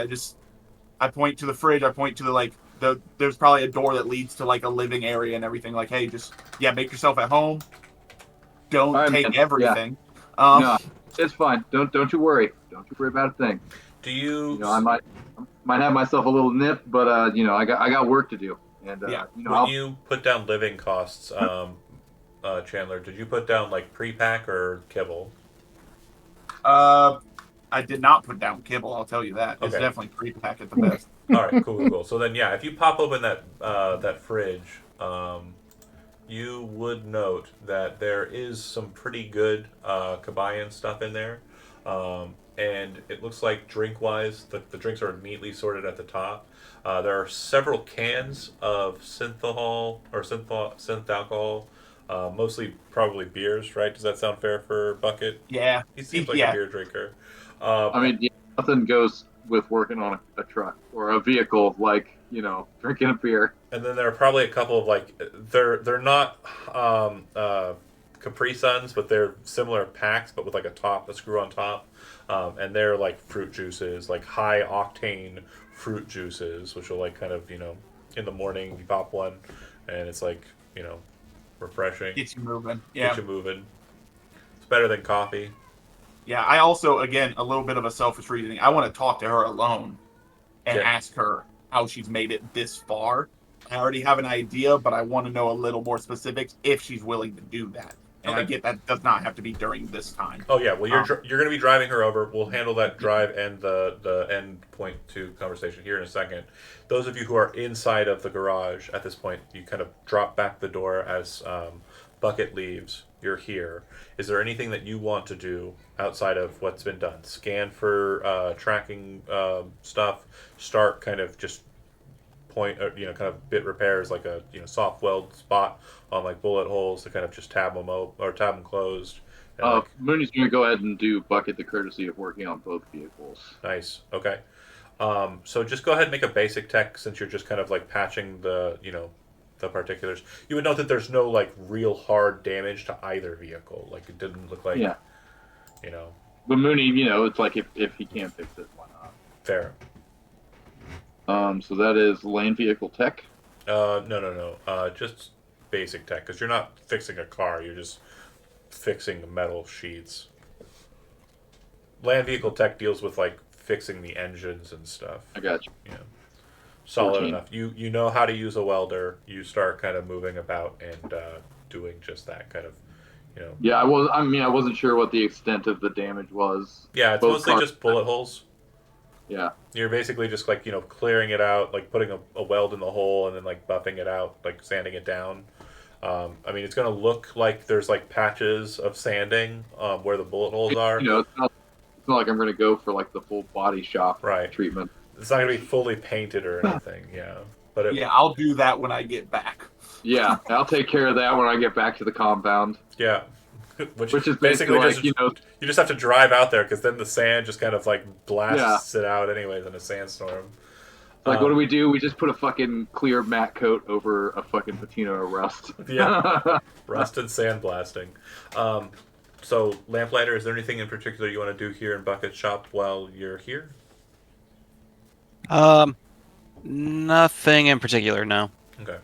Just I point to the fridge. I point to there's probably a door that leads to a living area and everything. Hey, just make yourself at home. Don't take everything. Yeah. No, it's fine. Don't you worry. Don't you worry about a thing. Do you? I might have myself a little nip, but I got work to do. And when you put down living costs, Chandler, did you put down pre-pack or kibble? I did not put down kibble, I'll tell you that. It's definitely pre-pack at the best. All right, cool. So then, if you pop open that fridge, you would note that there is some pretty good Kabayan stuff in there. And it looks like drink-wise, the drinks are neatly sorted at the top. There are several cans of synth alcohol, Mostly probably beers, right? Does that sound fair for Bucket? Yeah. He seems like a beer drinker. I mean, yeah, nothing goes with working on a truck or a vehicle like drinking a beer. And then there are probably a couple of like they're not Capri Suns, but they're similar packs, but with like a screw on top, and they're like fruit juices, like high octane fruit juices, which will like kind of in the morning you pop one, and it's like refreshing. Get you moving. Yeah. Get you moving. It's better than coffee. Yeah, I also, again, a little bit of a selfish reasoning. I want to talk to her alone and ask her how she's made it this far. I already have an idea, but I want to know a little more specifics if she's willing to do that. And I get that does not have to be during this time. Oh yeah, well you're going to be driving her over. We'll handle that drive and the end point to conversation here in a second. Those of you who are inside of the garage at this point, you kind of drop back the door as Bucket leaves. You're here. Is there anything that you want to do outside of what's been done? Scan for tracking stuff. Start kind of just kind of bit repairs, like a soft weld spot on like bullet holes to kind of just tab them or tab them closed. Mooney's going to go ahead and do Bucket the courtesy of working on both vehicles. Nice. Okay. So just go ahead and make a basic tech since you're just kind of like patching the the particulars. You would note that there's no like real hard damage to either vehicle. Like it didn't look like But Mooney, it's like if he can't fix it, why not? Fair. So that is lane vehicle tech. No. Just basic tech, because you're not fixing a car. You're just fixing metal sheets. Land vehicle tech deals with like fixing the engines and stuff. I got you. Yeah. Solid 14. enough. You know how to use a welder. You start kind of moving about and doing just that kind of, Yeah, I wasn't sure what the extent of the damage was. Yeah, it's mostly just bullet holes. Yeah. You're basically just like clearing it out, like putting a weld in the hole and then like buffing it out, like sanding it down. I mean, it's gonna look like there's like patches of sanding where the bullet holes are. It's not like I'm gonna go for like the full body shop treatment. It's not gonna be fully painted or anything. Yeah, but I'll do that when I get back. Yeah, I'll take care of that when I get back to the compound. Yeah. Which is basically just like, you just have to drive out there because then the sand just kind of like blasts it out anyways in a sandstorm. Like, what do? We just put a fucking clear matte coat over a fucking patina of rust. Yeah, rust and sandblasting. So, Lamplighter, is there anything in particular you want to do here in Bucket's shop while you're here? Nothing in particular, no. Okay.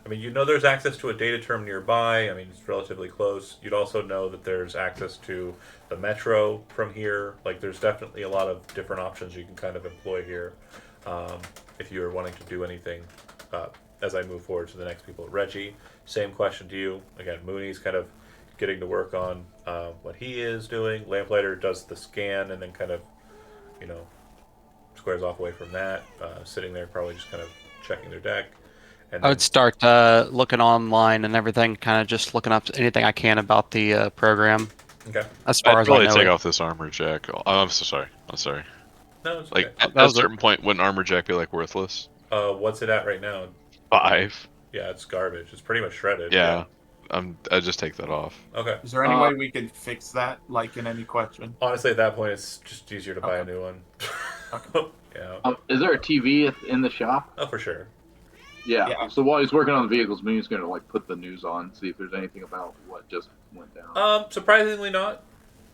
I mean, there's access to a data term nearby. I mean, it's relatively close. You'd also know that there's access to the metro from here. Like, there's definitely a lot of different options you can kind of employ here if you're wanting to do anything as I move forward to the next people. Reggie, same question to you. Again, Mooney's kind of getting to work on what he is doing. Lamplighter does the scan and then kind of, squares off away from that, sitting there probably just kind of checking their deck. And I would start looking online and everything, kind of just looking up anything I can about the program. Okay. As far as I know. Take off this armor jack. Oh, I'm so sorry. I'm sorry. No, it's like okay. at a certain point, wouldn't armor jack be like worthless? What's it at right now? 5. Yeah, it's garbage. It's pretty much shredded. Yeah. I just take that off. Okay. Is there any way we can fix that, like in any question? Honestly, at that point, it's just easier to buy a new one. Okay. Yeah. Is there a TV in the shop? Oh, for sure. Yeah. So while he's working on the vehicles, Mooney's going to like put the news on, see if there's anything about what just went down. Surprisingly not.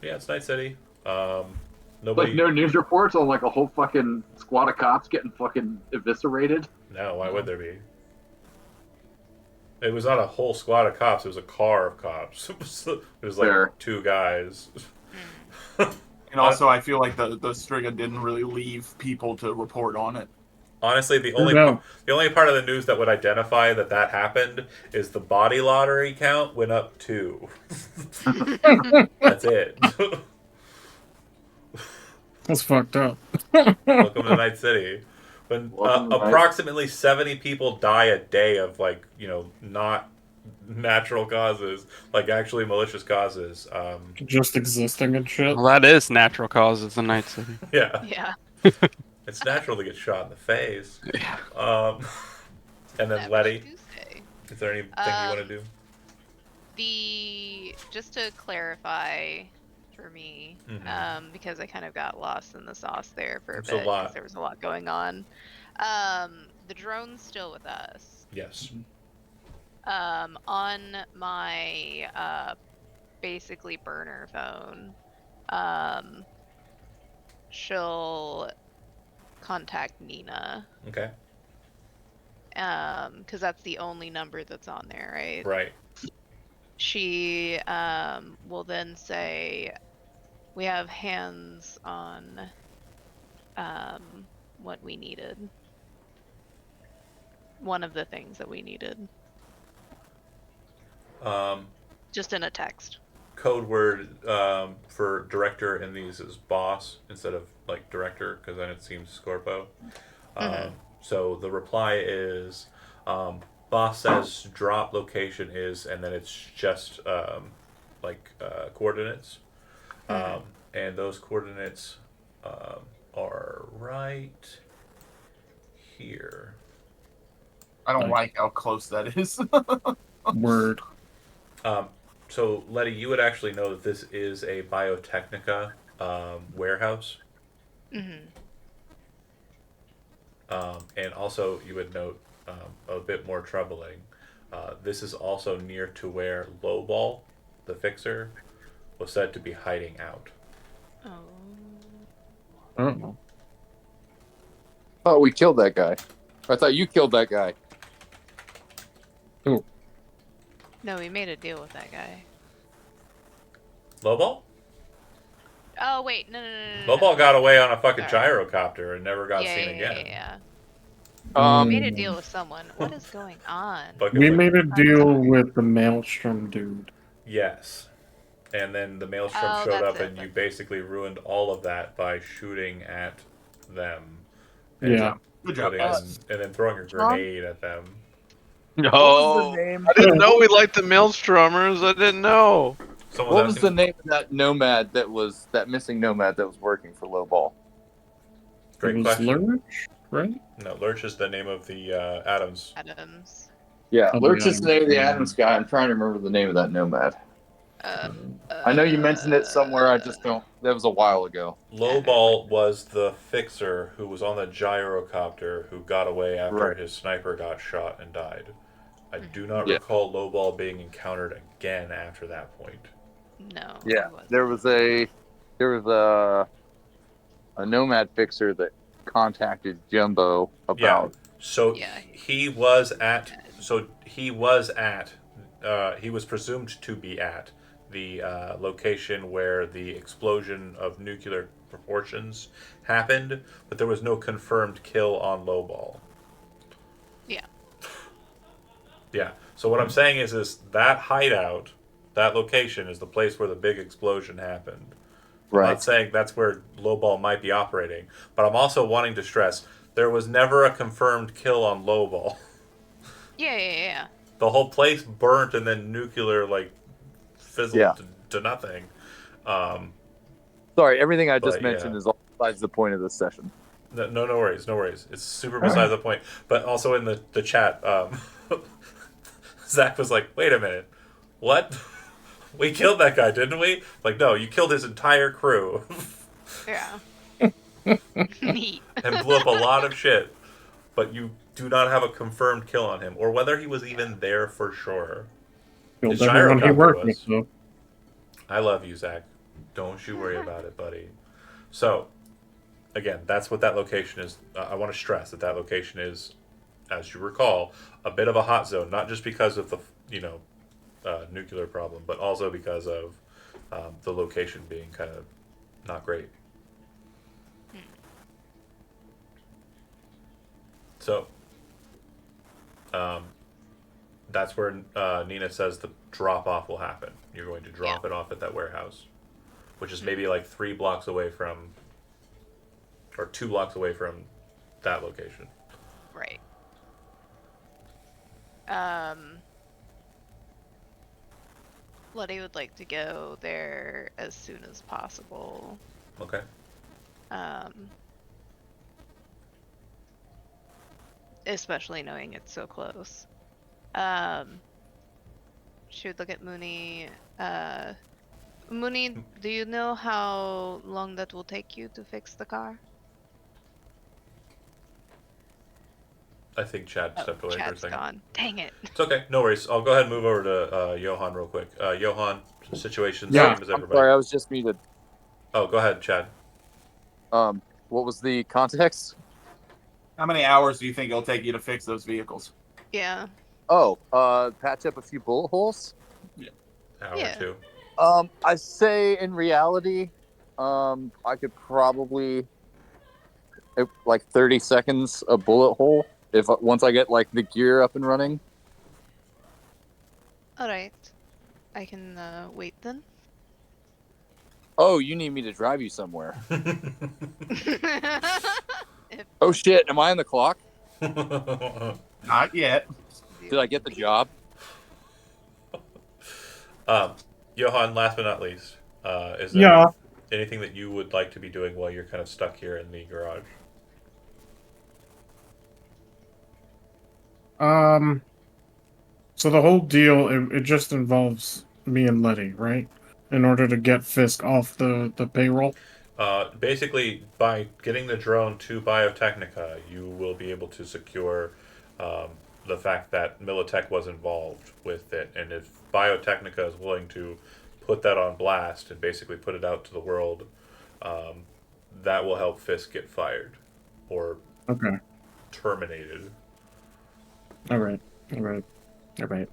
Yeah, it's Night City. Nobody. Like no news reports on like a whole fucking squad of cops getting fucking eviscerated. No, why would there be? It was not a whole squad of cops. It was a car of cops. It was like Fair. 2 guys. And also, I feel like the Striga didn't really leave people to report on it. Honestly, the only part of the news that would identify that happened is the body lottery count went up 2. That's it. That's fucked up. Welcome to Night City. When approximately 70 people die a day of not natural causes, like actually malicious causes. Just existing and shit. Well, that is natural causes in Night City. Yeah. Yeah. It's natural to get shot in the face. Yeah. And then Letty, is there anything you want to do? Just to clarify for me, because I kind of got lost in the sauce there for a bit because there was a lot going on. The drone's still with us. Yes. On my basically burner phone, she'll contact Nina. Okay. Because that's the only number that's on there, right? Right. She will then say, we have hands on what we needed. One of the things that we needed. Just in a text. Code word for director in these is boss instead of like director, because then it seems Scorpo. So the reply is boss says drop location is, and then it's just coordinates. And those coordinates are right here. I don't like how close that is. Word. So, Letty, you would actually know that this is a Biotechnica warehouse. And also, you would note a bit more troubling. This is also near to where Lowball, the fixer, was said to be hiding out. Oh. Oh, we killed that guy. I thought you killed that guy. Who? No, we made a deal with that guy. Lowball? Oh, wait. No. Lowball got away on a fucking gyrocopter and never got seen again. Yeah. We made a deal with someone. What is going on? We made a deal with the Maelstrom dude. Yes. And then the Maelstrom showed up and you basically ruined all of that by shooting at them. And Good job. and then throwing a grenade at them. No. What was the name? I didn't know we liked the Maelstromers. I didn't know. What was the name of that nomad that missing nomad that was working for Lowball? Great question. Lurch, right? No, Lurch is the name of the Adams. Yeah, Lurch is the name of the Adams guy. I'm trying to remember the name of that nomad. I know you mentioned it somewhere. I just don't. That was a while ago. Lowball was the fixer who was on the gyrocopter who got away after his sniper got shot and died. I do not recall Lowball being encountered again after that point. No. Yeah, there was a nomad fixer that contacted Jumbo about. So he was presumed to be at the location where the explosion of nuclear proportions happened, but there was no confirmed kill on Lowball. Yeah. So what I'm saying is that hideout, that location, is the place where the big explosion happened. I'm not saying that's where Lowball might be operating, but I'm also wanting to stress there was never a confirmed kill on Lowball. Yeah. The whole place burnt and then nuclear fizzled to nothing. Sorry, everything I just mentioned is all besides the point of this session. No worries. It's super besides the point. But also in the chat, Zach was like, "Wait a minute, what? We killed that guy, didn't we?" Like, no, you killed his entire crew. Yeah. Neat. And blew up a lot of shit, but you do not have a confirmed kill on him, or whether he was even there for sure. Killed everyone he worked with, though. I love you, Zach. Don't you worry about it, buddy. So, again, that's what that location is. I want to stress that location is, as you recall, a bit of a hot zone, not just because of the nuclear problem, but also because of the location being kind of not great. So, that's where Nina says the drop-off will happen. You're going to drop it off at that warehouse, which is maybe like 3 blocks away from, or 2 blocks away from that location. Right. Letty would like to go there as soon as possible. Okay. Especially knowing it's so close. should look at Mooney. Mooney, do you know how long that will take you to fix the car? I think Chad stepped away for a Chad's second. gone. Dang it. It's okay, no worries. I'll go ahead and move over to Johan real quick. Johan, situation Yeah. same as I'm everybody. sorry, I was just muted. Oh, go ahead, Chad. What was the context? How many hours do you think it'll take you to fix those vehicles? Yeah. Oh, patch up a few bullet holes. Hour Yeah. or two. I say in reality, I could probably like 30 seconds a bullet hole if once I get like the gear up and running. All right. I can wait then. Oh, you need me to drive you somewhere. If Oh shit, am I on the clock? Not yet. Did I get the job? Johan, last but not least, is there Yeah. anything that you would like to be doing while you're kind of stuck here in the garage? So the whole deal, it just involves me and Letty, right? In order to get Fisk off the payroll. Basically, by getting the drone to Biotechnica, you will be able to secure the fact that Militech was involved with it. And if Biotechnica is willing to put that on blast and basically put it out to the world, that will help Fisk get fired or Okay. terminated. All right. All right. All right.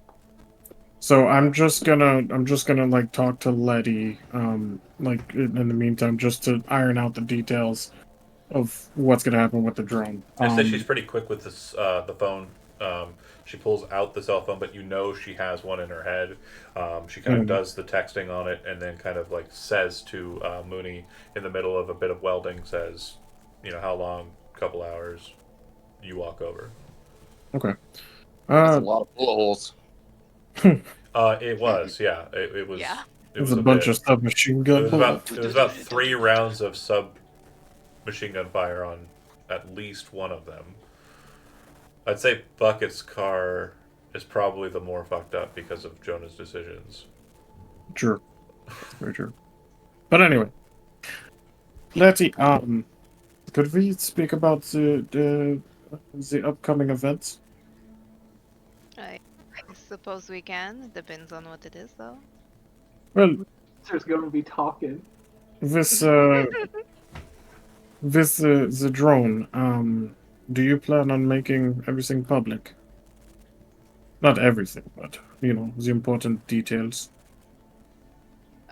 So I'm just gonna like talk to Letty, like in the meantime, just to iron out the details of what's gonna happen with the drone. I say she's pretty quick with this, the phone. She pulls out the cell phone, but you know she has one in her head. She kind of does the texting on it, and then kind of like says to Mooney in the middle of a bit of welding, says, "You know, how long? Couple hours. You walk over." Okay. That's a lot of bullet holes. It was, yeah. It was. Yeah. It There's was a bunch bit. of submachine It gun was bullets. about 3 rounds of machine gun fire on at least one of them. I'd say Bucket's car is probably the more fucked up because of Jonah's decisions. True. Very true. But anyway, Letty, could we speak about the upcoming events? I suppose we can. It depends on what it is, though. Well, There's gonna be talking. this the drone. Do you plan on making everything public? Not everything, but you know the important details.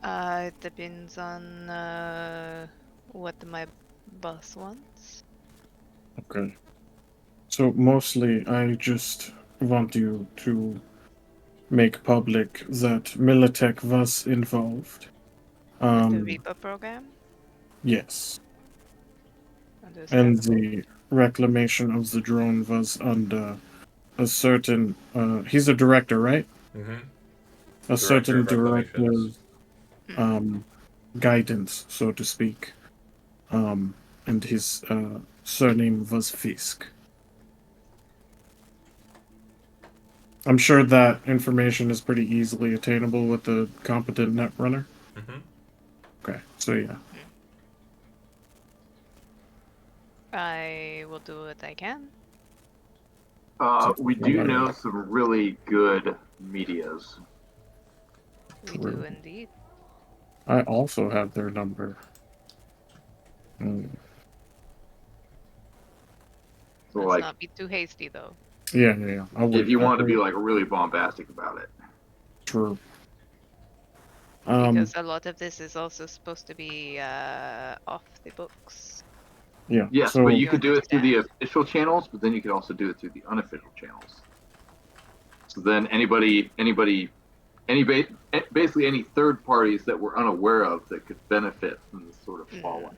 It depends on what my boss wants. Okay. So mostly, I just want you to make public that Militech was involved. With the Reaper program? Yes. And Understandable. the reclamation of the drone was under a certain. He's a director, right? Mm-hmm. A certain Reclamations. director's guidance, so to speak. And his surname was Fisk. I'm sure that information is pretty easily attainable with a competent net runner. Mm-hmm. Okay, so yeah. I will do what I can. We do know some really good medias. We do indeed. I also have their number. So Let's like, not be too hasty, though. Yeah. if you want to be like really bombastic about it. True. Because a lot of this is also supposed to be off the books. Yeah. Yes, so, but you could do it through the official channels, but then you could also do it through the unofficial channels. So then basically any third parties that we're unaware of that could benefit from this sort of fallout,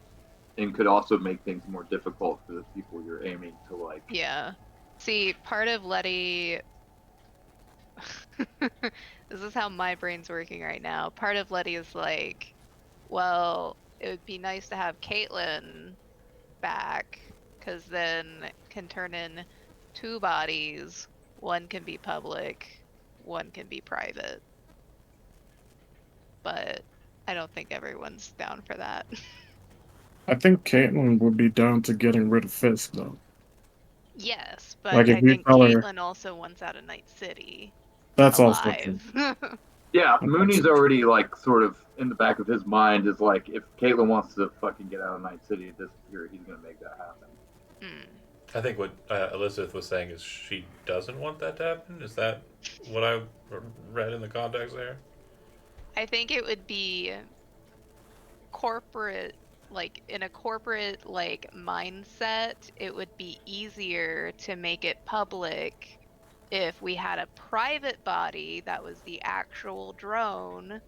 and could also make things more difficult for the people you're aiming to like. Yeah. See, part of Letty. This is how my brain's working right now. Part of Letty is like, well, it would be nice to have Caitlyn back, because then can turn in 2 bodies. One can be public, one can be private. but I don't think everyone's down for that. I think Caitlyn would be down to getting rid of Fisk, though. Yes, but Like, if I you think tell her- Caitlyn also wants out of Night City. That's also true. alive. Yeah, Mooney's already like sort of in the back of his mind is like, if Caitlyn wants to fucking get out of Night City and disappear, he's gonna make that happen. I think what Elizabeth was saying is she doesn't want that to happen. Is that what I read in the context there? I think it would be corporate, like in a corporate like mindset, it would be easier to make it public if we had a private body that was the actual drone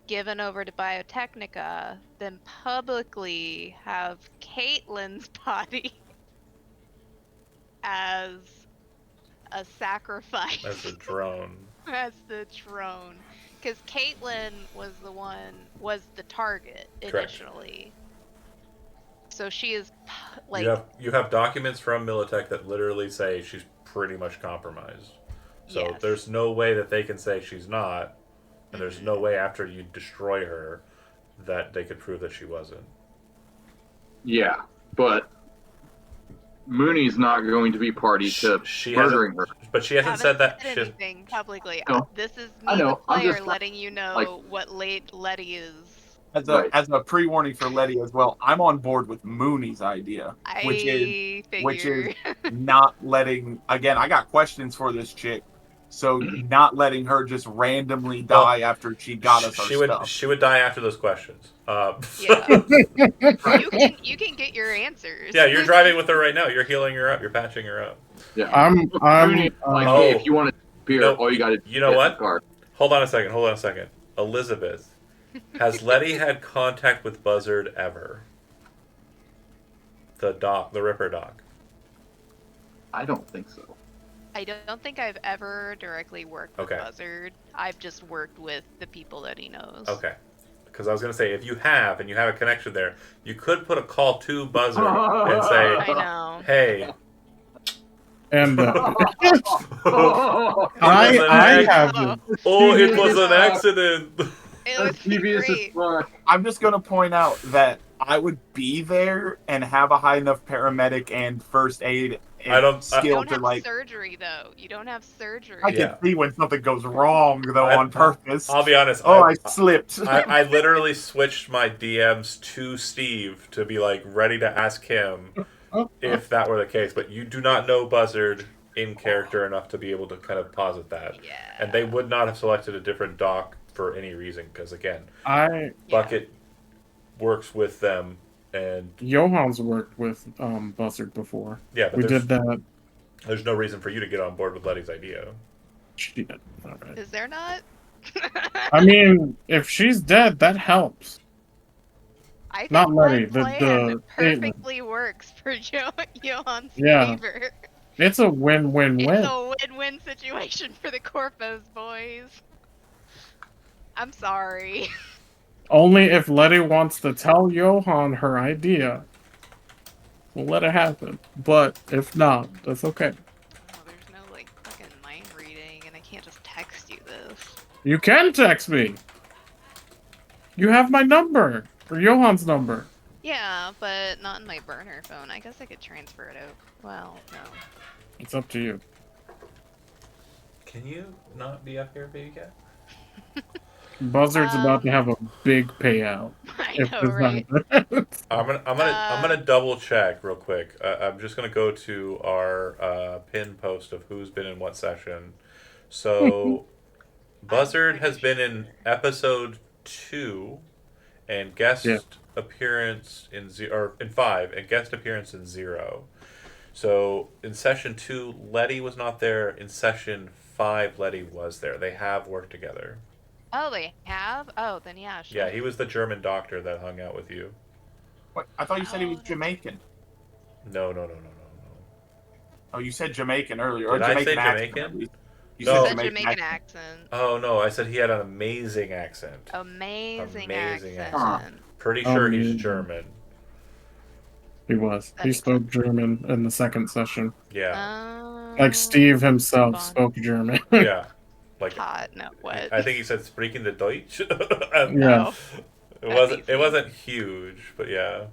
given over to Biotechnica, then publicly have Caitlyn's body as a sacrifice. As a drone. As the drone. Because Caitlyn was the target initially. Correct. So she is like... You have documents from Militech that literally say she's pretty much compromised. So yes. There's no way that they can say she's not, and there's no way after you destroy her that they could prove that she wasn't. Yeah, but Mooney's not going to be party to murdering her. But she hasn't said that. Anything publicly. No. This is me, I know. the player, letting you know what Letty is. As a pre-warning for Letty as well, I'm on board with Mooney's idea, which is not letting. Again, I got questions for this chick, so not letting her just randomly die after she got us our stuff. She would die after those questions. Yeah. you can get your answers. Yeah, you're driving with her right now. You're healing her up. You're patching her up. Yeah. I'm hey, if you want to disappear, all you got to you know what? Hold on a second. Elizabeth. Has Letty had contact with Buzzard ever? The Ripper doc. I don't think so. I don't think I've ever directly worked with Buzzard. I've just worked with the people that he knows. Okay. Because I was going to say, if you have, and you have a connection there, you could put a call to Buzzard and say, I know. Hey. And I have. Oh, it was an accident. It was great. I'm just going to point out that I would be there and have a high enough paramedic and first aid skill you don't to have surgery though. You don't have surgery. I can see when something goes wrong though on purpose. I'll be honest. I slipped. I literally switched my DMs to Steve to be like ready to ask him if that were the case. But you do not know Buzzard in character enough to be able to kind of posit that. Yeah. And they would not have selected a different doc for any reason because again, Bucket works with them. And Johann's worked with Buzzard before. Yeah, but we did that. There's no reason for you to get on board with Letty's idea. Shit. All right. Is there not? I mean, if she's dead, that helps. I think not Letty. The perfectly works for Johann's favor. It's a win-win-win. It's a win-win situation for the Corpos boys. I'm sorry. Only if Letty wants to tell Johann her idea, we'll let it happen. But if not, that's okay. Oh, there's no like fucking mind reading, and I can't just text you this. You can text me. You have my number or Johann's number. Yeah, but not in my burner phone. I guess I could transfer it out. Well, no. It's up to you. Can you not be up here, baby cat? Buzzard's about to have a big payout. I know, right? I'm gonna double check real quick. I'm just gonna go to our pin post of who's been in what session. So Buzzard has been in episode 2 and guest appearance in 5 and guest appearance in 0. So in session 2, Letty was not there. In session 5, Letty was there. They have worked together. Oh, they have? Oh, then yeah. Sure. Yeah, he was the German doctor that hung out with you. What? I thought you said he was Jamaican. No. Oh, you said Jamaican earlier. Did I say Jamaican? You said Jamaican accent. Oh, no, I said he had an amazing accent. Amazing accent. Huh. Pretty sure he's German. He was. He spoke German in the second session. Yeah. Like Steve himself spoke German. Yeah. Like hot, no what? I think he said "Sprechen the Deutsch." No. It wasn't huge, but yeah.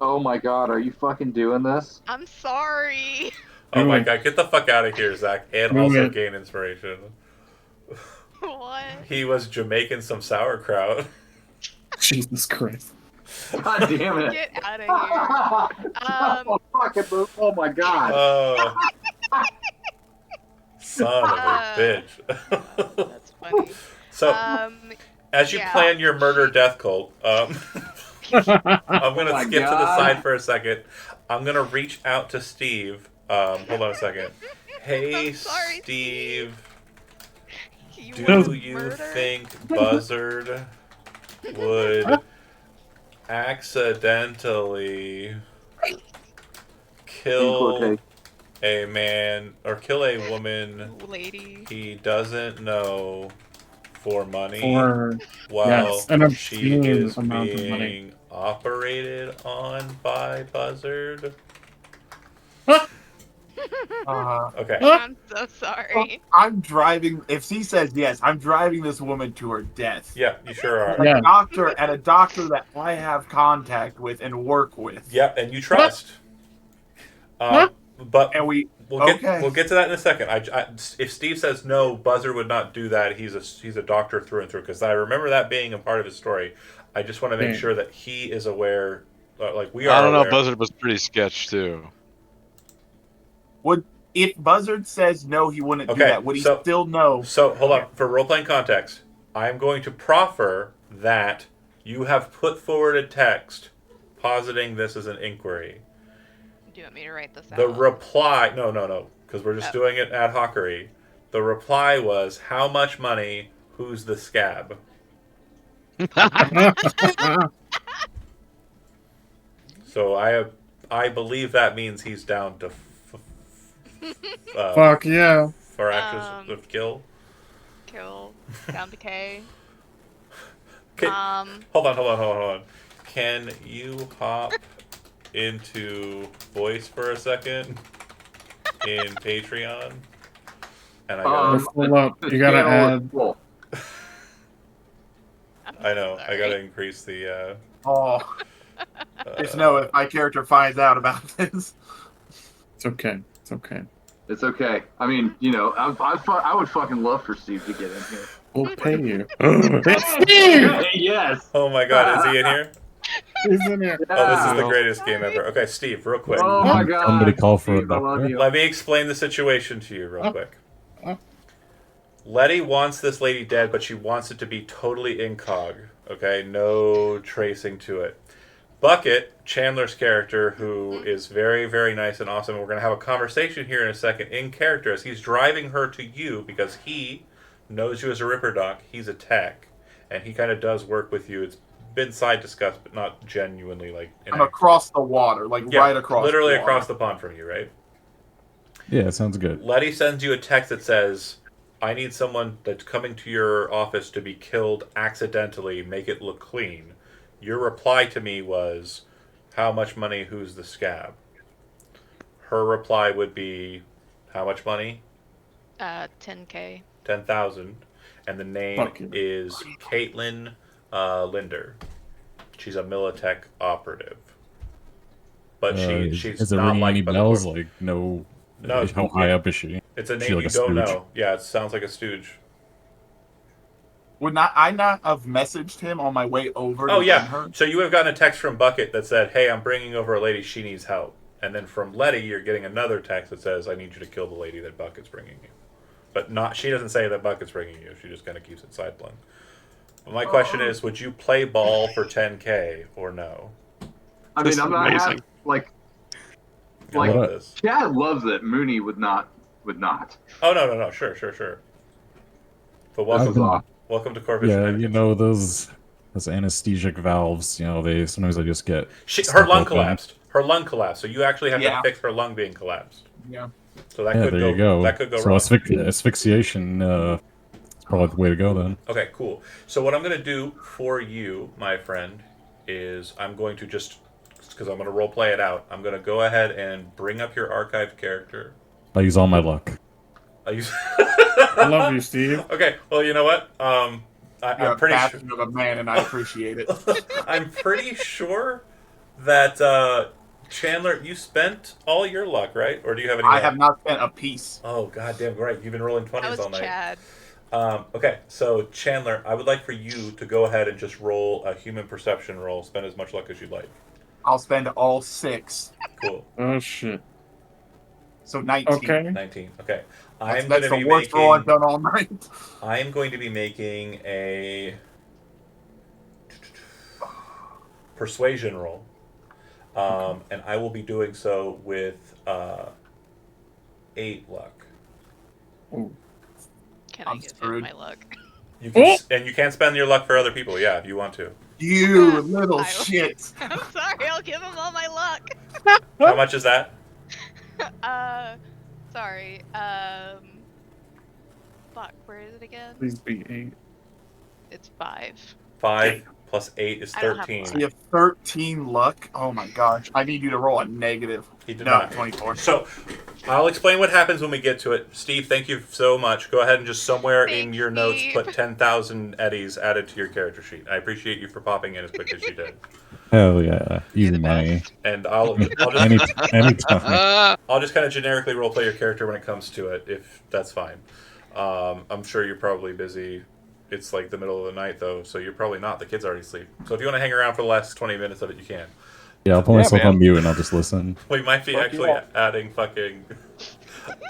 Oh my god, are you fucking doing this? I'm sorry. Oh my god, get the fuck out of here, Zach, and also gain inspiration. What? He was Jamaican some sauerkraut. Jesus Christ. God damn it. Get out of here. Oh my god. Oh. Son of a bitch. That's funny. So, as you plan your murder death cult, I'm going to skip to the side for a second. I'm going to reach out to Steve. Hold on a second. Hey, sorry, Steve. Do you think Buzzard would accidentally kill a man or kill a woman he doesn't know for money while she is being operated on by Buzzard? Okay. I'm so sorry. I'm driving. If he says yes, I'm driving this woman to her death. Yeah, you sure are. At a doctor that I have contact with and work with. Yeah, and you trust. But we'll get to that in a second. If Steve says no, Buzzard would not do that. He's a doctor through and through. Because I remember that being a part of his story. I just want to make sure that he is aware. We are. I don't know. Buzzard was pretty sketch too. If Buzzard says no, he wouldn't do that. Would he still know? So hold on. For role-playing context, I'm going to proffer that you have put forward a text positing this as an inquiry. Do you want me to write this out? The reply, no, because we're just doing it ad hocery. The reply was, "How much money? Who's the scab?" So I believe that means he's down to. Fuck yeah. For actions of kill. Down to K. Hold on. Can you hop into voice for a second in Patreon? And I gotta you gotta add. I know. I gotta increase the. Just know if my character finds out about this. It's okay. It's okay. I mean, I would fucking love for Steve to get in here. We'll pay you. Steve! Yes! Oh my god, is he in here? He's in here. Oh, this is the greatest game ever. Okay, Steve, real quick. Oh my god. Somebody call for Steve, a doctor. Let me explain the situation to you real quick. Letty wants this lady dead, but she wants it to be totally incog. Okay, no tracing to it. Bucket, Chandler's character, who is very, very nice and awesome, and we're going to have a conversation here in a second in character as he's driving her to you because he knows you as a Ripper Doc. He's a tech, and he kind of does work with you. It's been side discussed, but not genuinely I'm across the water, right across. Literally the water. across the pond from you, right? Yeah, sounds good. Letty sends you a text that says, "I need someone that's coming to your office to be killed accidentally. Make it look clean." Your reply to me was, "How much money? Who's the scab?" Her reply would be, "How much money?" 10K. 10,000. And the name is Caitlin Linder. She's a Militech operative. But she's is it not ringing any bells? No. How high up is she? It's a Is she name like you a don't stooge? know. Yeah, it sounds like a stooge. Would I not have messaged him on my way over? Oh, to yeah. her? So you have gotten a text from Bucket that said, "Hey, I'm bringing over a lady. She needs help." And then from Letty, you're getting another text that says, "I need you to kill the lady that Bucket's bringing you." But she doesn't say that Bucket's bringing you. She just kind of keeps it sideline. But my question is, would you play ball for 10K or no? I mean, I'm not having, Chad loves it. Mooney would not. Oh, no. Sure. But welcome to Corvus. Yeah, those anesthetic valves, they sometimes just get... Her lung collapsed. So you actually have to fix her lung being collapsed. Yeah. So that could go. That could go wrong. So asphyxiation is probably the way to go then. Okay, cool. So what I'm going to do for you, my friend, is I'm going to just, because I'm going to roleplay it out, I'm going to go ahead and bring up your archived character. I use all my luck. I love you, Steve. Okay, well, you know what? I'm pretty sure of a man, and I appreciate it. I'm pretty sure that Chandler, you spent all your luck, right? Or do you have any? I have not spent a piece. Oh, goddamn right! You've been rolling That 20s was all night. Chad. Okay, so Chandler, I would like for you to go ahead and just roll a human perception roll. Spend as much luck as you'd like. I'll spend all 6. Cool. Oh shit. So 19. Okay. 19. Okay. That's the worst roll I've done all night. I am going to be making a persuasion roll. And I will be doing so with 8 luck. Ooh. Can I give him my luck? You can, and you can spend your luck for other people, yeah, if you want to. You little shit. I'm sorry, I'll give him all my luck. How much is that? Sorry. Fuck, where is it again? Please be 8. It's 5. 5 plus 8 is 13. So you have 13 luck? Oh my gosh. I need you to roll a negative. He did no, not. 24. So, I'll explain what happens when we get to it. Steve, thank you so much. Go ahead and just somewhere in your notes put 10,000 eddies added to your character sheet. I appreciate you for popping in as quick as you did. Hell yeah, easy money. And I'll just anytime. I'll just kind of generically roleplay your character when it comes to it, if that's fine. I'm sure you're probably busy. It's like the middle of the night though, so you're probably not. The kids already sleep. So if you want to hang around for the last 20 minutes of it, you can. Yeah, I'll put myself on mute and I'll just listen. We might be actually adding fucking.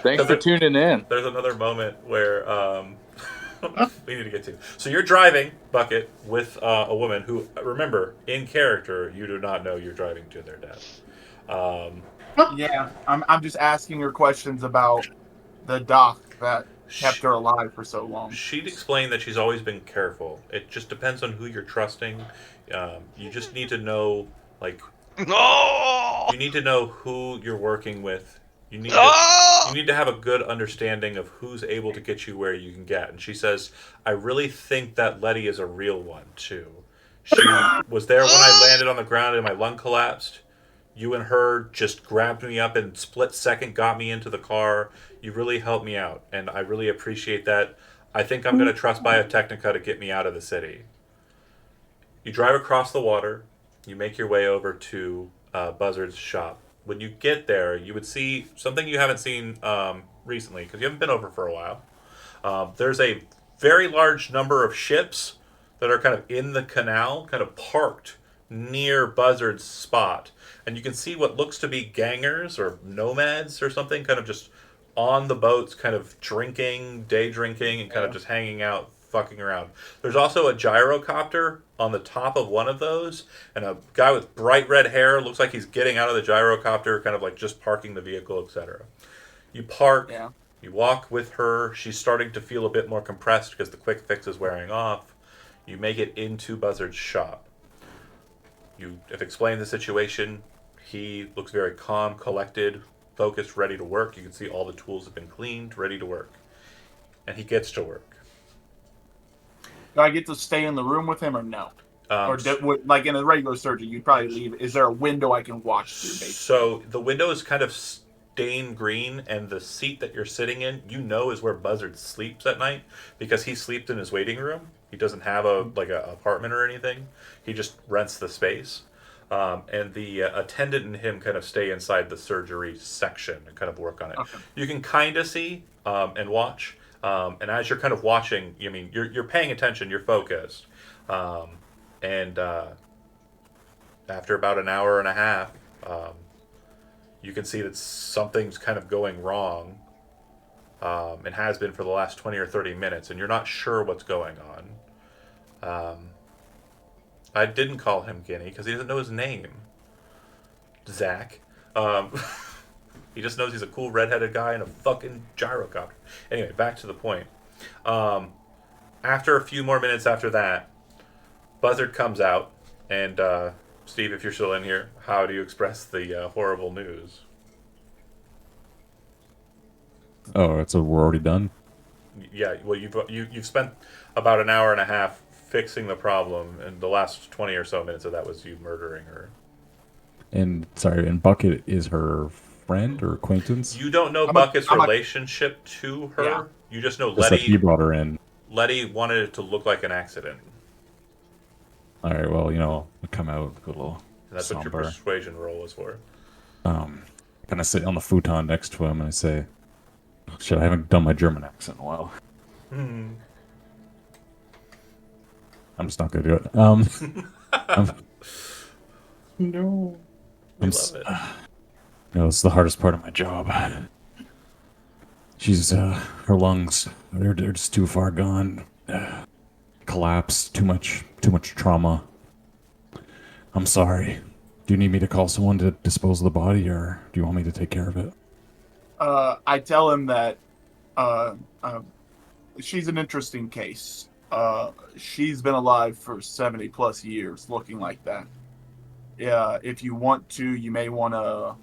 Thanks for tuning in. There's another moment where we need to get to. So you're driving, Bucket, with a woman who, remember, in character, you do not know you're driving to their death. Yeah, I'm just asking her questions about the doc that kept her alive for so long. She'd explain that she's always been careful. It just depends on who you're trusting. You just need to know, like, you need to know who you're working with. You need to have a good understanding of who's able to get you where you can get. And she says, I really think that Letty is a real one, too. She was there when I landed on the ground and my lung collapsed. You and her just grabbed me up and split second got me into the car. You really helped me out, and I really appreciate that. I think I'm going to trust Biotechnica to get me out of the city. You drive across the water. You make your way over to Buzzard's shop. When you get there, you would see something you haven't seen recently, because you haven't been over for a while. There's a very large number of ships that are kind of in the canal, kind of parked near Buzzard's spot. And you can see what looks to be gangers or nomads or something, kind of just on the boats, kind of drinking, day drinking, and kind of just hanging out, fucking around. There's also a gyrocopter on the top of one of those, and a guy with bright red hair, looks like he's getting out of the gyrocopter, kind of like just parking the vehicle, etc. You park, you walk with her, she's starting to feel a bit more compressed because the quick fix is wearing off. You make it into Buzzard's shop. You have explained the situation. He looks very calm, collected, focused, ready to work. You can see all the tools have been cleaned, ready to work. And he gets to work. Do I get to stay in the room with him or no? Or like in a regular surgery, you'd probably leave. Is there a window I can watch through, basically? So the window is kind of stained green, and the seat that you're sitting in, you know, is where Buzzard sleeps at night, because he sleeps in his waiting room. He doesn't have a apartment or anything. He just rents the space. And the attendant and him kind of stay inside the surgery section and kind of work on it. Okay. You can kind of see and watch. And as you're kind of watching, I mean, you're paying attention, you're focused. And after about an hour and a half, you can see that something's kind of going wrong. And has been for the last 20 or 30 minutes, and you're not sure what's going on. I didn't call him Guinea because he doesn't know his name. Zach. He just knows he's a cool redheaded guy in a fucking gyrocopter. Anyway, back to the point. After a few more minutes after that, Buzzard comes out, and Steve, if you're still in here, how do you express the horrible news? Oh, so we're already done? Yeah, well, you've spent about an hour and a half fixing the problem, and the last 20 or so minutes of that was you murdering her. And sorry, and Bucket is her friend or acquaintance? You don't know Bucket's relationship to her. Yeah. You just know Letty. He brought her in. Letty wanted it to look like an accident. All right. Well, I'll come out a little. And that's somber. What your persuasion roll was for. Kind of sit on the futon next to him and I say, oh, shit, I haven't done my German accent in a while. I'm just not gonna do it. No. I love it. It's the hardest part of my job. She's her lungs, they're just too far gone. Collapsed. Too much trauma. I'm sorry. Do you need me to call someone to dispose of the body, or do you want me to take care of it? I tell him that she's an interesting case. She's been alive for 70 plus years, looking like that. Yeah, if you want to, you may want to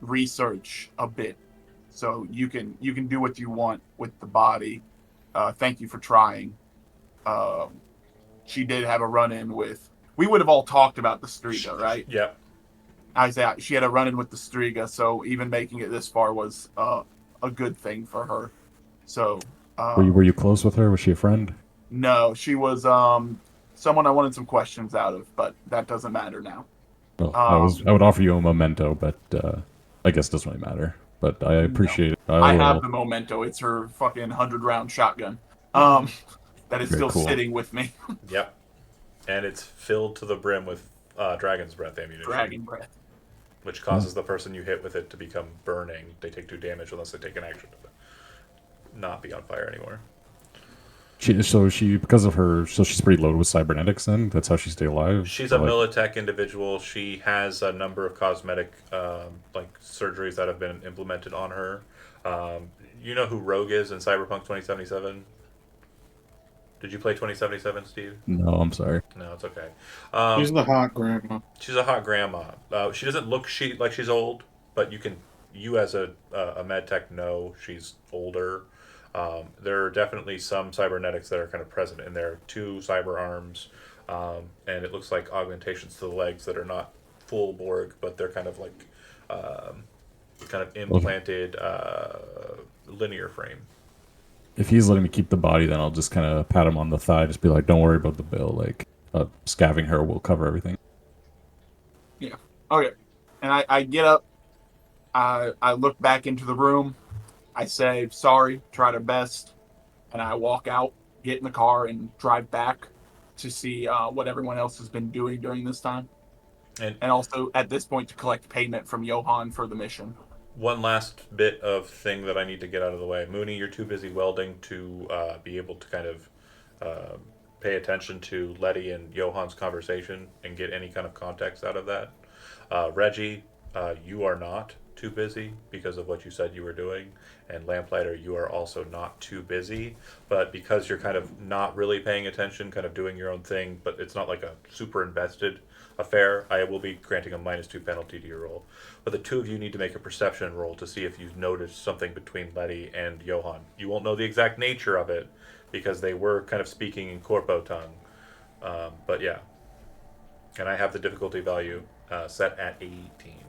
research a bit, so you can do what you want with the body. Thank you for trying. She did have a run-in with. We would have all talked about the Striga, right? Yeah. I say she had a run-in with the Striga, so even making it this far was a good thing for her. So. Were you close with her? Was she a friend? No, she was someone I wanted some questions out of, but that doesn't matter now. Well, I would offer you a memento, but I guess it doesn't really matter. But I appreciate it. I have the memento. It's her fucking 100-round shotgun. That is still sitting with me. Yep. And it's filled to the brim with dragon's breath ammunition. Dragon breath. Which causes the person you hit with it to become burning. They take 2 damage unless they take an action to not be on fire anymore. She's pretty loaded with cybernetics then? That's how she stayed alive? She's a Militech individual. She has a number of cosmetic surgeries that have been implemented on her. You know who Rogue is in Cyberpunk 2077? Did you play 2077, Steve? No, I'm sorry. No, it's okay. She's the hot grandma. She's a hot grandma. She doesn't look like she's old, but you as a medtech know she's older. There are definitely some cybernetics that are kind of present in there. 2 cyber arms, and it looks like augmentations to the legs that are not full Borg, but they're kind of like implanted linear frame. If he's letting me keep the body, then I'll just kind of pat him on the thigh, just be like, "Don't worry about the bill. Like, scavenging her will cover everything." Yeah. Okay. And I get up. I look back into the room. I say sorry, tried our best, and I walk out, get in the car, and drive back to see what everyone else has been doing during this time, and also at this point to collect payment from Johan for the mission. One last bit of thing that I need to get out of the way. Mooney, you're too busy welding to be able to kind of pay attention to Letty and Johan's conversation and get any kind of context out of that. Reggie, you are not too busy because of what you said you were doing. And Lamplighter, you are also not too busy. But because you're kind of not really paying attention, kind of doing your own thing, but it's not like a super invested affair, I will be granting a -2 penalty to your roll. But the 2 of you need to make a perception roll to see if you've noticed something between Letty and Johan. You won't know the exact nature of it because they were kind of speaking in corpo tongue. But yeah. And I have the difficulty value set at 18.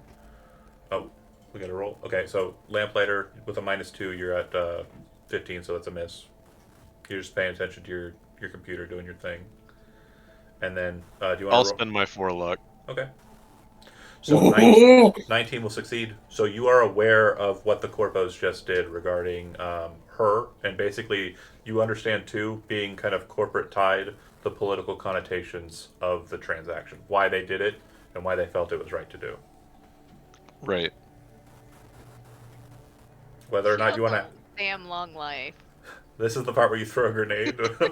Oh, we got to roll. Okay, so Lamplighter with a -2, you're at 15, so that's a miss. You're just paying attention to your computer doing your thing. And then, do you want to I'll spend my 4 luck. Okay. So 19 will succeed. So you are aware of what the corpos just did regarding her, and basically you understand too, being kind of corporate tied, the political connotations of the transaction, why they did it, and why they felt it was right to do. Right. Whether or not you want to. Damn long life. This is the part where you throw a grenade. Letty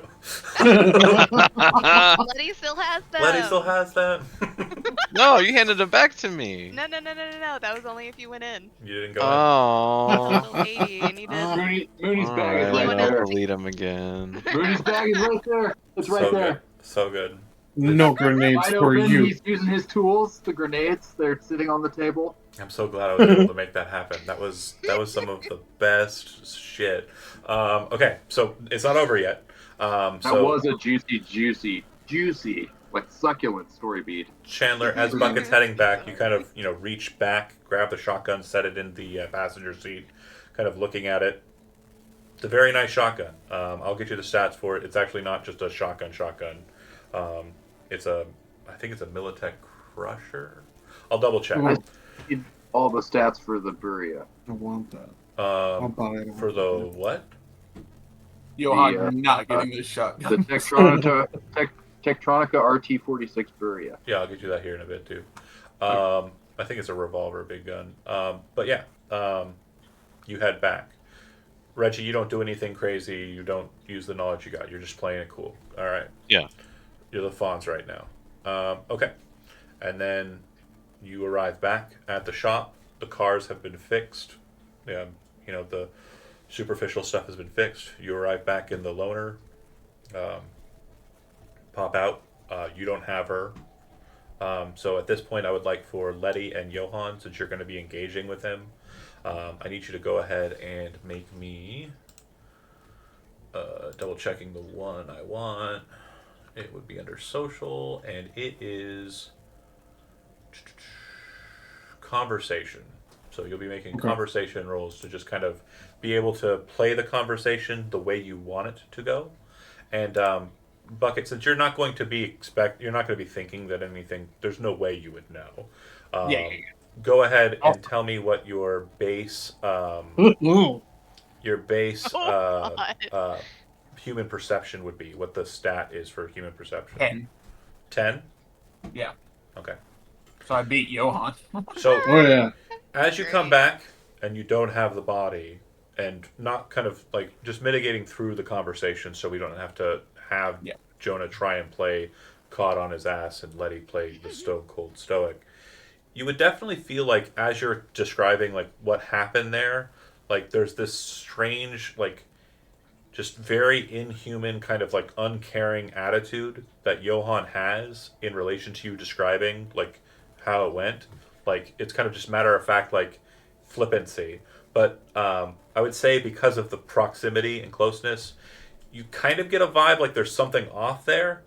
still has them. Letty still has them. No, you handed them back to me. No. That was only if you went in. You didn't go in. Mooney's bag is right I'll there. delete them again. Mooney's bag is right there. It's right there. Good. So good. No grenades Wide for open, you. He's using his tools, the grenades. They're sitting on the table. I'm so glad I was able to make that happen. That was some of the best shit. Okay, so it's not over yet. That was a juicy like succulent story beat. Chandler, as Bucket's heading back, you kind of reach back, grab the shotgun, set it in the passenger seat, kind of looking at it. It's a very nice shotgun. I'll get you the stats for it. It's actually not just a shotgun. I think it's a Militech Crusher. I'll double check. I need all the stats for the Buria. I want that. I'll buy it. For the what? Johan, you're not getting this shotgun. The Tektronica RT-46 Buria. Yeah, I'll get you that here in a bit too. I think it's a revolver, big gun. But yeah, you head back. Reggie, you don't do anything crazy. You don't use the knowledge you got. You're just playing it cool. All right. Yeah. You're the Fonz right now. Okay. And then you arrive back at the shop. The cars have been fixed. Yeah, the superficial stuff has been fixed. You arrive back in the loaner. Pop out. You don't have her. So at this point, I would like for Letty and Johan, since you're going to be engaging with him, I need you to go ahead and make me double checking the one I want. It would be under social, and it is conversation. So you'll be making conversation rolls to just kind of be able to play the conversation the way you want it to go. And Bucket, since you're not going to be thinking that anything. There's no way you would know. Go ahead and tell me what your base human perception would be. What the stat is for human perception. 10. 10? Yeah. Okay. So I beat Johan. So yeah. As you come back and you don't have the body, and not kind of like just mitigating through the conversation, so we don't have to have Jonah try and play caught on his ass and Letty play the stone cold stoic. You would definitely feel like, as you're describing like what happened there, like there's this strange, like just very inhuman kind of like uncaring attitude that Johan has in relation to you describing like how it went. Like it's kind of just matter of fact, like flippancy. But I would say because of the proximity and closeness, you kind of get a vibe like there's something off there,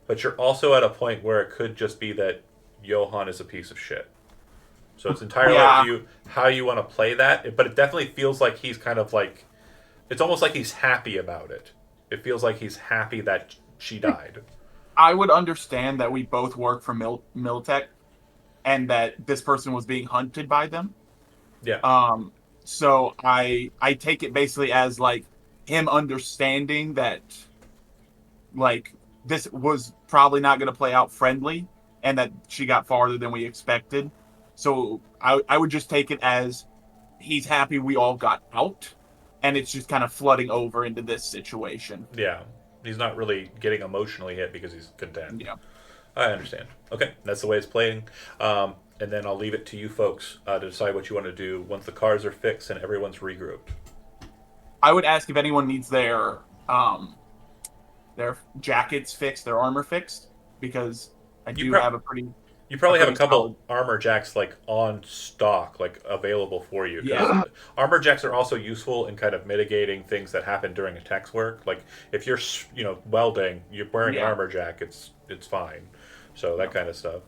but you're also at a point where it could just be that Johan is a piece of shit. So it's entirely up to you how you want to play that. But it definitely feels like he's kind of like, it's almost like he's happy about it. It feels like he's happy that she died. I would understand that we both work for Militech and that this person was being hunted by them. Yeah. So I take it basically as like him understanding that like this was probably not going to play out friendly and that she got farther than we expected. So I would just take it as he's happy we all got out and it's just kind of flooding over into this situation. Yeah. He's not really getting emotionally hit because he's content. Yeah. I understand. Okay. That's the way it's playing. And then I'll leave it to you folks to decide what you want to do once the cars are fixed and everyone's regrouped. I would ask if anyone needs their jackets fixed, their armor fixed, because I do have a pretty... You probably have a couple armor jacks like on stock, like available for you. Yeah. Armor jacks are also useful in kind of mitigating things that happen during attacks work. Like if you're, welding, you're wearing an armor jack, it's fine. So that kind of stuff.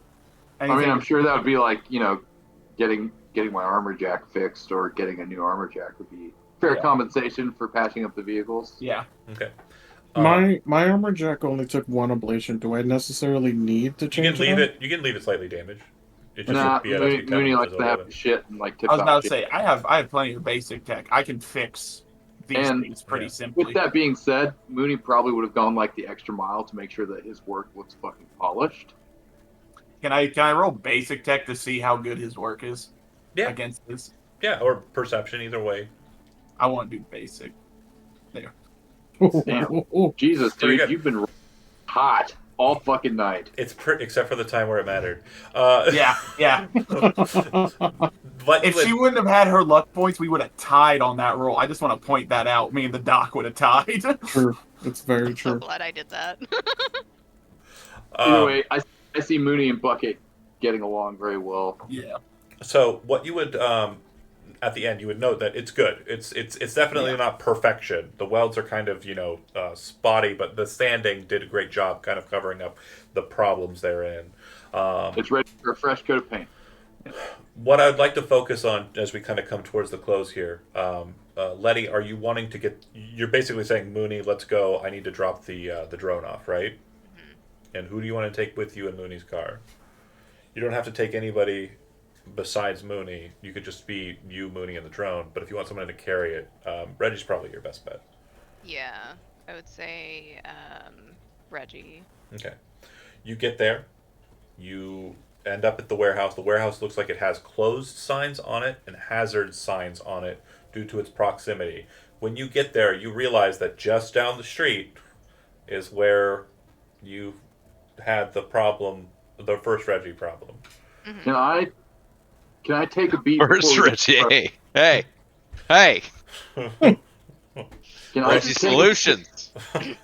I mean, I'm sure that would be like, getting my armor jack fixed or getting a new armor jack would be fair compensation for patching up the vehicles. Yeah. Okay. My armor jack only took one ablation. Do I necessarily need to change it? You can leave it slightly damaged. It just Nah, should be at Mooney likes to have shit and like tip I was about to say I have plenty of basic tech. I can fix these things pretty simply. With that being said, Mooney probably would have gone like the extra mile to make sure that his work looks fucking polished. Can I roll basic tech to see how good his work is? Yeah. Against this? Yeah, or perception, either way. I want to do basic. There. Damn. Jesus, dude, you've been hot all fucking night. It's except for the time where it mattered. Yeah. If she wouldn't have had her luck points, we would have tied on that roll. I just want to point that out. Me and the doc would have tied. True. It's very true. I'm so glad I did that. Anyway, I see Mooney and Bucket getting along very well. Yeah. So what you would at the end, you would note that it's good. It's definitely not perfection. The welds are kind of spotty, but the sanding did a great job, kind of covering up the problems therein. It's ready for a fresh coat of paint. What I'd like to focus on as we kind of come towards the close here, Letty, are you wanting to get? You're basically saying, Mooney, let's go. I need to drop the drone off, right? Mm-hmm. And who do you want to take with you in Mooney's car? You don't have to take anybody besides Mooney. You could just be you, Mooney, and the drone. But if you want someone to carry it, Reggie's probably your best bet. Yeah, I would say Reggie. Okay. You get there. You end up at the warehouse. The warehouse looks like it has closed signs on it and hazard signs on it due to its proximity. When you get there, you realize that just down the street is where you had the problem, the first Reggie problem. Mm-hmm. Can I take a beat? First Reggie, hey. Reggie Solutions. Can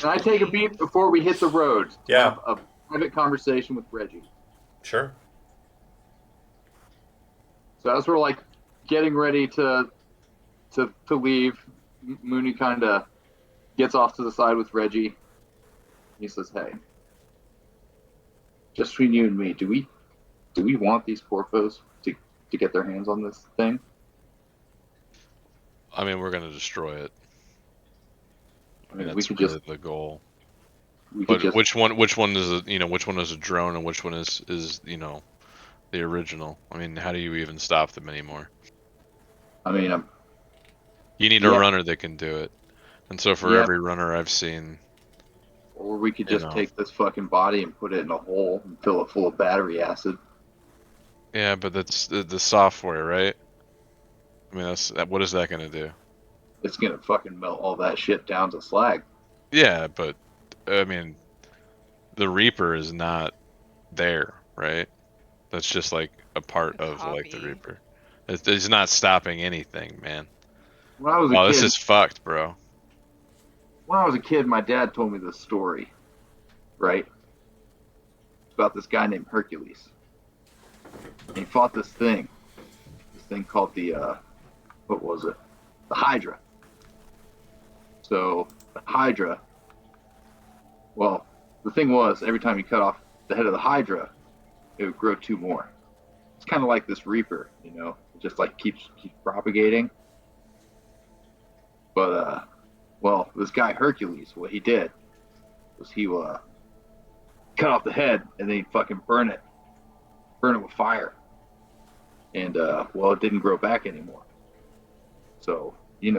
I take a beat before we hit the road? Yeah. Have a private conversation with Reggie. Sure. So as we're like getting ready to leave, Mooney kind of gets off to the side with Reggie. He says, "Hey, just between you and me, do we want these Porfos to get their hands on this thing?" I mean, we're gonna destroy it. I mean, we that's could really just the goal. But which one is which one is a drone and which one is the original? I mean, how do you even stop them anymore? I mean, you need a runner that can do it, and so for every runner I've seen, or we could just take this fucking body and put it in a hole and fill it full of battery acid. Yeah, but that's the software, right? I mean, what is that gonna do? It's gonna fucking melt all that shit down to slag. Yeah, but I mean, the Reaper is not there, right? That's just like a part of like the Reaper. It's not stopping anything, man. When I was a kid, this is fucked, bro. When I was a kid, my dad told me this story, right? About this guy named Hercules. And he fought this thing called the what was it? The Hydra. So the Hydra, well, the thing was, every time you cut off the head of the Hydra, it would grow 2 more. It's kind of like this Reaper, it just like keeps propagating. But well, this guy Hercules, what he did was he cut off the head and then he'd fucking burn it with fire, and well, it didn't grow back anymore. So you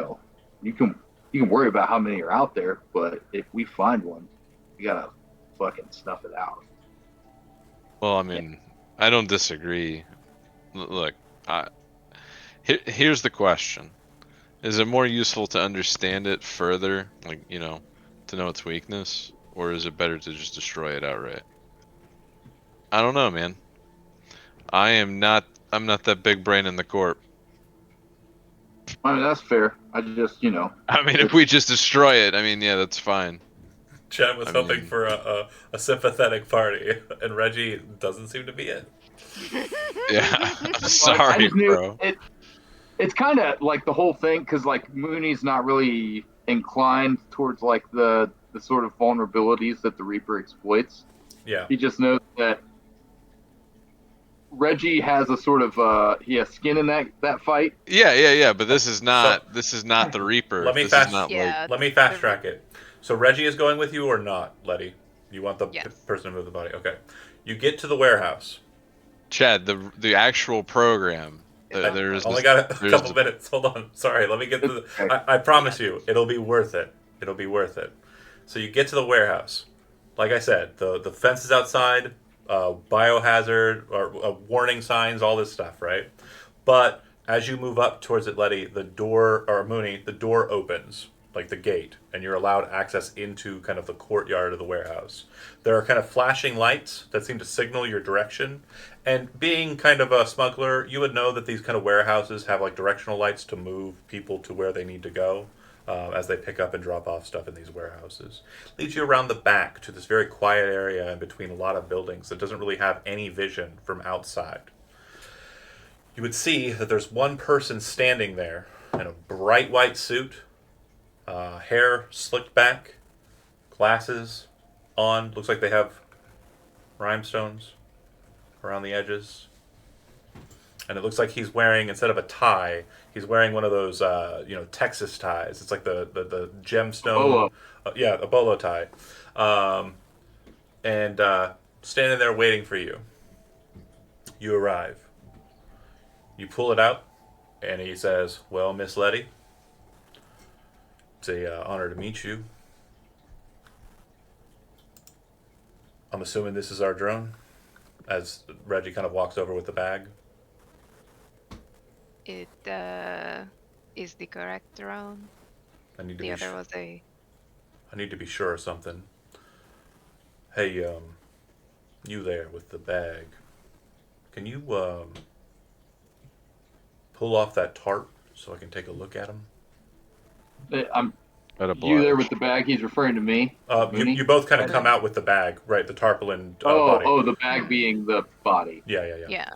can worry about how many are out there, but if we find one, we gotta fucking snuff it out. Well, I mean, I don't disagree. Look, here's the question: is it more useful to understand it further, like to know its weakness, or is it better to just destroy it outright? I don't know, man. I'm not that big brain in the corp. I mean, that's fair. I just, I mean, if we just destroy it, I mean, yeah, that's fine. Chad was hoping for a sympathetic party, and Reggie doesn't seem to be it. Yeah, I'm sorry, bro. It's kind of like the whole thing, because like Mooney's not really inclined towards like the sort of vulnerabilities that the Reaper exploits. Yeah. He just knows that Reggie has a sort of he has skin in that fight. Yeah. But this is not the Reaper. Let me fast track it. So Reggie is going with you or not, Letty? You want the person to move the body? Okay. You get to the warehouse. Chad, the actual program. There's only got a couple minutes. Hold on. Sorry. Let me get to the. I promise you, it'll be worth it. It'll be worth it. So you get to the warehouse. Like I said, the fence is outside. Biohazard or warning signs, all this stuff, right? But as you move up towards it, Letty, the door opens, like the gate, and you're allowed access into kind of the courtyard of the warehouse. There are kind of flashing lights that seem to signal your direction, and being kind of a smuggler, you would know that these kind of warehouses have like directional lights to move people to where they need to go. As they pick up and drop off stuff in these warehouses. Leads you around the back to this very quiet area in between a lot of buildings that doesn't really have any vision from outside. you would see that there's one person standing there in a bright white suit, hair slicked back, glasses on. Looks like they have rhinestones around the edges. And it looks like he's wearing, instead of a tie, he's wearing one of those, Texas ties. It's like the gemstone. Yeah, a bolo tie. And standing there waiting for you. You arrive. You pull it out, and he says, "Well, Miss Letty, it's a honor to meet you. I'm assuming this is our drone." As Reggie kind of walks over with the bag. It is the correct drone. I need to The other was a. I need to be sure of something. Hey, you there with the bag? Can you pull off that tarp so I can take a look at him? I'm you there with the bag. He's referring to me. You both kind of come out with the bag, right? The tarpaulin body. Oh, the bag being the body. Yeah.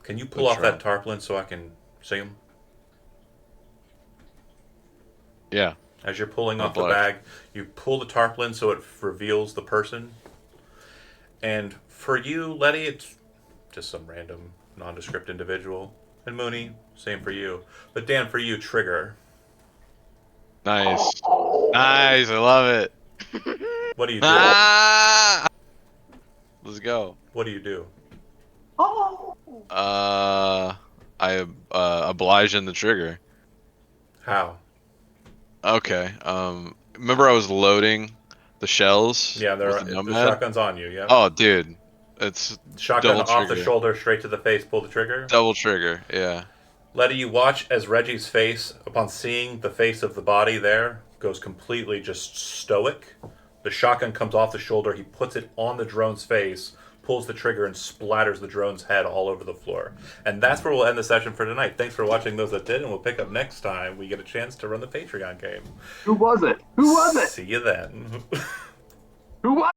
Can you pull off that tarpaulin so I can see him? Yeah. As you're pulling off the bag, you pull the tarpaulin so it reveals the person. And for you, Letty, it's just some random, nondescript individual. And Mooney, same for you. But Dan, for you, Trigger. Nice. Nice, I love it. What do you do? Let's go. What do you do? I oblige in the trigger. How? Okay. Remember I was loading the shells? Yeah, the shotgun's on you. Yeah. Oh, dude, it's shotgun double off trigger. the shoulder, straight to the face. Pull the trigger. Double trigger. Yeah. Letty, you watch as Reggie's face, upon seeing the face of the body there, goes completely just stoic. The shotgun comes off the shoulder. He puts it on the drone's face, pulls the trigger, and splatters the drone's head all over the floor. And that's where we'll end the session for tonight. Thanks for watching those that did, and we'll pick up next time we get a chance to run the Patreon game. Who was it? Who was it? See you then. Who was